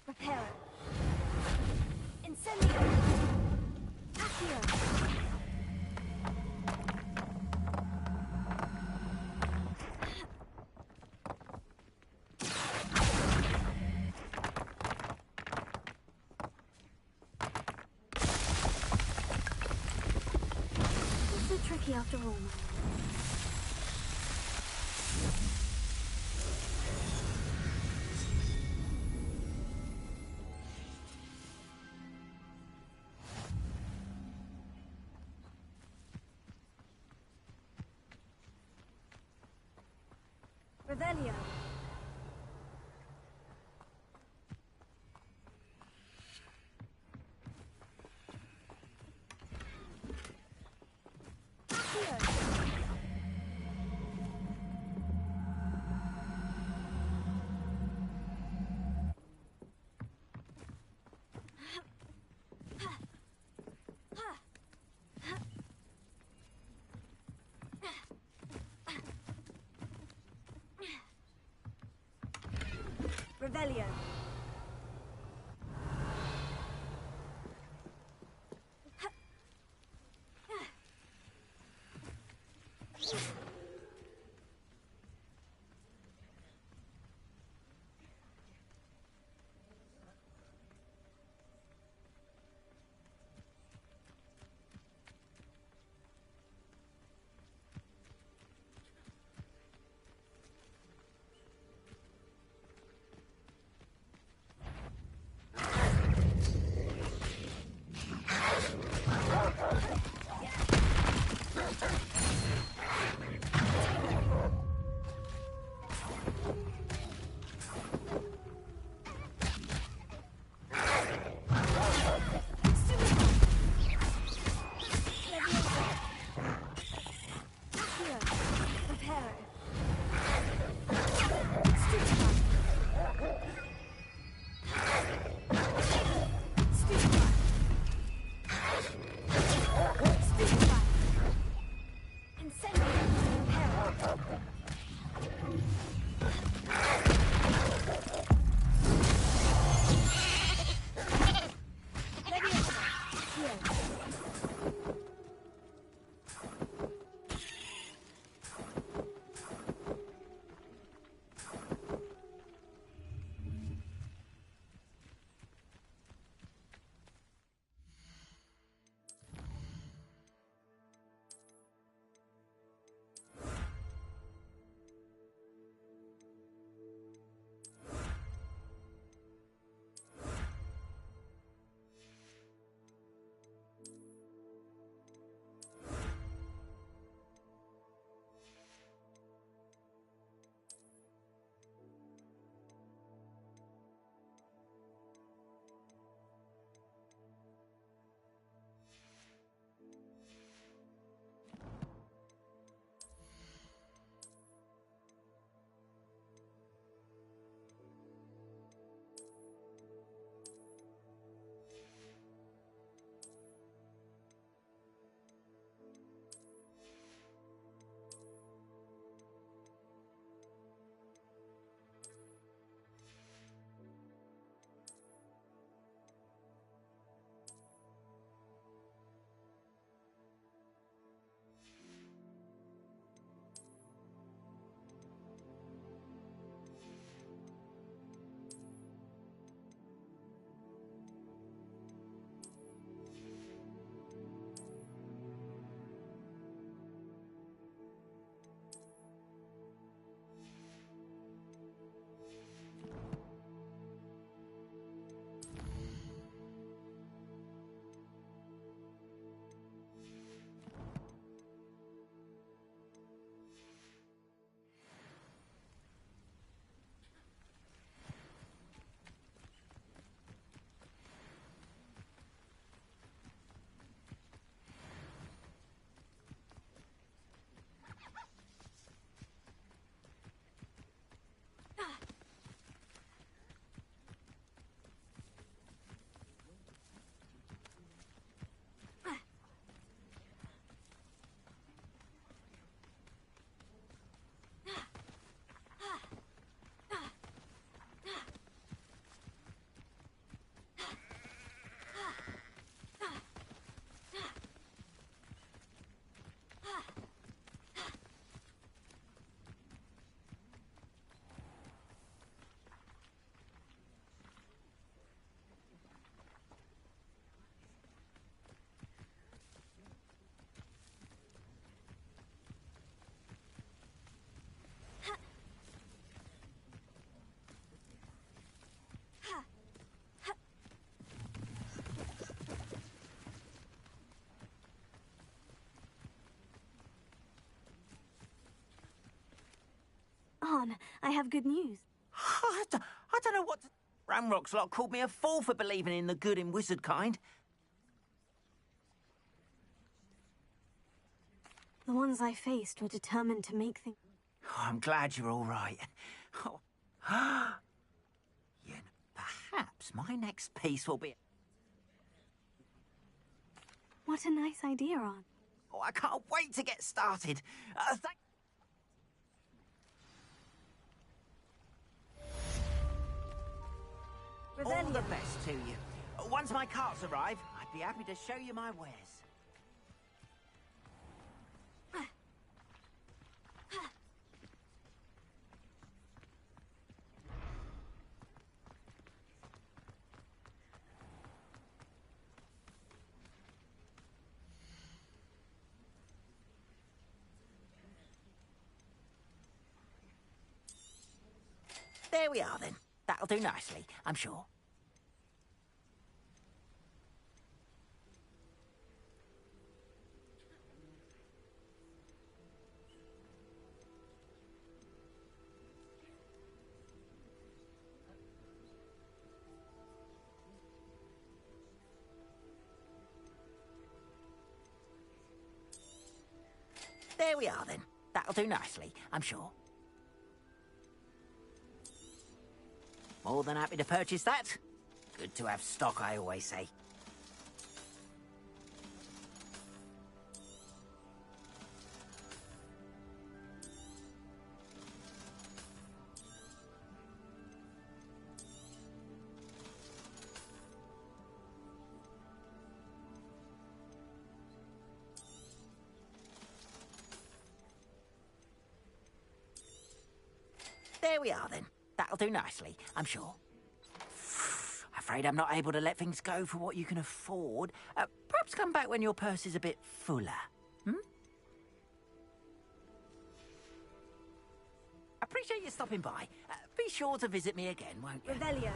Speaker 12: Reparo. Incendio. Accio.
Speaker 6: It's so tricky after all.
Speaker 12: Revelio. Revelio.
Speaker 6: Ron. I have good news.
Speaker 15: I don't know what to... Ramrock's lot called me a fool for believing in the good in wizard kind.
Speaker 6: The ones I faced were determined to make things...
Speaker 15: Oh, I'm glad you're all right. Oh. Yeah, perhaps my next piece will be...
Speaker 6: What a nice idea, Ron.
Speaker 15: Oh, I can't wait to get started. All the best to you. Once my carts arrive, I'd be happy to show you my wares. There we are, then. That'll do nicely, I'm sure. There we are, then. That'll do nicely, I'm sure. More than happy to purchase that. Good to have stock, I always say. There we are, then. That'll do nicely, I'm sure. Afraid I'm not able to let things go for what you can afford. Perhaps come back when your purse is a bit fuller. Appreciate you stopping by. Be sure to visit me again, won't you?
Speaker 12: Revelio.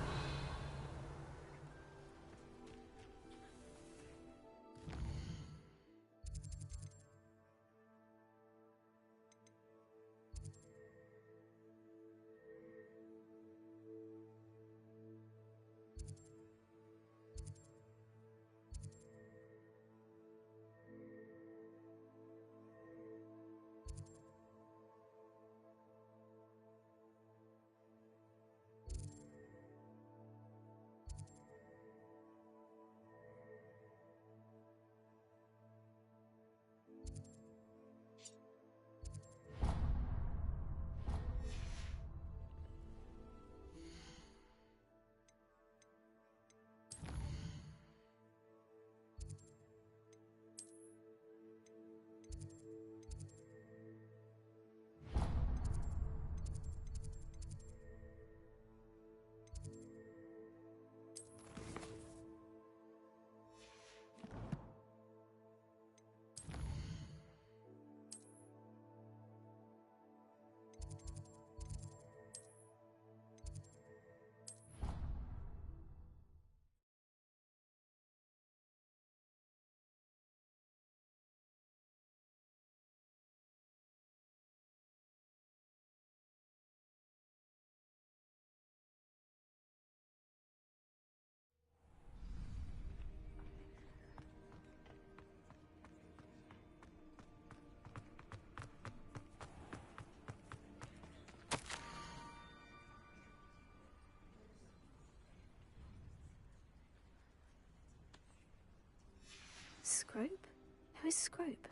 Speaker 6: Scrope? Who is Scrope?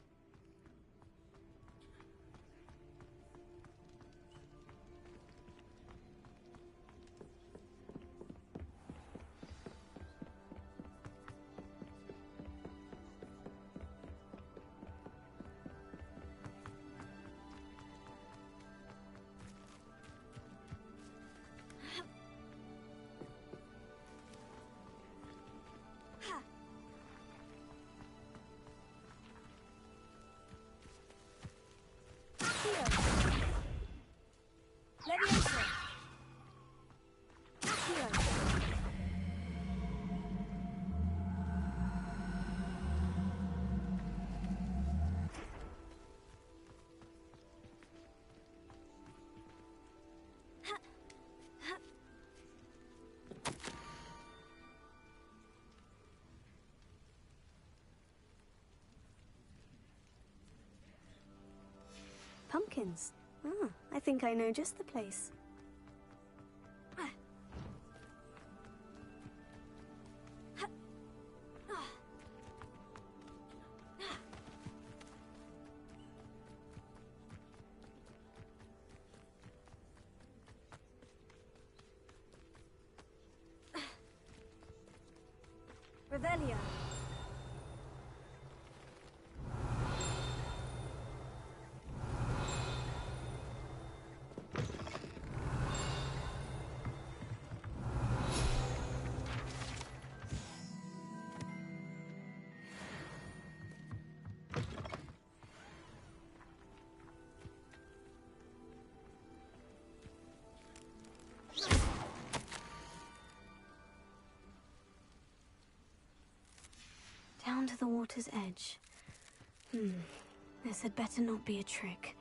Speaker 6: pumpkins. Ah, I think I know just the place.
Speaker 12: Revelio.
Speaker 6: Down to the water's edge. This had better not be a trick.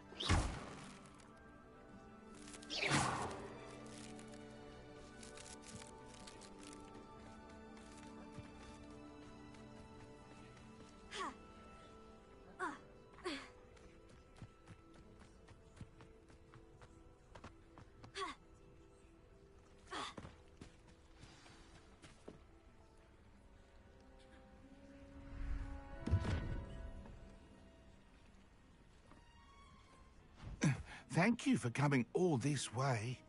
Speaker 7: Thank you for coming all this way.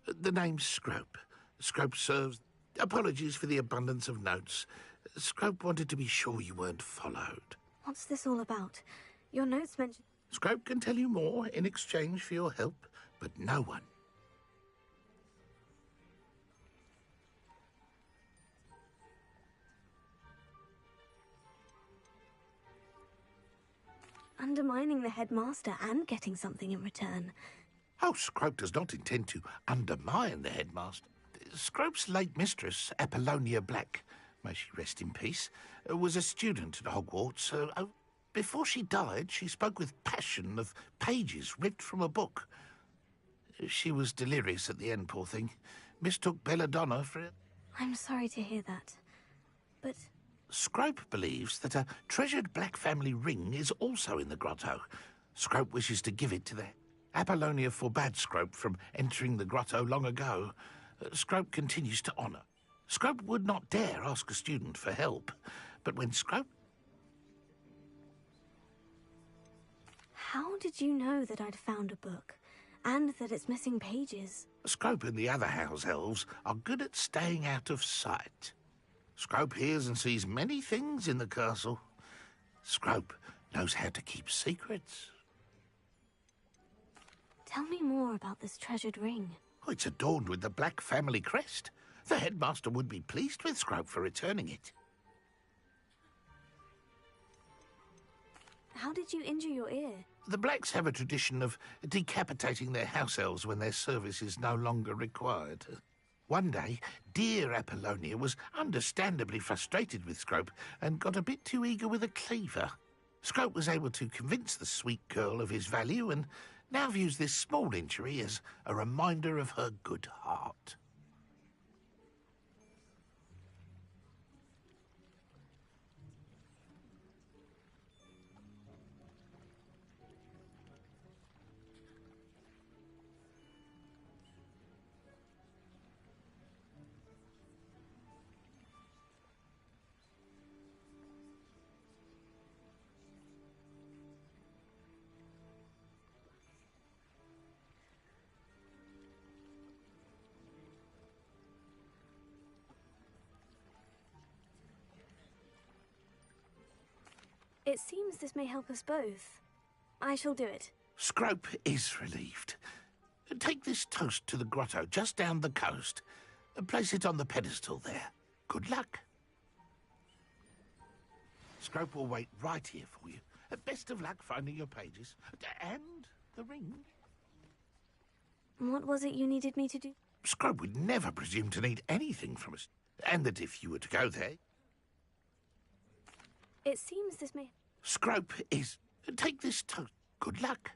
Speaker 7: The name's Scrope. Scrope serves... Apologies for the abundance of notes. Scrope wanted to be sure you weren't followed.
Speaker 6: What's this all about? Your notes mention...
Speaker 7: Scrope can tell you more in exchange for your help, but no one.
Speaker 6: Undermining the headmaster and getting something in return.
Speaker 7: Oh, Scrope does not intend to undermine the headmaster. Scrope's late mistress, Apollonia Black, may she rest in peace, was a student at Hogwarts. Before she died, she spoke with passion of pages ripped from a book. She was delirious at the end, poor thing. Mistook Belladonna for it.
Speaker 6: I'm sorry to hear that. But...
Speaker 7: Scrope believes that a treasured Black family ring is also in the grotto. Scrope wishes to give it to them. Apollonia forbade Scrope from entering the grotto long ago. Scrope continues to honour. Scrope would not dare ask a student for help, but when Scrope...
Speaker 6: How did you know that I'd found a book, and that it's missing pages?
Speaker 7: Scrope and the other house elves are good at staying out of sight. Scrope hears and sees many things in the castle. Scrope knows how to keep secrets.
Speaker 6: Tell me more about this treasured ring.
Speaker 7: Oh, it's adorned with the Black family crest. The headmaster would be pleased with Scrope for returning it.
Speaker 6: How did you injure your ear?
Speaker 7: The Blacks have a tradition of decapitating their house elves when their service is no longer required. One day, dear Apollonia was understandably frustrated with Scrope and got a bit too eager with a cleaver. Scrope was able to convince the sweet girl of his value and now views this small injury as a reminder of her good heart.
Speaker 6: It seems this may help us both. I shall do it.
Speaker 7: Scrope is relieved. Take this toast to the grotto just down the coast and place it on the pedestal there. Good luck. Scrope will wait right here for you. Best of luck finding your pages. And the ring.
Speaker 6: What was it you needed me to do?
Speaker 7: Scrope would never presume to need anything from us. And that if you were to go there...
Speaker 6: It seems this may...
Speaker 7: Scrope is... Take this toast. Good luck.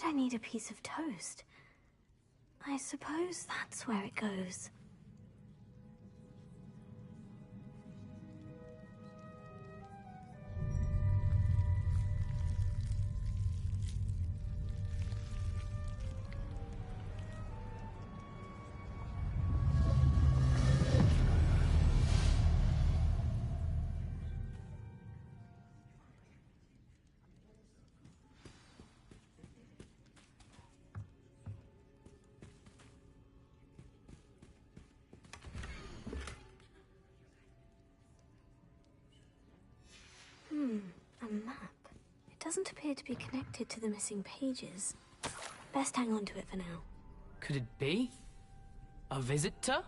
Speaker 6: I need a piece of toast? I suppose that's where it goes. A map. It doesn't appear to be connected to the missing pages. Best hang on to it for now.
Speaker 13: Could it be? A visitor?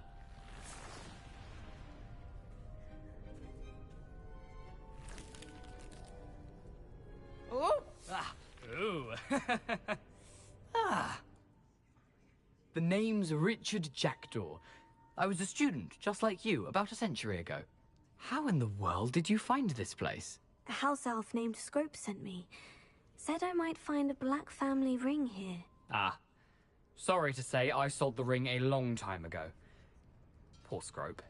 Speaker 13: Oh! Ah! Ooh! Ah! The name's Richard Jackdaw. I was a student, just like you, about a century ago. How in the world did you find this place?
Speaker 6: A house elf named Scrope sent me. Said I might find a black family ring here.
Speaker 13: Ah. Sorry to say, I sold the ring a long time ago. Poor Scrope.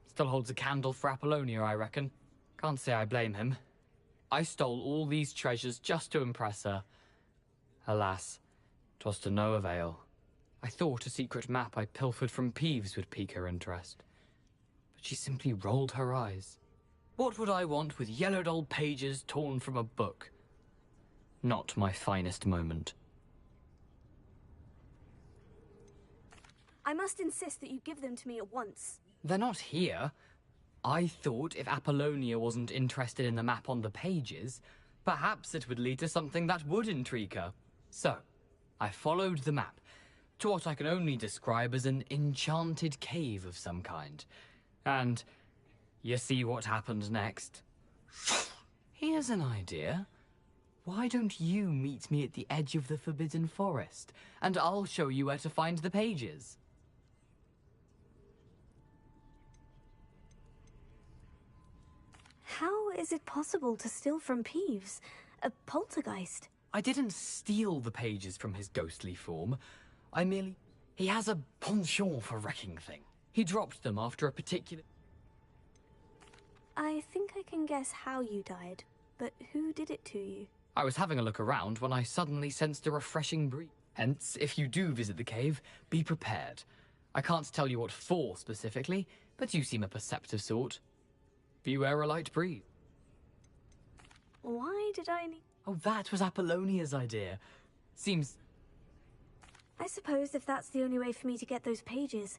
Speaker 13: Still holds a candle for Apollonia, I reckon. Can't say I blame him. I stole all these treasures just to impress her. Alas, 'twas to no avail. I thought a secret map I pilfered from Peeves would pique her interest. But she simply rolled her eyes. What would I want with yellowed old pages torn from a book? Not my finest moment.
Speaker 6: I must insist that you give them to me at once.
Speaker 13: They're not here. I thought if Apollonia wasn't interested in the map on the pages, perhaps it would lead to something that would intrigue her. So, I followed the map to what I can only describe as an enchanted cave of some kind. And you see what happened next? Here's an idea. Why don't you meet me at the edge of the Forbidden Forest, and I'll show you where to find the pages?
Speaker 6: How is it possible to steal from Peeves? A poltergeist?
Speaker 13: I didn't steal the pages from his ghostly form. I merely... He has a penchant for wrecking things. He dropped them after a particular...
Speaker 6: I think I can guess how you died, but who did it to you?
Speaker 13: I was having a look around when I suddenly sensed a refreshing breeze. Hence, if you do visit the cave, be prepared. I can't tell you what for specifically, but you seem a perceptive sort. Beware a light breeze.
Speaker 6: Why did I need...
Speaker 13: Oh, that was Apollonia's idea. Seems...
Speaker 6: I suppose if that's the only way for me to get those pages...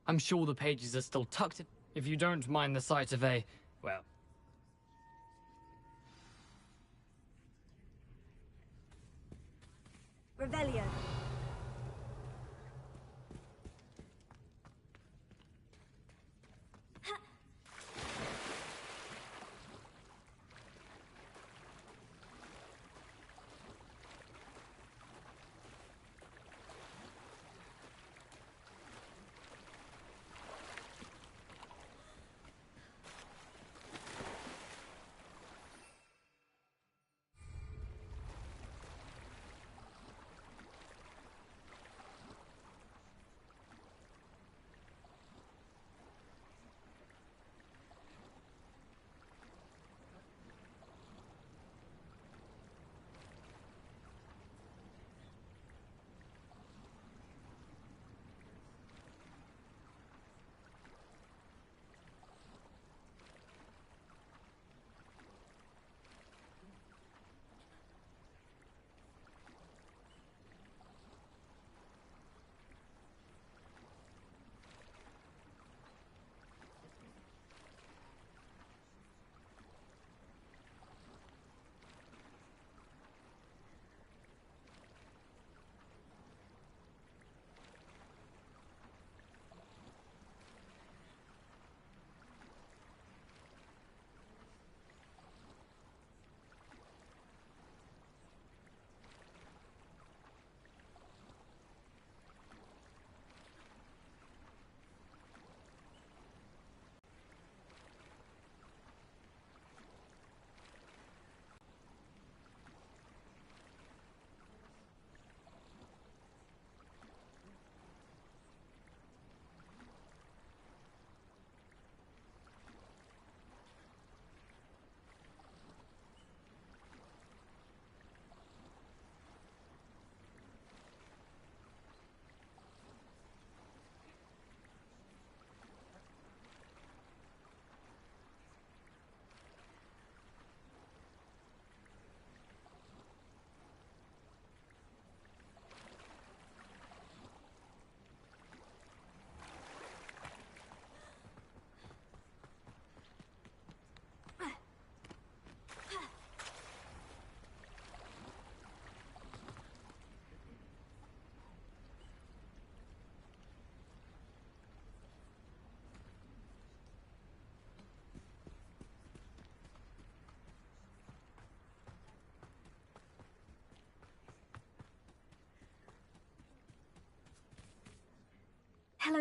Speaker 13: I'm sure the pages are still tucked in... If you don't mind the sight of a... well...
Speaker 6: Revelio.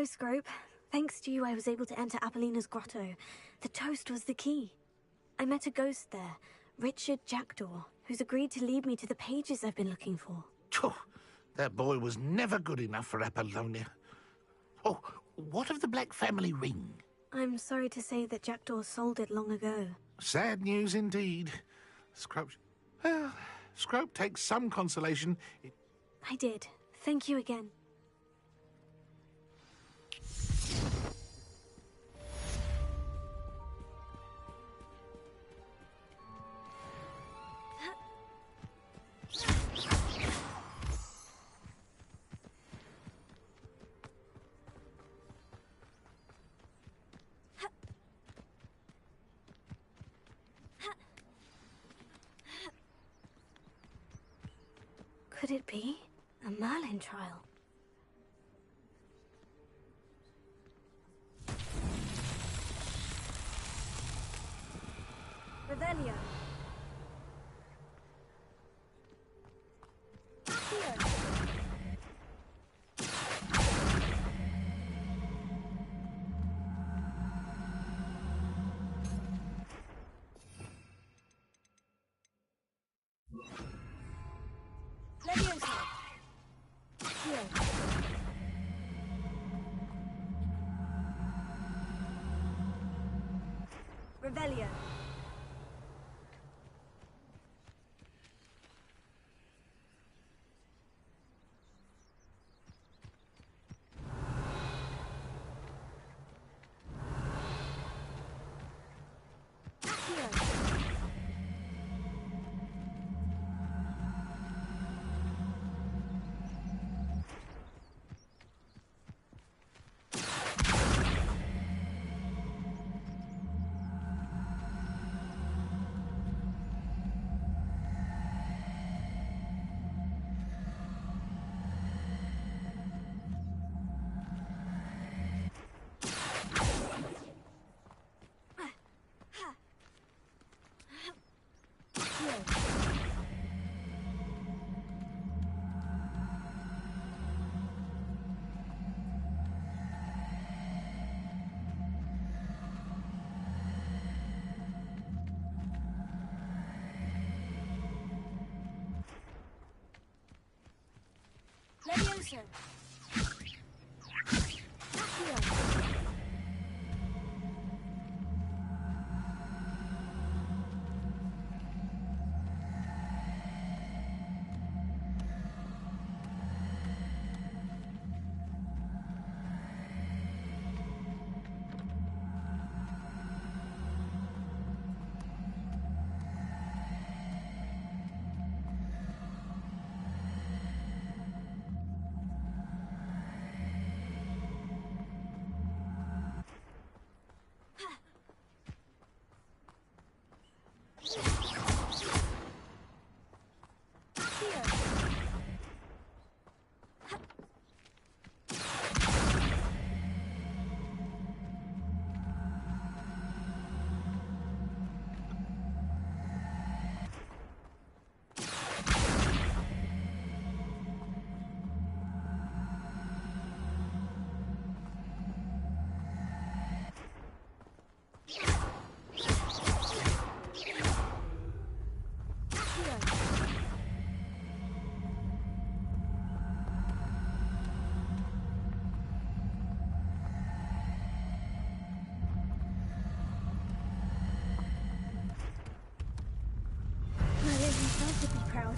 Speaker 6: Hello, Scrope. Thanks to you, I was able to enter Apollina's grotto. The toast was the key. I met a ghost there, Richard Jackdaw, who's agreed to lead me to the pages I've been looking for.
Speaker 7: Phew, that boy was never good enough for Apollonia. Oh, what of the Black family ring?
Speaker 6: I'm sorry to say that Jackdaw sold it long ago.
Speaker 7: Sad news indeed. Scrope... Well, Scrope takes some consolation.
Speaker 6: I did. Thank you again. Could it be a Merlin trial? Revelio. Leviosa. Here. Revelio. Leviosa. Himself would be proud.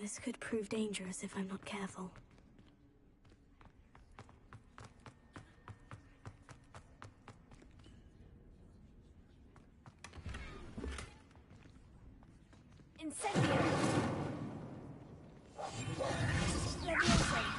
Speaker 6: This could prove dangerous if I'm not careful.
Speaker 12: Incendio! Leviosa!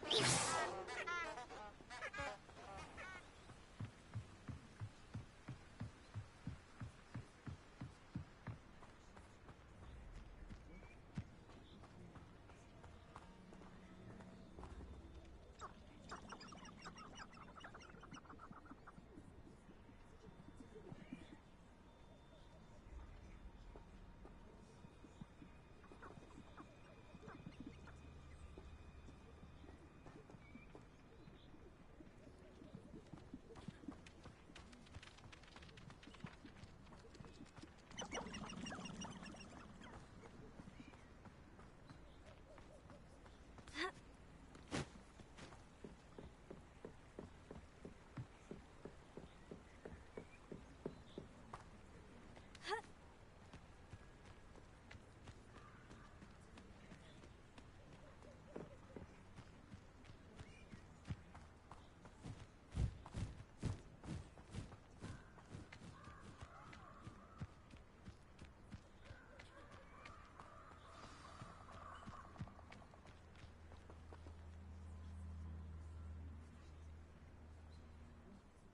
Speaker 12: Theo!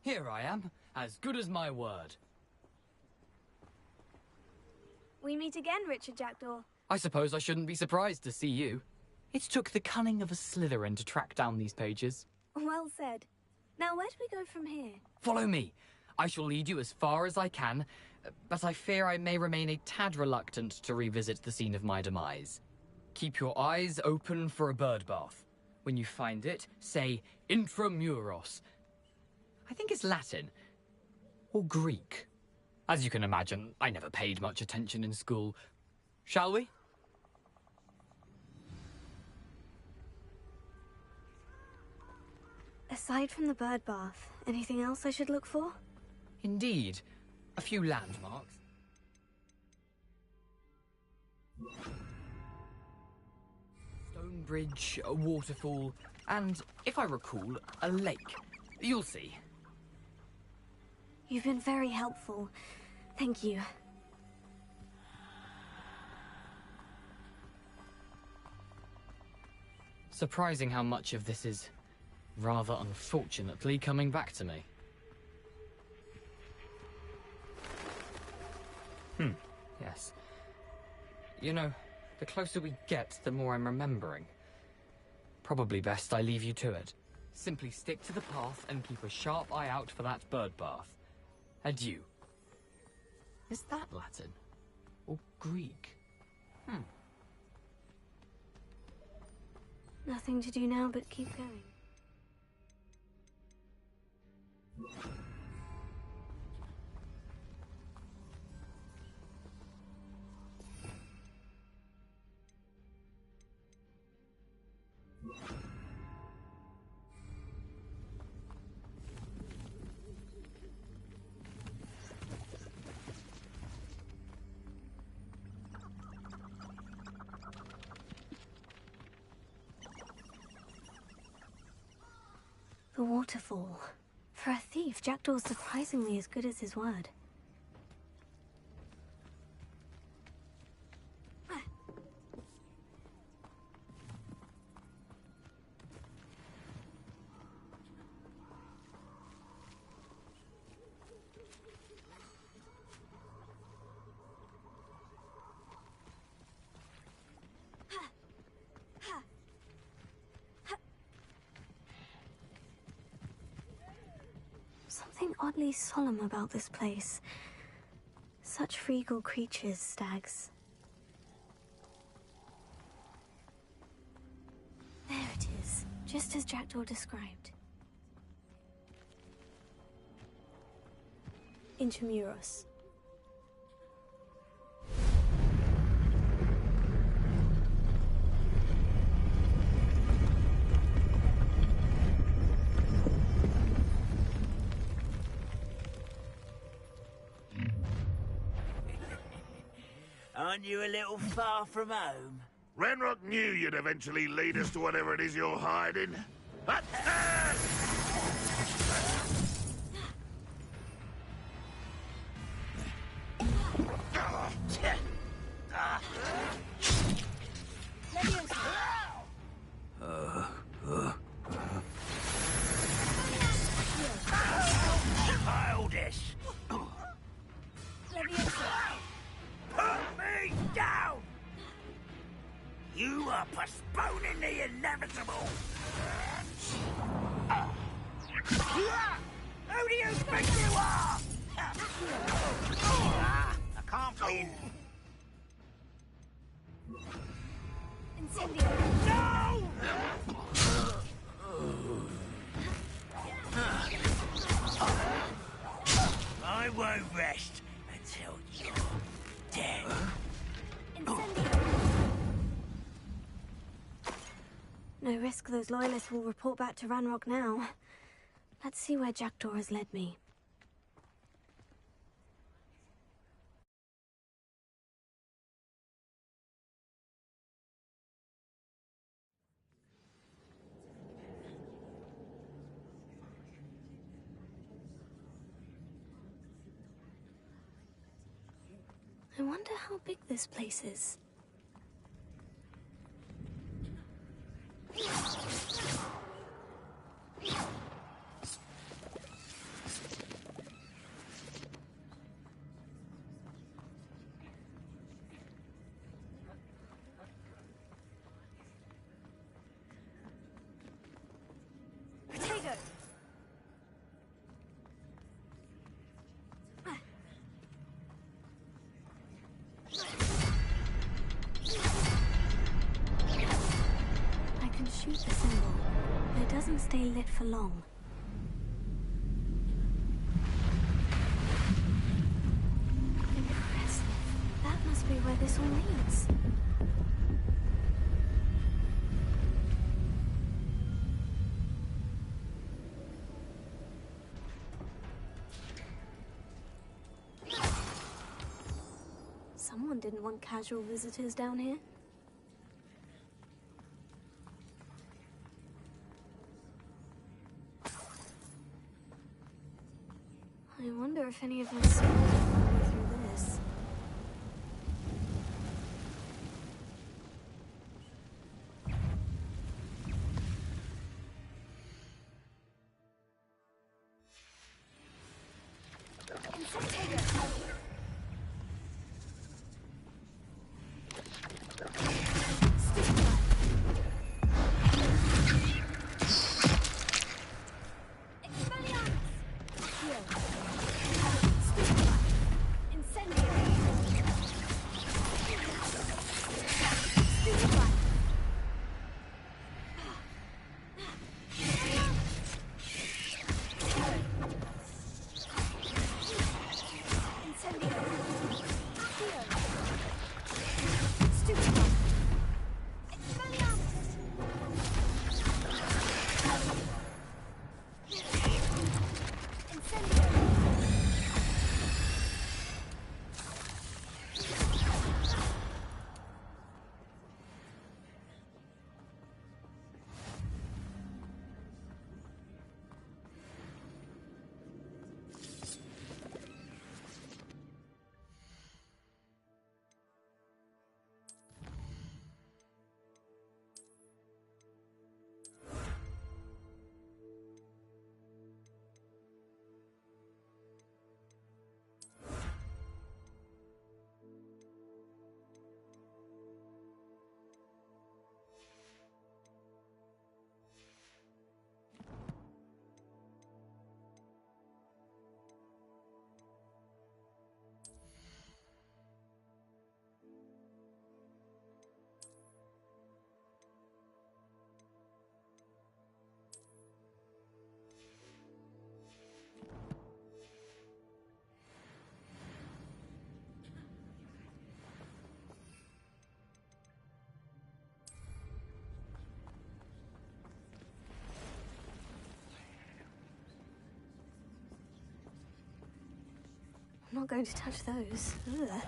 Speaker 13: Here I am, as good as my word.
Speaker 12: We meet again, Richard Jackdaw.
Speaker 13: I suppose I shouldn't be surprised to see you. It took the cunning of a Slytherin to track down these pages.
Speaker 12: Well said. Now, where do we go from here?
Speaker 13: Follow me. I shall lead you as far as I can, but I fear I may remain a tad reluctant to revisit the scene of my demise. Keep your eyes open for a bird bath. When you find it, say intramuros. I think it's Latin. Or Greek. As you can imagine, I never paid much attention in school. Shall we?
Speaker 6: Aside from the bird bath, anything else I should look for?
Speaker 13: Indeed. A few landmarks. Stone bridge, a waterfall, and, if I recall, a lake. You'll see.
Speaker 6: You've been very helpful. Thank you.
Speaker 13: Surprising how much of this is, rather unfortunately, coming back to me. Yes. You know, the closer we get, the more I'm remembering. Probably best I leave you to it. Simply stick to the path and keep a sharp eye out for that bird bath. Adieu. Is that Latin? Or Greek?
Speaker 6: Nothing to do now but keep going. The waterfall. For a thief, Jackdaw's surprisingly as good as his word. Something oddly solemn about this place. Such regal creatures, stags. There it is, just as Jackdaw described. Intramuros.
Speaker 15: Aren't you a little far from home?
Speaker 7: Ranrock knew you'd eventually lead us to whatever it is you're hiding.
Speaker 15: Childish! Put me down! You are postponing the inevitable! Who do you think you are? I can't win.
Speaker 12: Incendio!
Speaker 15: No! I won't rest until you're dead.
Speaker 6: No risk those loyalists will report back to Ranrock now. Let's see where Jackdaw has led me. I wonder how big this place is.
Speaker 12: Potato!
Speaker 6: I can shoot the symbol, but it doesn't stay lit for long. Impressive. That must be where this all leads. Someone didn't want casual visitors down here. I wonder if any of my souls will go through this.
Speaker 12: Incendio!
Speaker 6: I'm not going to touch those. Ugh.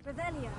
Speaker 6: Revelio.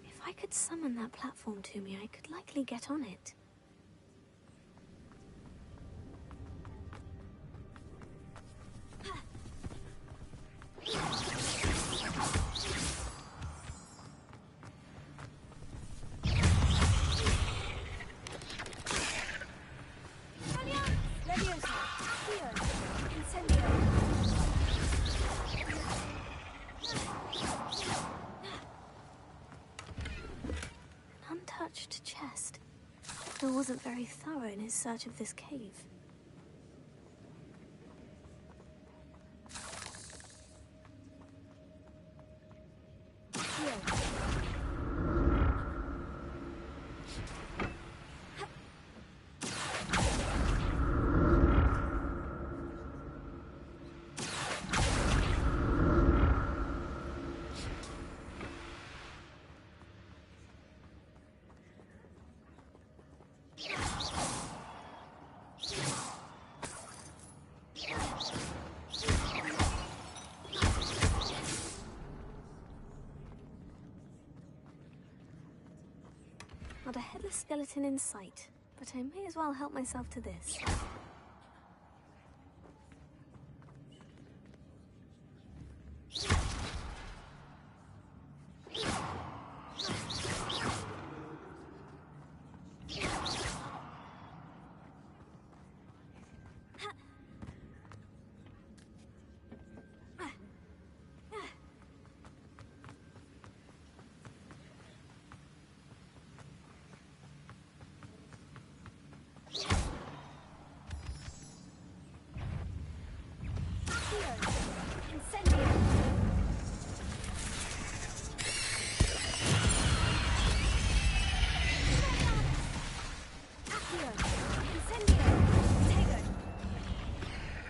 Speaker 6: If I could summon that platform to me, I could likely get on it. Untouched chest. Bill wasn't very thorough in his search of this cave. Not a headless skeleton in sight, but I may as well help myself to this.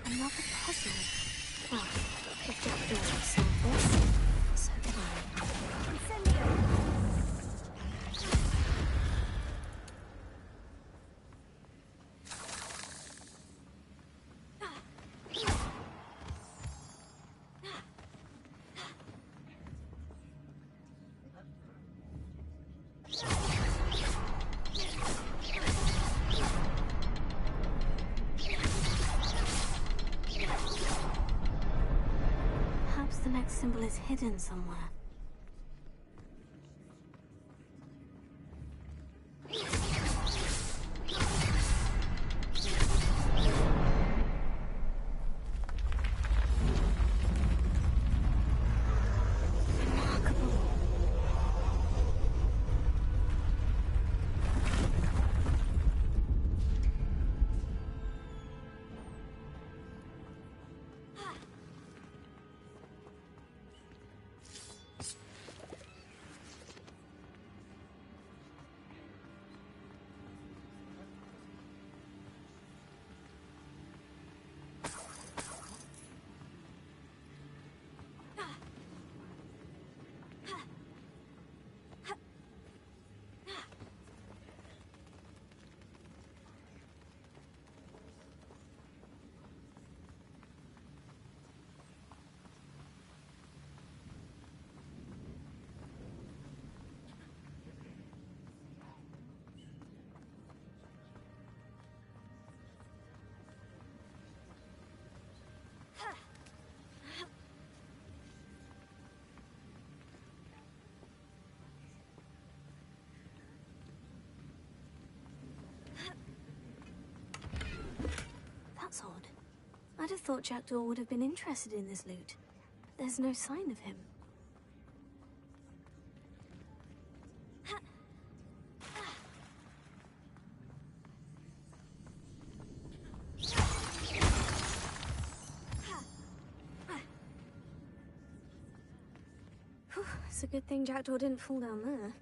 Speaker 6: Another puzzle. Well, if Jack Doyle solved this, so can I. Incendio! Perhaps the next symbol is hidden somewhere. Remarkable. That's odd. I'd have thought Jackdaw would have been interested in this loot. There's no sign of him. It's a good thing Jackdaw didn't fall down there.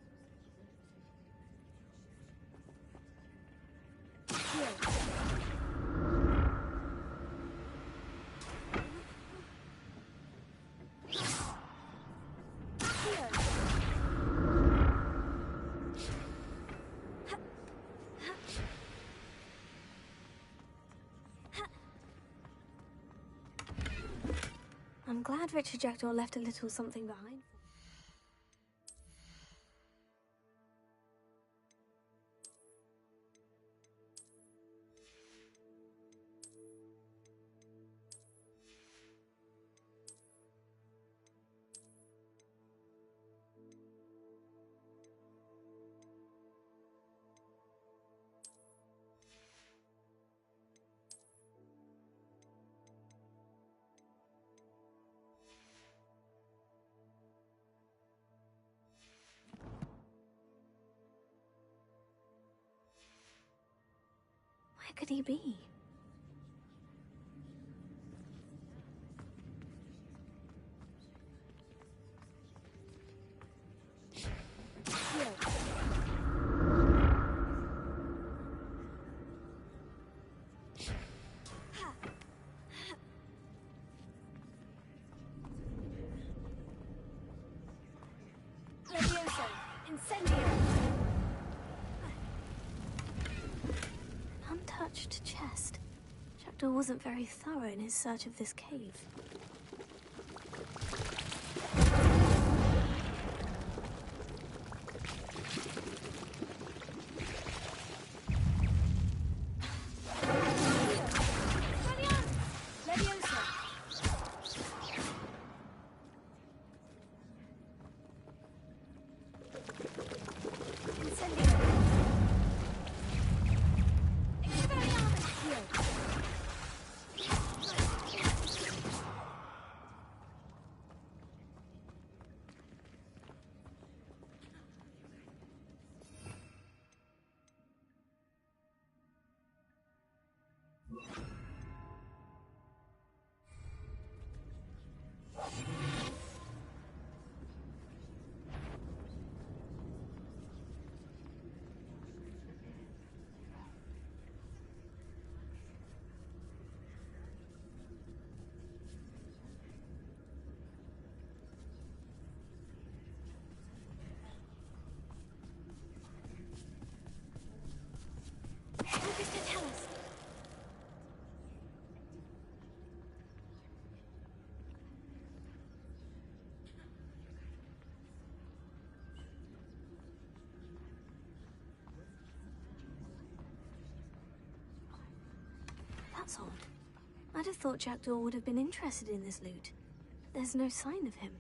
Speaker 6: I'm glad Richard Jackdaw left a little something behind. Where could he be? Untouched chest. Jackdaw wasn't very thorough in his search of this cave. That's odd. I'd have thought Jackdaw would have been interested in this loot. There's no sign of him.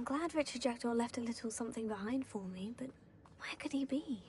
Speaker 6: glad Richard Jackdaw left a little something behind for me, but where could he be?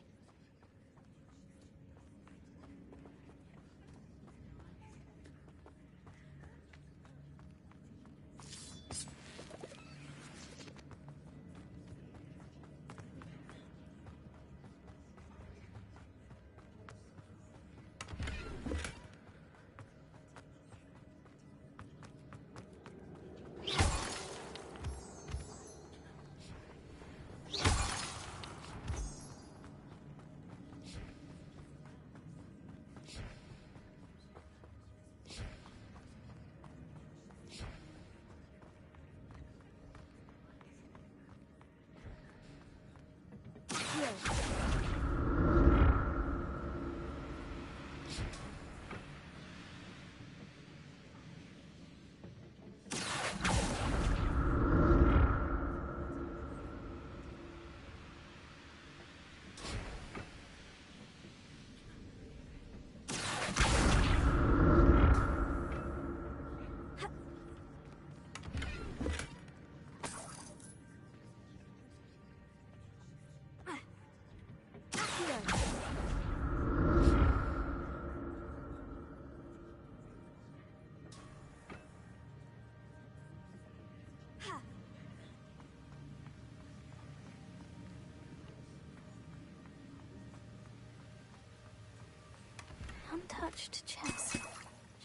Speaker 6: Untouched chest.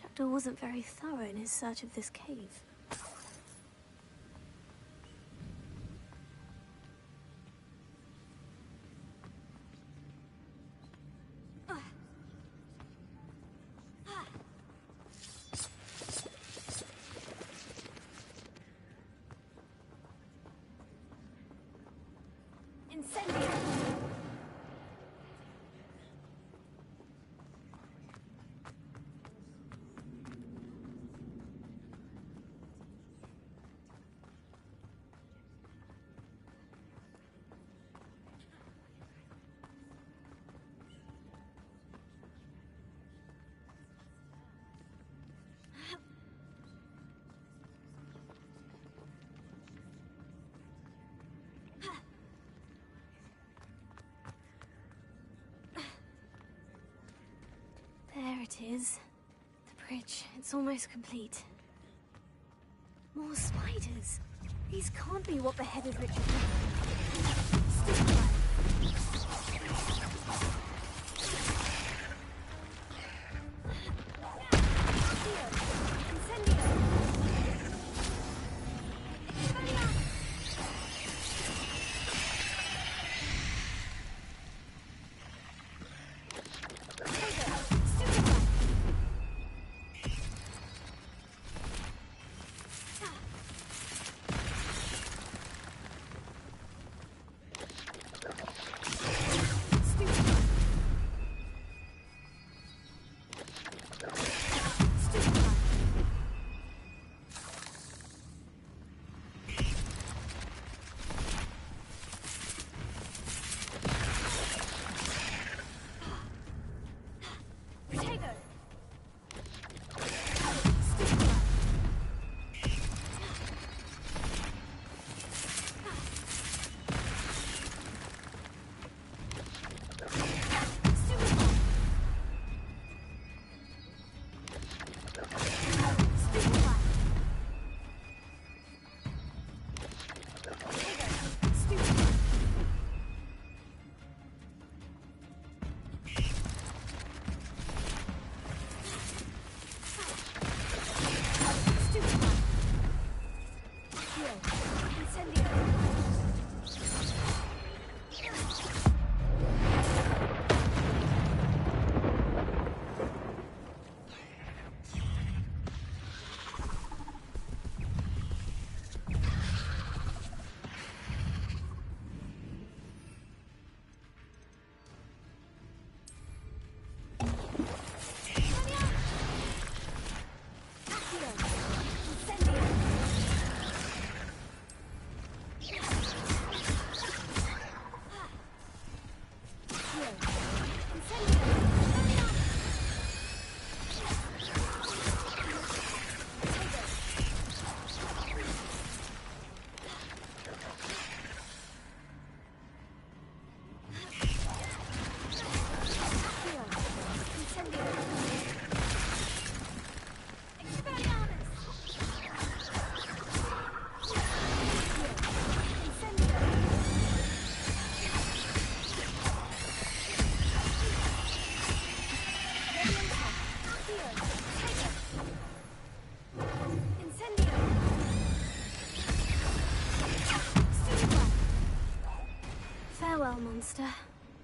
Speaker 6: Jackdaw wasn't very thorough in his search of this cave. There it is. The bridge. It's almost complete. More spiders. These can't be what beheaded Richard.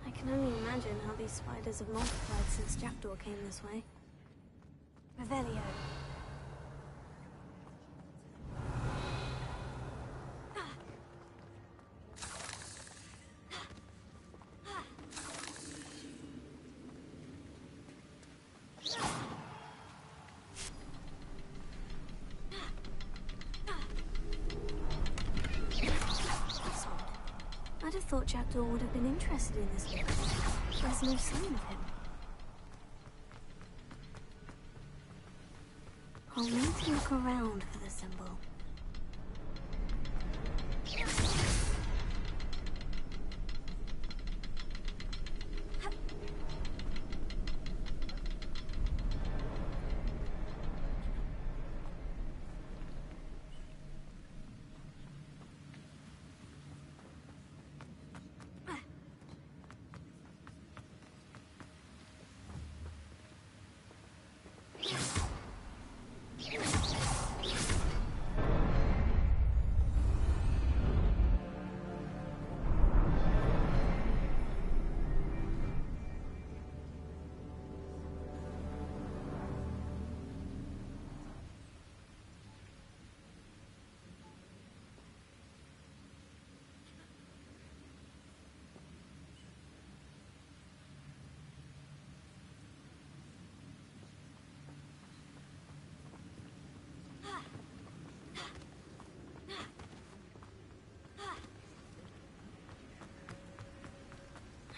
Speaker 6: I can only imagine how these spiders have multiplied since Jackdaw came this way. Revelio. I'd have thought Jackdaw would have been interested in this book. There's no sign of him. I'll need to look around for the symbol.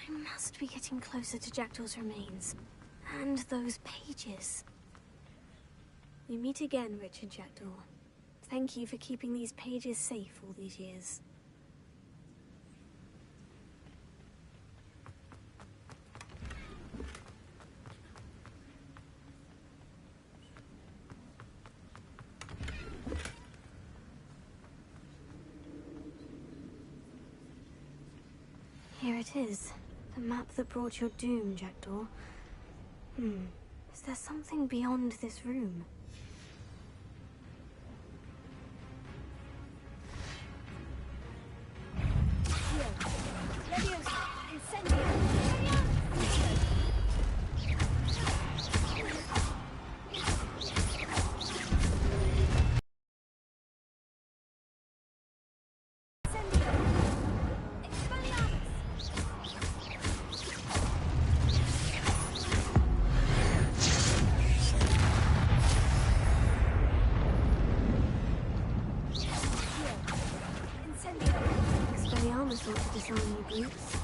Speaker 6: I must be getting closer to Jackdaw's remains. And those pages. We meet again, Richard Jackdaw. Thank you for keeping these pages safe all these years. Here it is. The map that brought your doom, Jackdaw. Is there something beyond this room? Expelliarmus ought to disarm you brutes.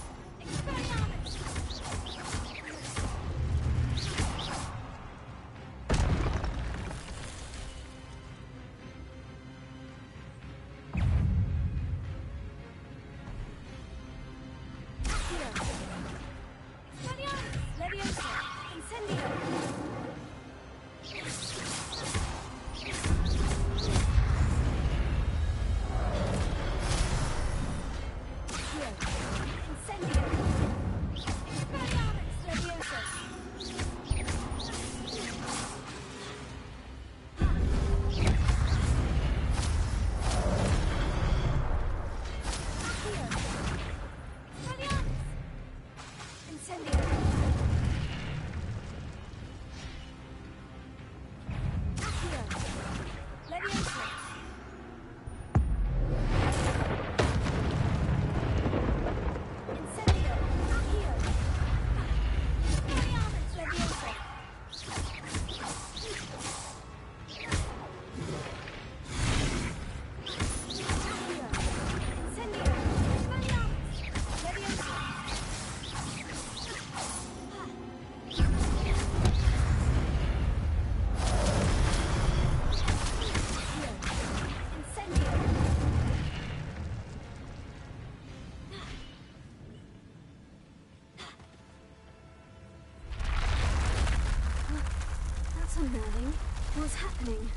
Speaker 6: Unnerving. What's happening?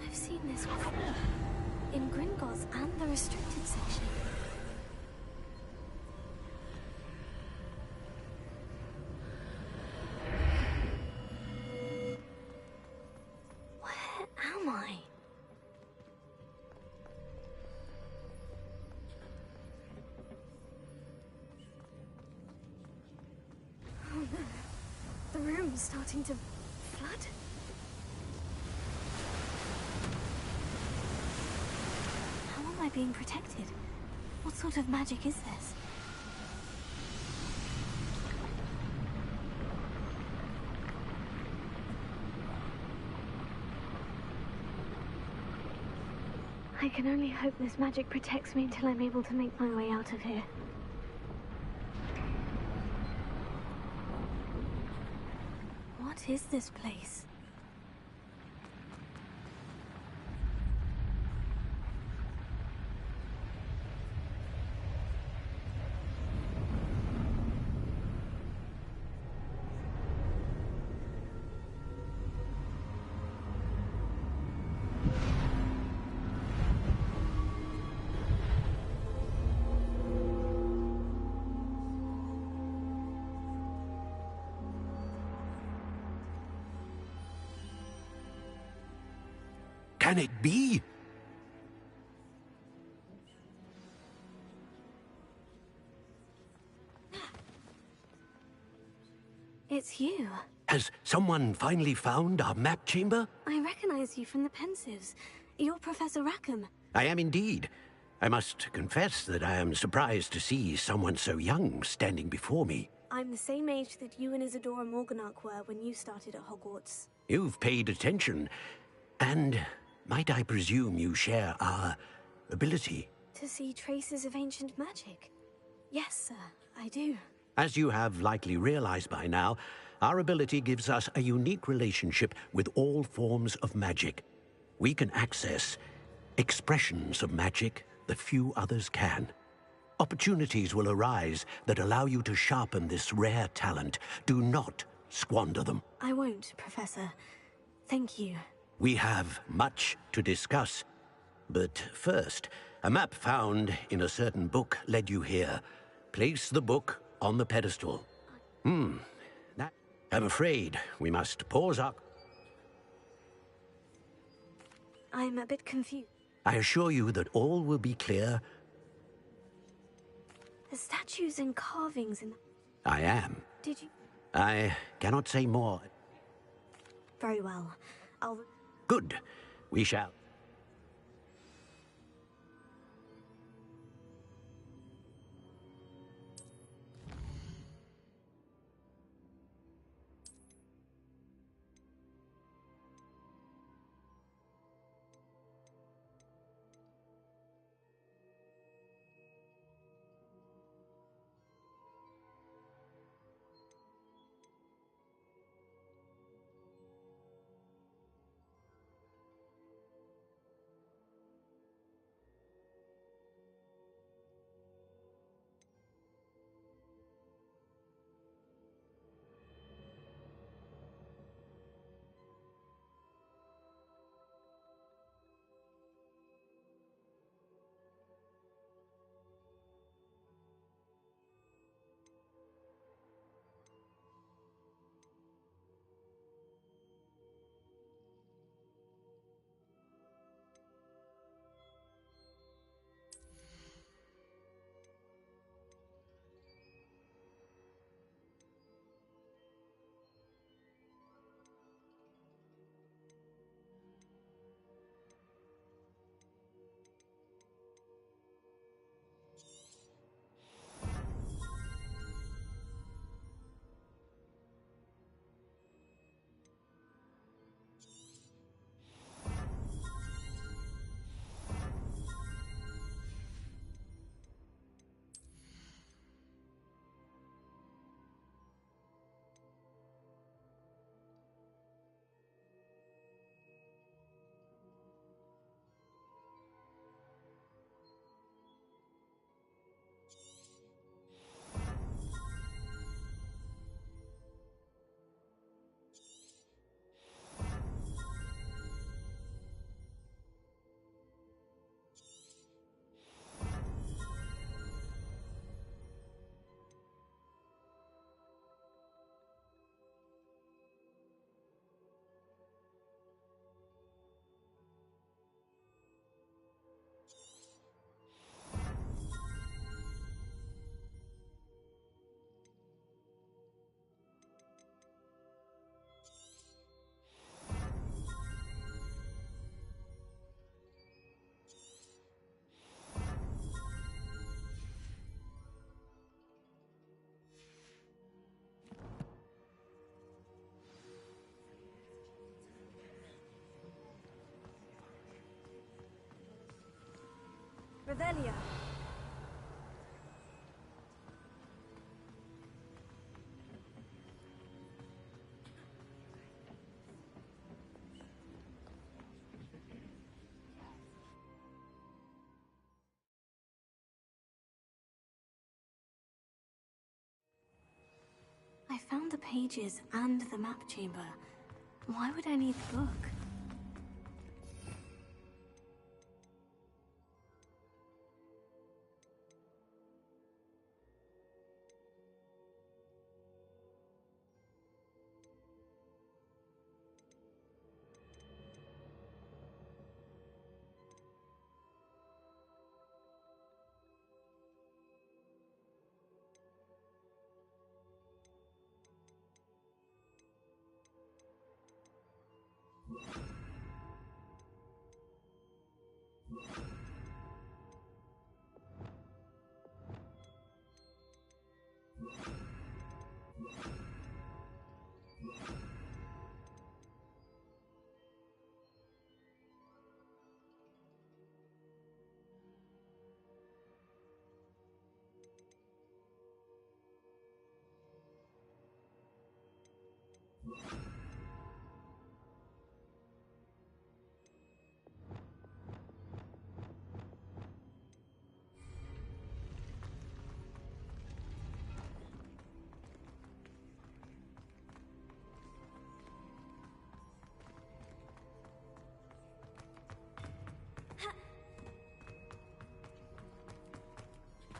Speaker 6: I've seen this before. In Gringotts and the restricted section. Where am I? starting to flood. How am I being protected? What sort of magic is this? I can only hope this magic protects me until I'm able to make my way out of here. What is this place?
Speaker 7: Can it be?
Speaker 6: It's you.
Speaker 7: Has someone finally found our map chamber?
Speaker 6: I recognize you from the Pensives. You're Professor Rackham.
Speaker 7: I am indeed. I must confess that I am surprised to see someone so young standing before me.
Speaker 6: I'm the same age that you and Isadora Morganach were when you started at Hogwarts.
Speaker 7: You've paid attention, and might I presume you share our ability?
Speaker 6: To see traces of ancient magic? Yes, sir, I do.
Speaker 7: As you have likely realized by now, our ability gives us a unique relationship with all forms of magic. We can access expressions of magic that few others can. Opportunities will arise that allow you to sharpen this rare talent. Do not squander them.
Speaker 6: I won't, Professor. Thank you.
Speaker 7: We have much to discuss. But first, a map found in a certain book led you here. Place the book on the pedestal. I'm afraid we must pause up.
Speaker 6: I'm a bit confused.
Speaker 7: I assure you that all will be clear.
Speaker 6: The statues and carvings in the...
Speaker 7: I am.
Speaker 6: Did you...
Speaker 7: I cannot say more.
Speaker 6: Very well. I'll...
Speaker 7: Good. We shall.
Speaker 12: Revelio.
Speaker 6: I found the pages and the map chamber. Why would I need the book?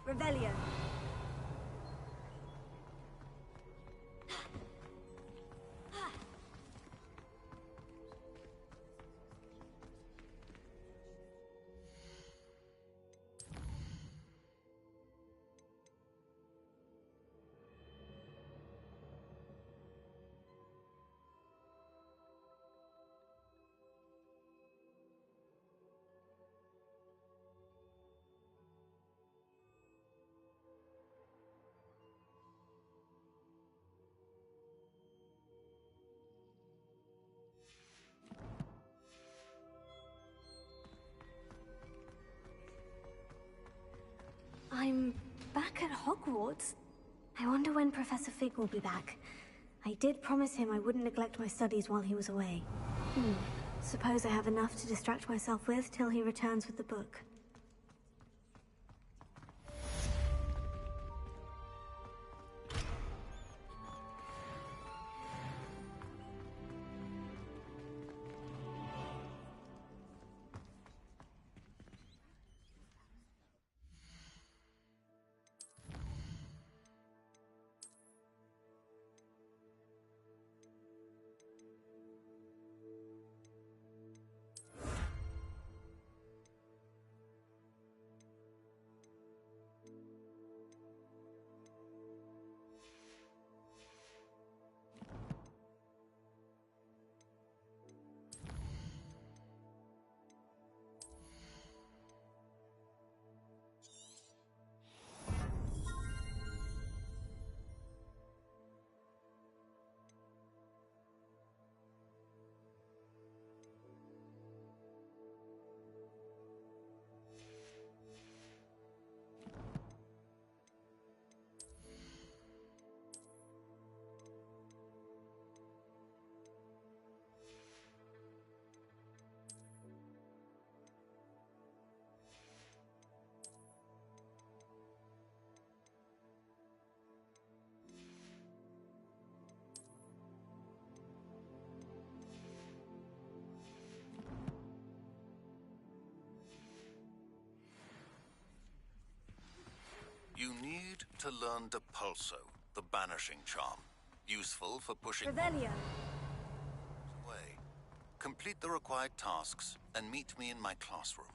Speaker 12: Revelio.
Speaker 6: I'm back at Hogwarts. I wonder when Professor Fig will be back. I did promise him I wouldn't neglect my studies while he was away. Suppose I have enough to distract myself with till he returns with the book.
Speaker 3: You need to learn Depulso, the banishing charm. Useful for pushing
Speaker 12: Revelio.
Speaker 3: away. Complete the required tasks and meet me in my classroom.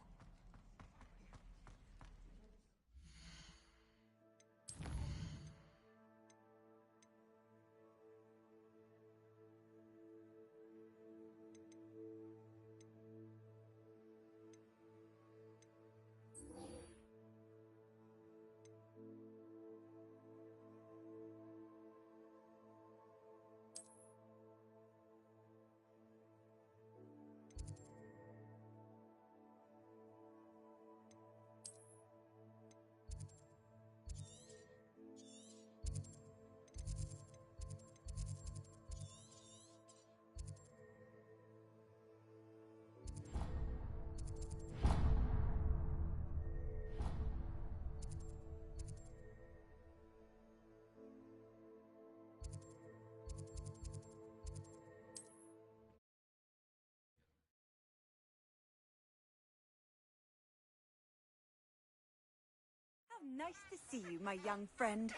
Speaker 16: Nice to see you, my young friend.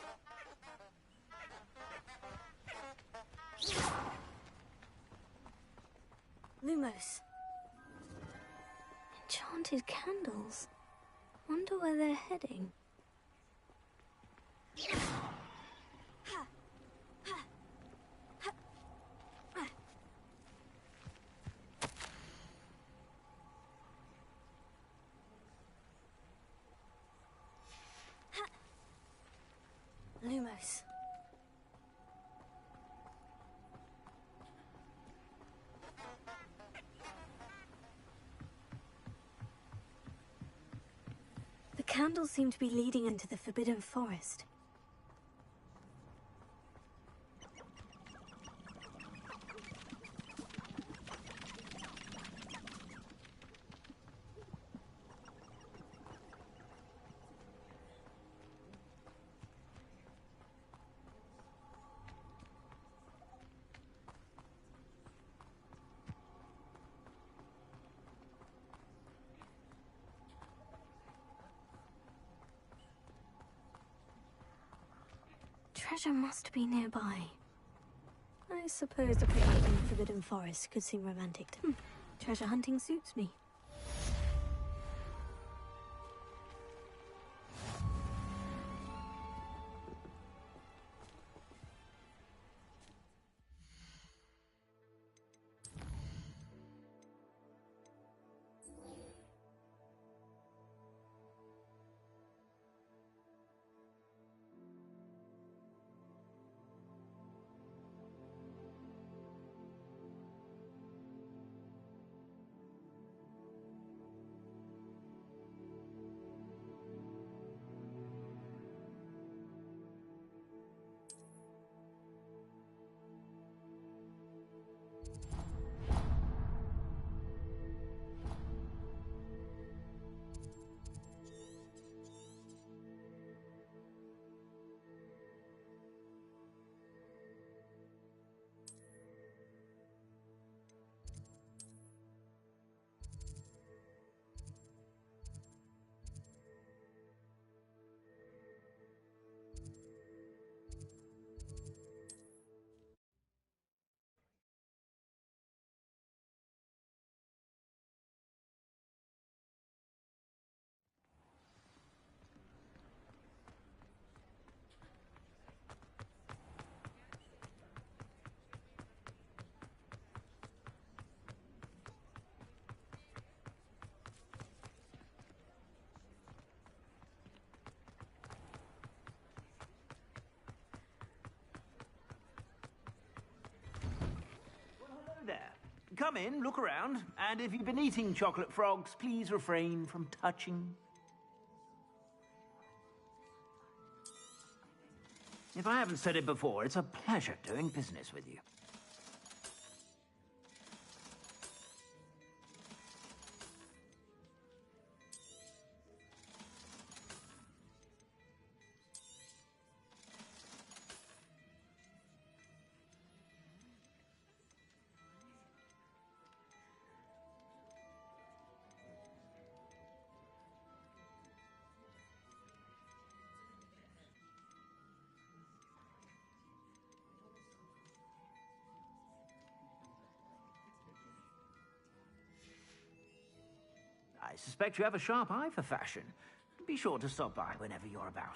Speaker 6: Lumos. Enchanted candles. Wonder where they're heading. Lumos. The candles seem to be leading into the Forbidden Forest. Treasure must be nearby. I suppose a picnic in the Forbidden Forest could seem romantic to me. Treasure hunting suits me.
Speaker 15: There. Come in, look around, and if you've been eating chocolate frogs, please refrain from touching. If I haven't said it before, it's a pleasure doing business with you. I suspect you have a sharp eye for fashion. Be sure to stop by whenever you're about.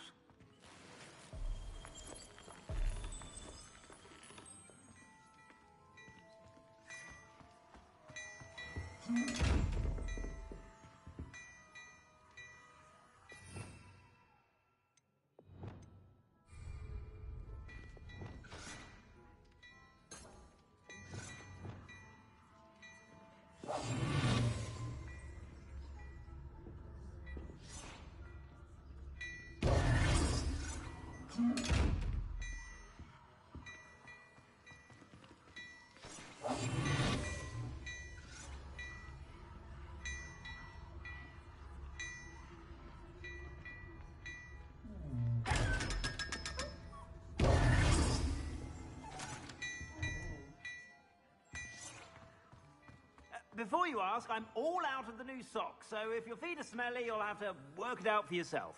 Speaker 15: Before you ask, I'm all out of the new socks, so if your feet are smelly, you'll have to work it out for yourself.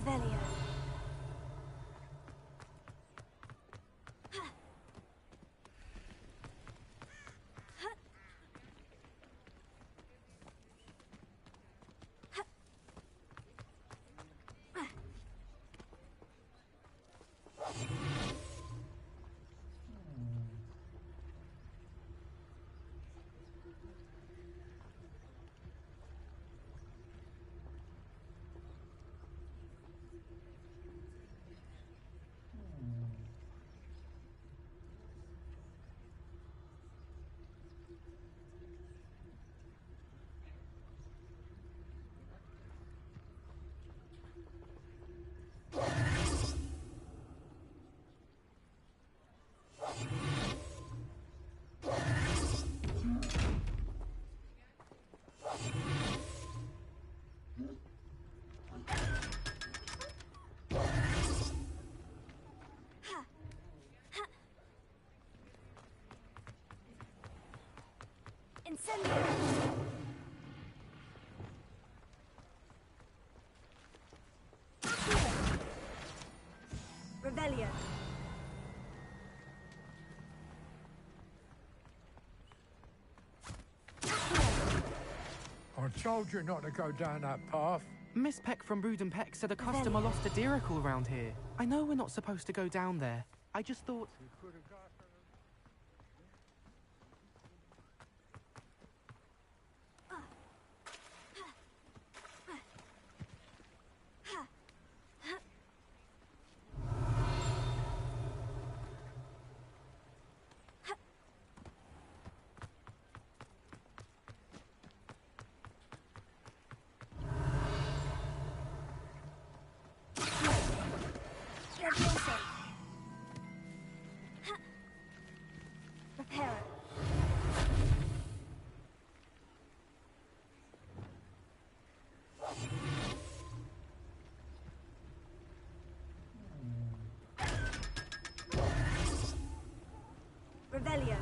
Speaker 12: Revelio. Incendio! Revelio.
Speaker 1: I told you not to go down that path.
Speaker 21: Miss Peck from Brood and Peck said a customer lost a deeracle round here. I know we're not supposed to go down there. I just thought...
Speaker 12: Revelio.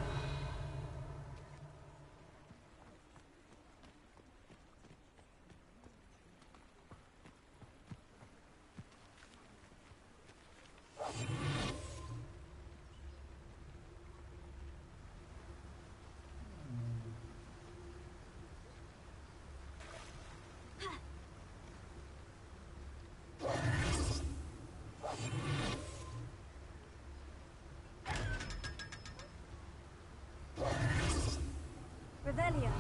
Speaker 12: Revelio.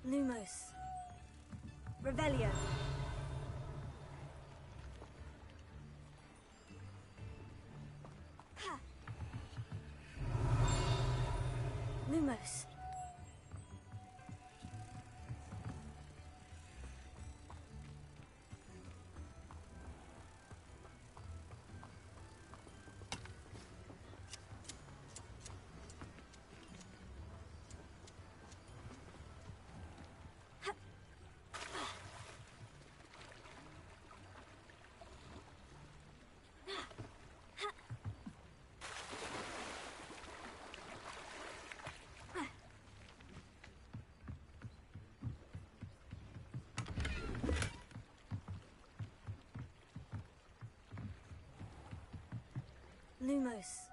Speaker 12: Lumos. Revelio. Lumos. Lumos.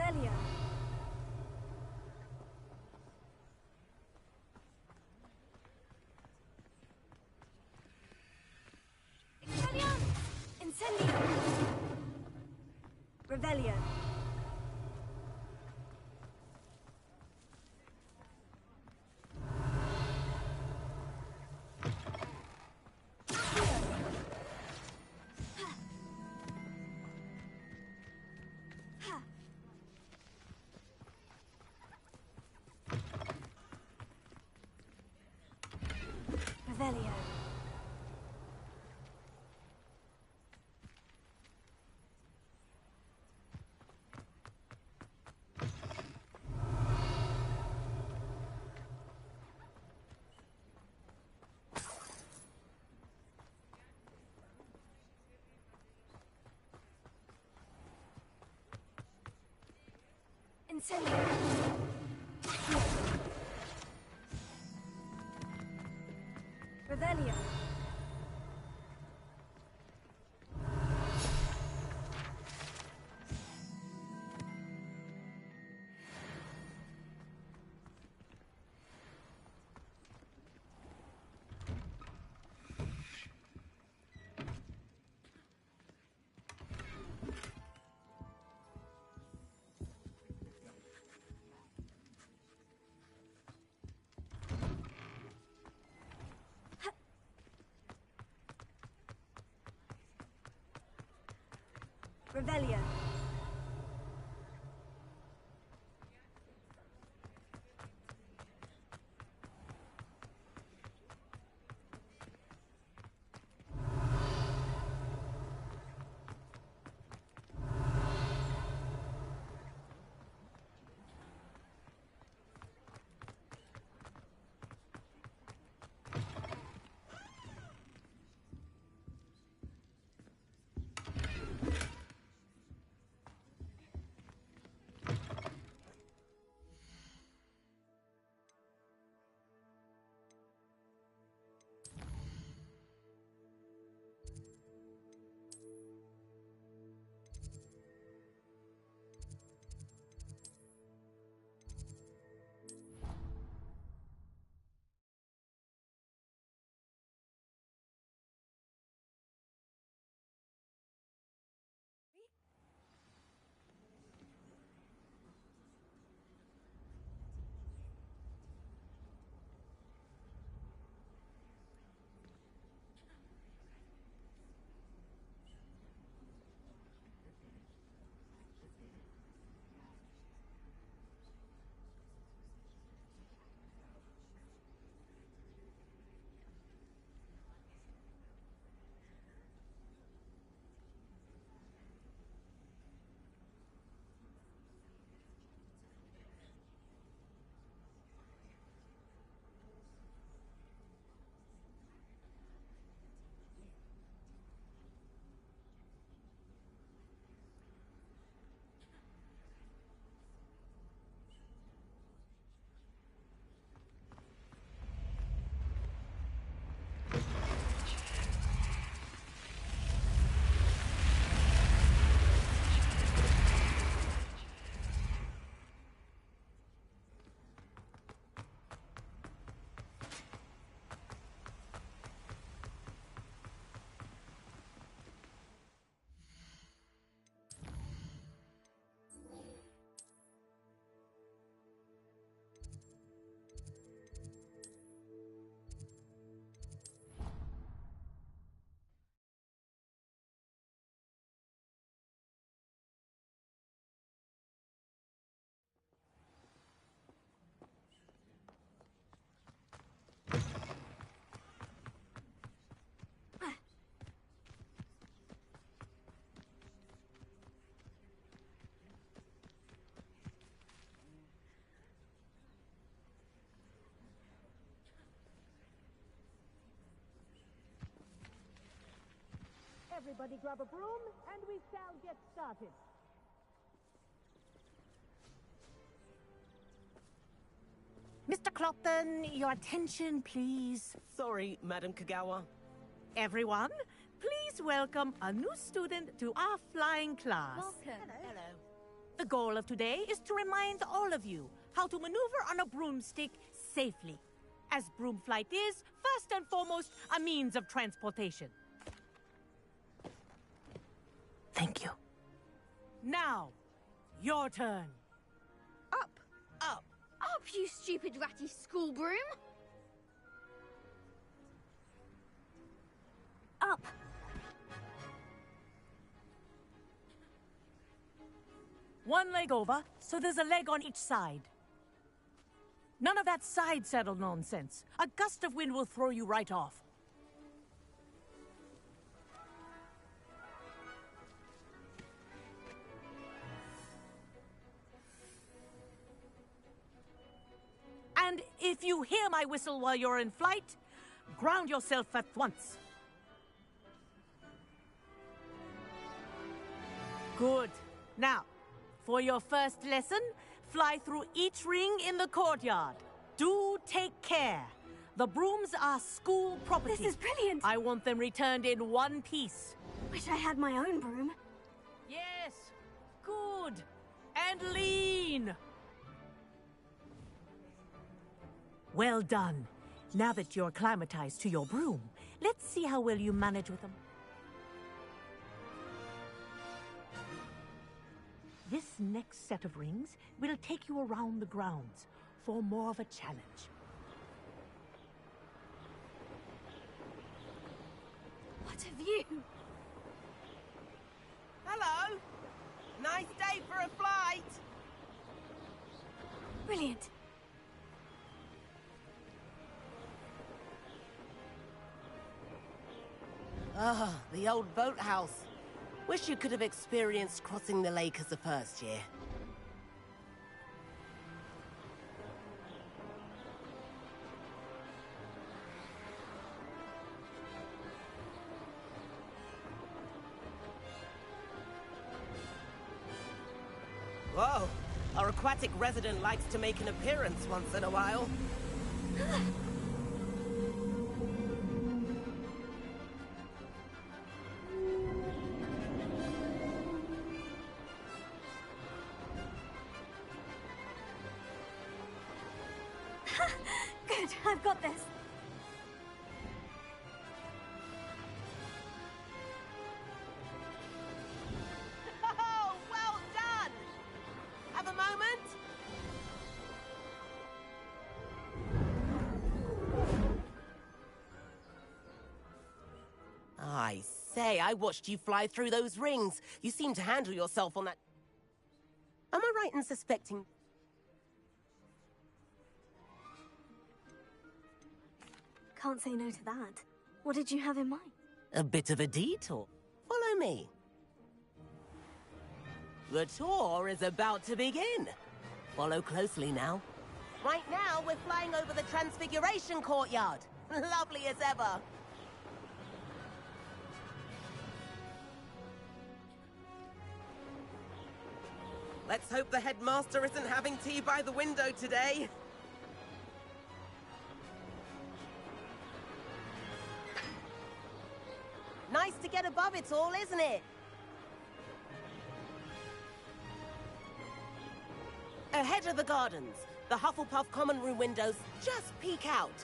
Speaker 12: Revelio. Incendio! Revelio. Revelio. Incendio. Revelio. Revelio.
Speaker 2: Everybody grab a broom, and we shall get started.
Speaker 20: Mr. Clopton, your attention, please.
Speaker 9: Sorry, Madam Kagawa.
Speaker 20: Everyone, please welcome a new student to our flying class.
Speaker 18: Welcome.
Speaker 9: Hello.
Speaker 8: The goal of today is to remind all of you how to maneuver on a broomstick safely, as broom flight is, first and foremost, a means of transportation. Thank you. Now, your turn.
Speaker 18: Up, you stupid ratty school broom!
Speaker 12: Up.
Speaker 8: One leg over, so there's a leg on each side. None of that side saddle nonsense. A gust of wind will throw you right off. And if you hear my whistle while you're in flight, ground yourself at once. Good. Now, for your first lesson, fly through each ring in the courtyard. Do take care. The brooms are school property.
Speaker 12: This is brilliant.
Speaker 8: I want them returned in one piece.
Speaker 12: Wish I had my own broom.
Speaker 8: Yes. Good. And lean. Well done. Now that you're acclimatized to your broom, let's see how well you manage with them. This next set of rings will take you around the grounds for more of a challenge.
Speaker 12: What a view!
Speaker 9: Hello! Nice day for a flight!
Speaker 12: Brilliant.
Speaker 9: Ah, the old boathouse. Wish you could have experienced crossing the lake as a first year. Whoa! Our aquatic resident likes to make an appearance once in a while.
Speaker 12: Good, I've got this.
Speaker 9: Oh, well done! Have a moment? I say, I watched you fly through those rings. You seem to handle yourself on that... Am I right in suspecting...
Speaker 12: Can't say no to that. What did you have in mind?
Speaker 9: A bit of a detour. Follow me. The tour is about to begin. Follow closely now. Right now, we're flying over the Transfiguration Courtyard. Lovely as ever. Let's hope the headmaster isn't having tea by the window today. Nice to get above it all, isn't it? Ahead of the gardens, the Hufflepuff common room windows just peek out.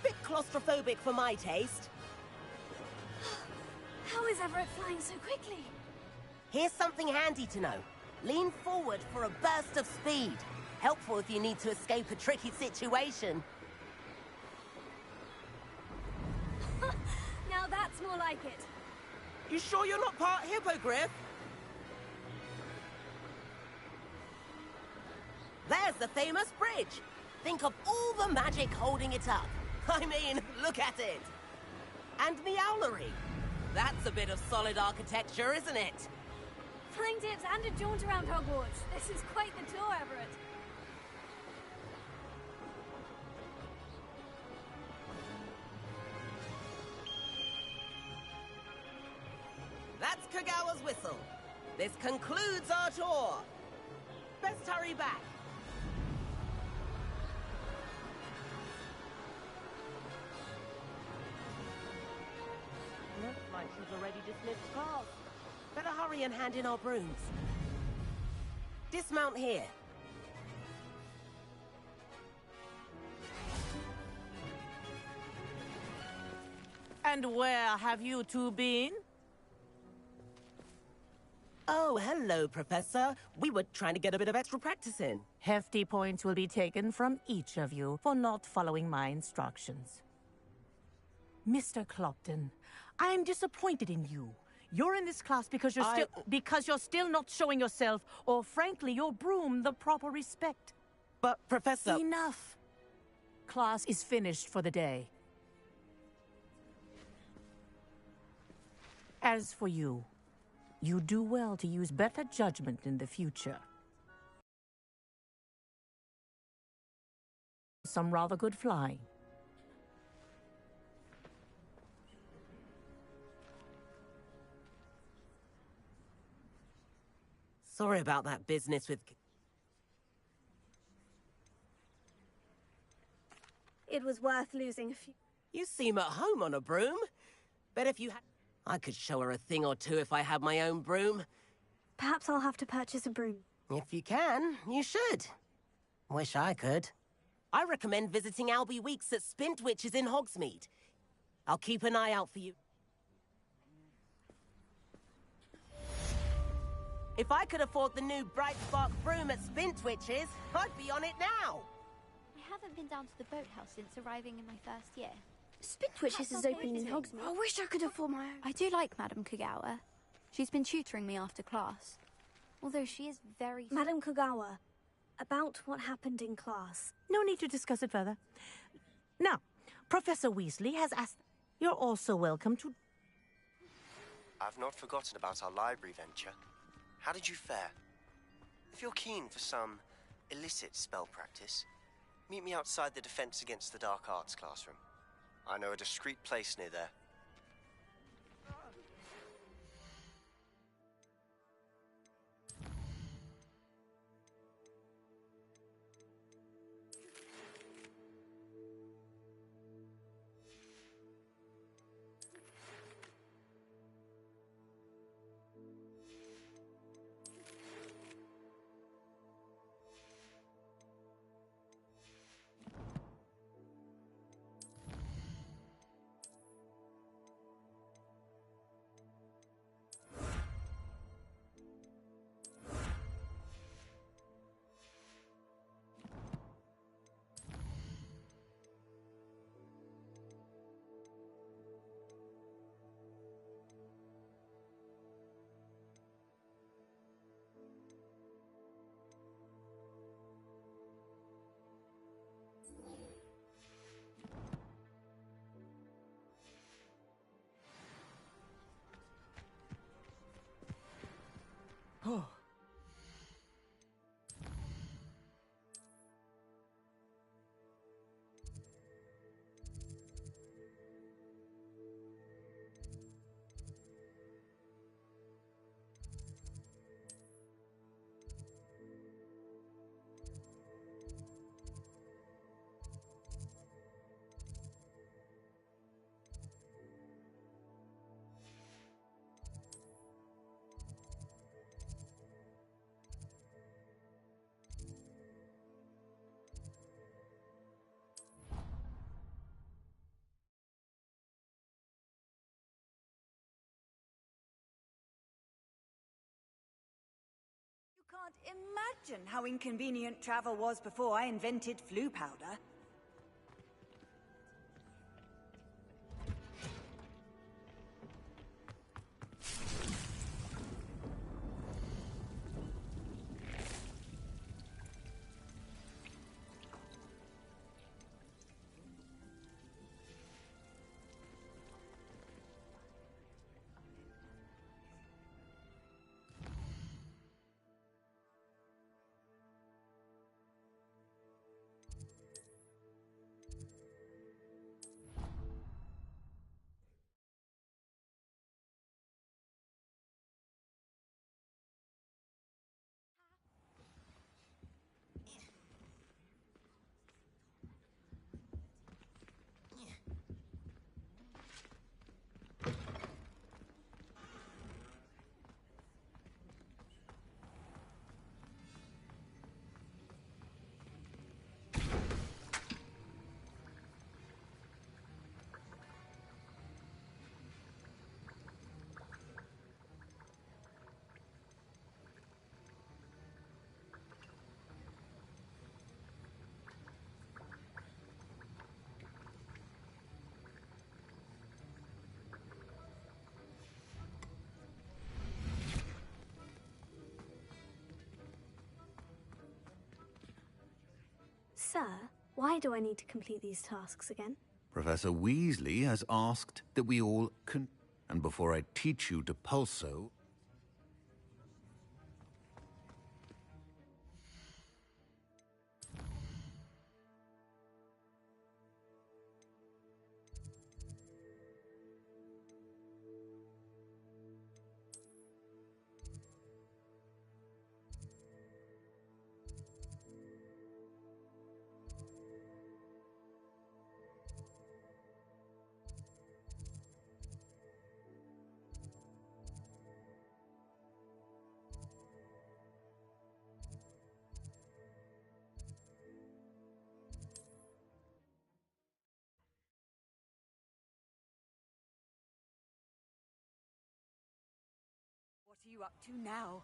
Speaker 9: Bit claustrophobic for my taste.
Speaker 12: How is Everett flying so quickly?
Speaker 9: Here's something handy to know. Lean forward for a burst of speed. Helpful if you need to escape a tricky situation.
Speaker 12: Now that's more like it.
Speaker 9: You sure you're not part hippogriff? There's the famous bridge. Think of all the magic holding it up. I mean, look at it. And Meowlery. That's a bit of solid architecture, isn't it?
Speaker 12: Flying dips and a jaunt around Hogwarts. This is quite the tour, Everett.
Speaker 9: That's Kagawa's whistle. This concludes our tour. Best hurry back. Looks like she's already dismissed class. Better hurry and hand in our brooms. Dismount here.
Speaker 8: And where have you two been?
Speaker 9: Oh, hello, Professor. We were trying to get a bit of extra practice in.
Speaker 8: Hefty points will be taken from each of you for not following my instructions. Mr. Clopton, I'm disappointed in you. You're in this class because you're still not showing yourself, or frankly, your broom, the proper respect.
Speaker 9: But, Professor...
Speaker 8: Enough. Class is finished for the day. As for you, you do well to use better judgment in the future. Some rather good flying.
Speaker 9: Sorry about that business with...
Speaker 6: It was worth losing a few.
Speaker 9: You seem at home on a broom. Bet if you had... I could show her a thing or two if I had my own broom.
Speaker 6: Perhaps I'll have to purchase a broom.
Speaker 9: If you can, you should. Wish I could. I recommend visiting Albie Weeks at Spintwitches in Hogsmeade. I'll keep an eye out for you. If I could afford the new Bright Spark broom at Spintwitches, I'd be on it now.
Speaker 12: I haven't been down to the boathouse since arriving in my first year.
Speaker 18: Spintwitches is open in Hogsmeade. I wish I could afford my own.
Speaker 12: I do like Madame Kagawa. She's been tutoring me after class. Although she is very...
Speaker 6: Madame Kagawa, about what happened in class.
Speaker 8: No need to discuss it further. Now, Professor Weasley has asked... You're also welcome to...
Speaker 11: I've not forgotten about our library venture. How did you fare? If you're keen for some illicit spell practice, meet me outside the Defense Against the Dark Arts classroom. I know a discreet place near there.
Speaker 8: Oh.
Speaker 16: Can't imagine how inconvenient travel was before I invented flu powder.
Speaker 6: Sir, why do I need to complete these tasks again?
Speaker 3: Professor Weasley has asked that we all and before I teach you to pulso...
Speaker 16: What are you up to now?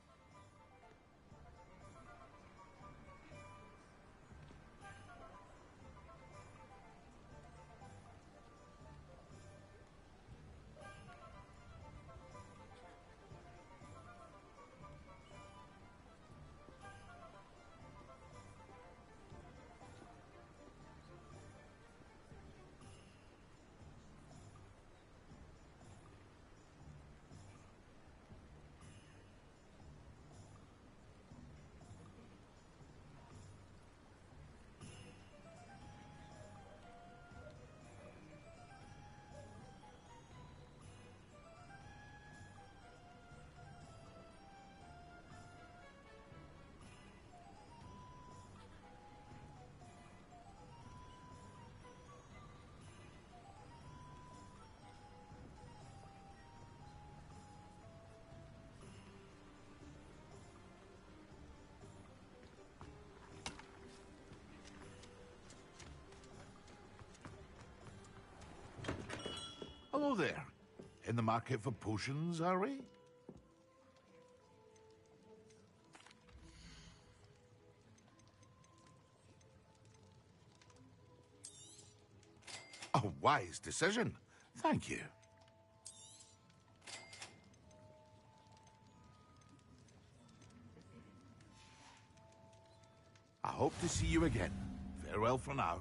Speaker 7: Hello there. In the market for potions, are we? A wise decision. Thank you. I hope to see you again. Farewell for now.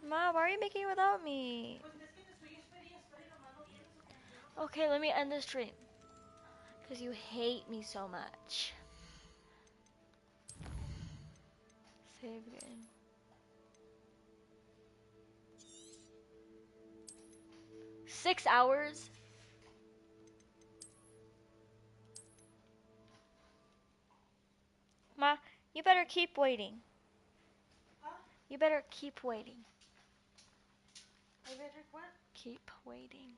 Speaker 14: Ma, why are you making it without me? Okay, let me end the stream. Because you hate me so much. Save game. Six hours? Ma, you better keep waiting. You better keep waiting.
Speaker 17: I better what?
Speaker 14: Keep waiting.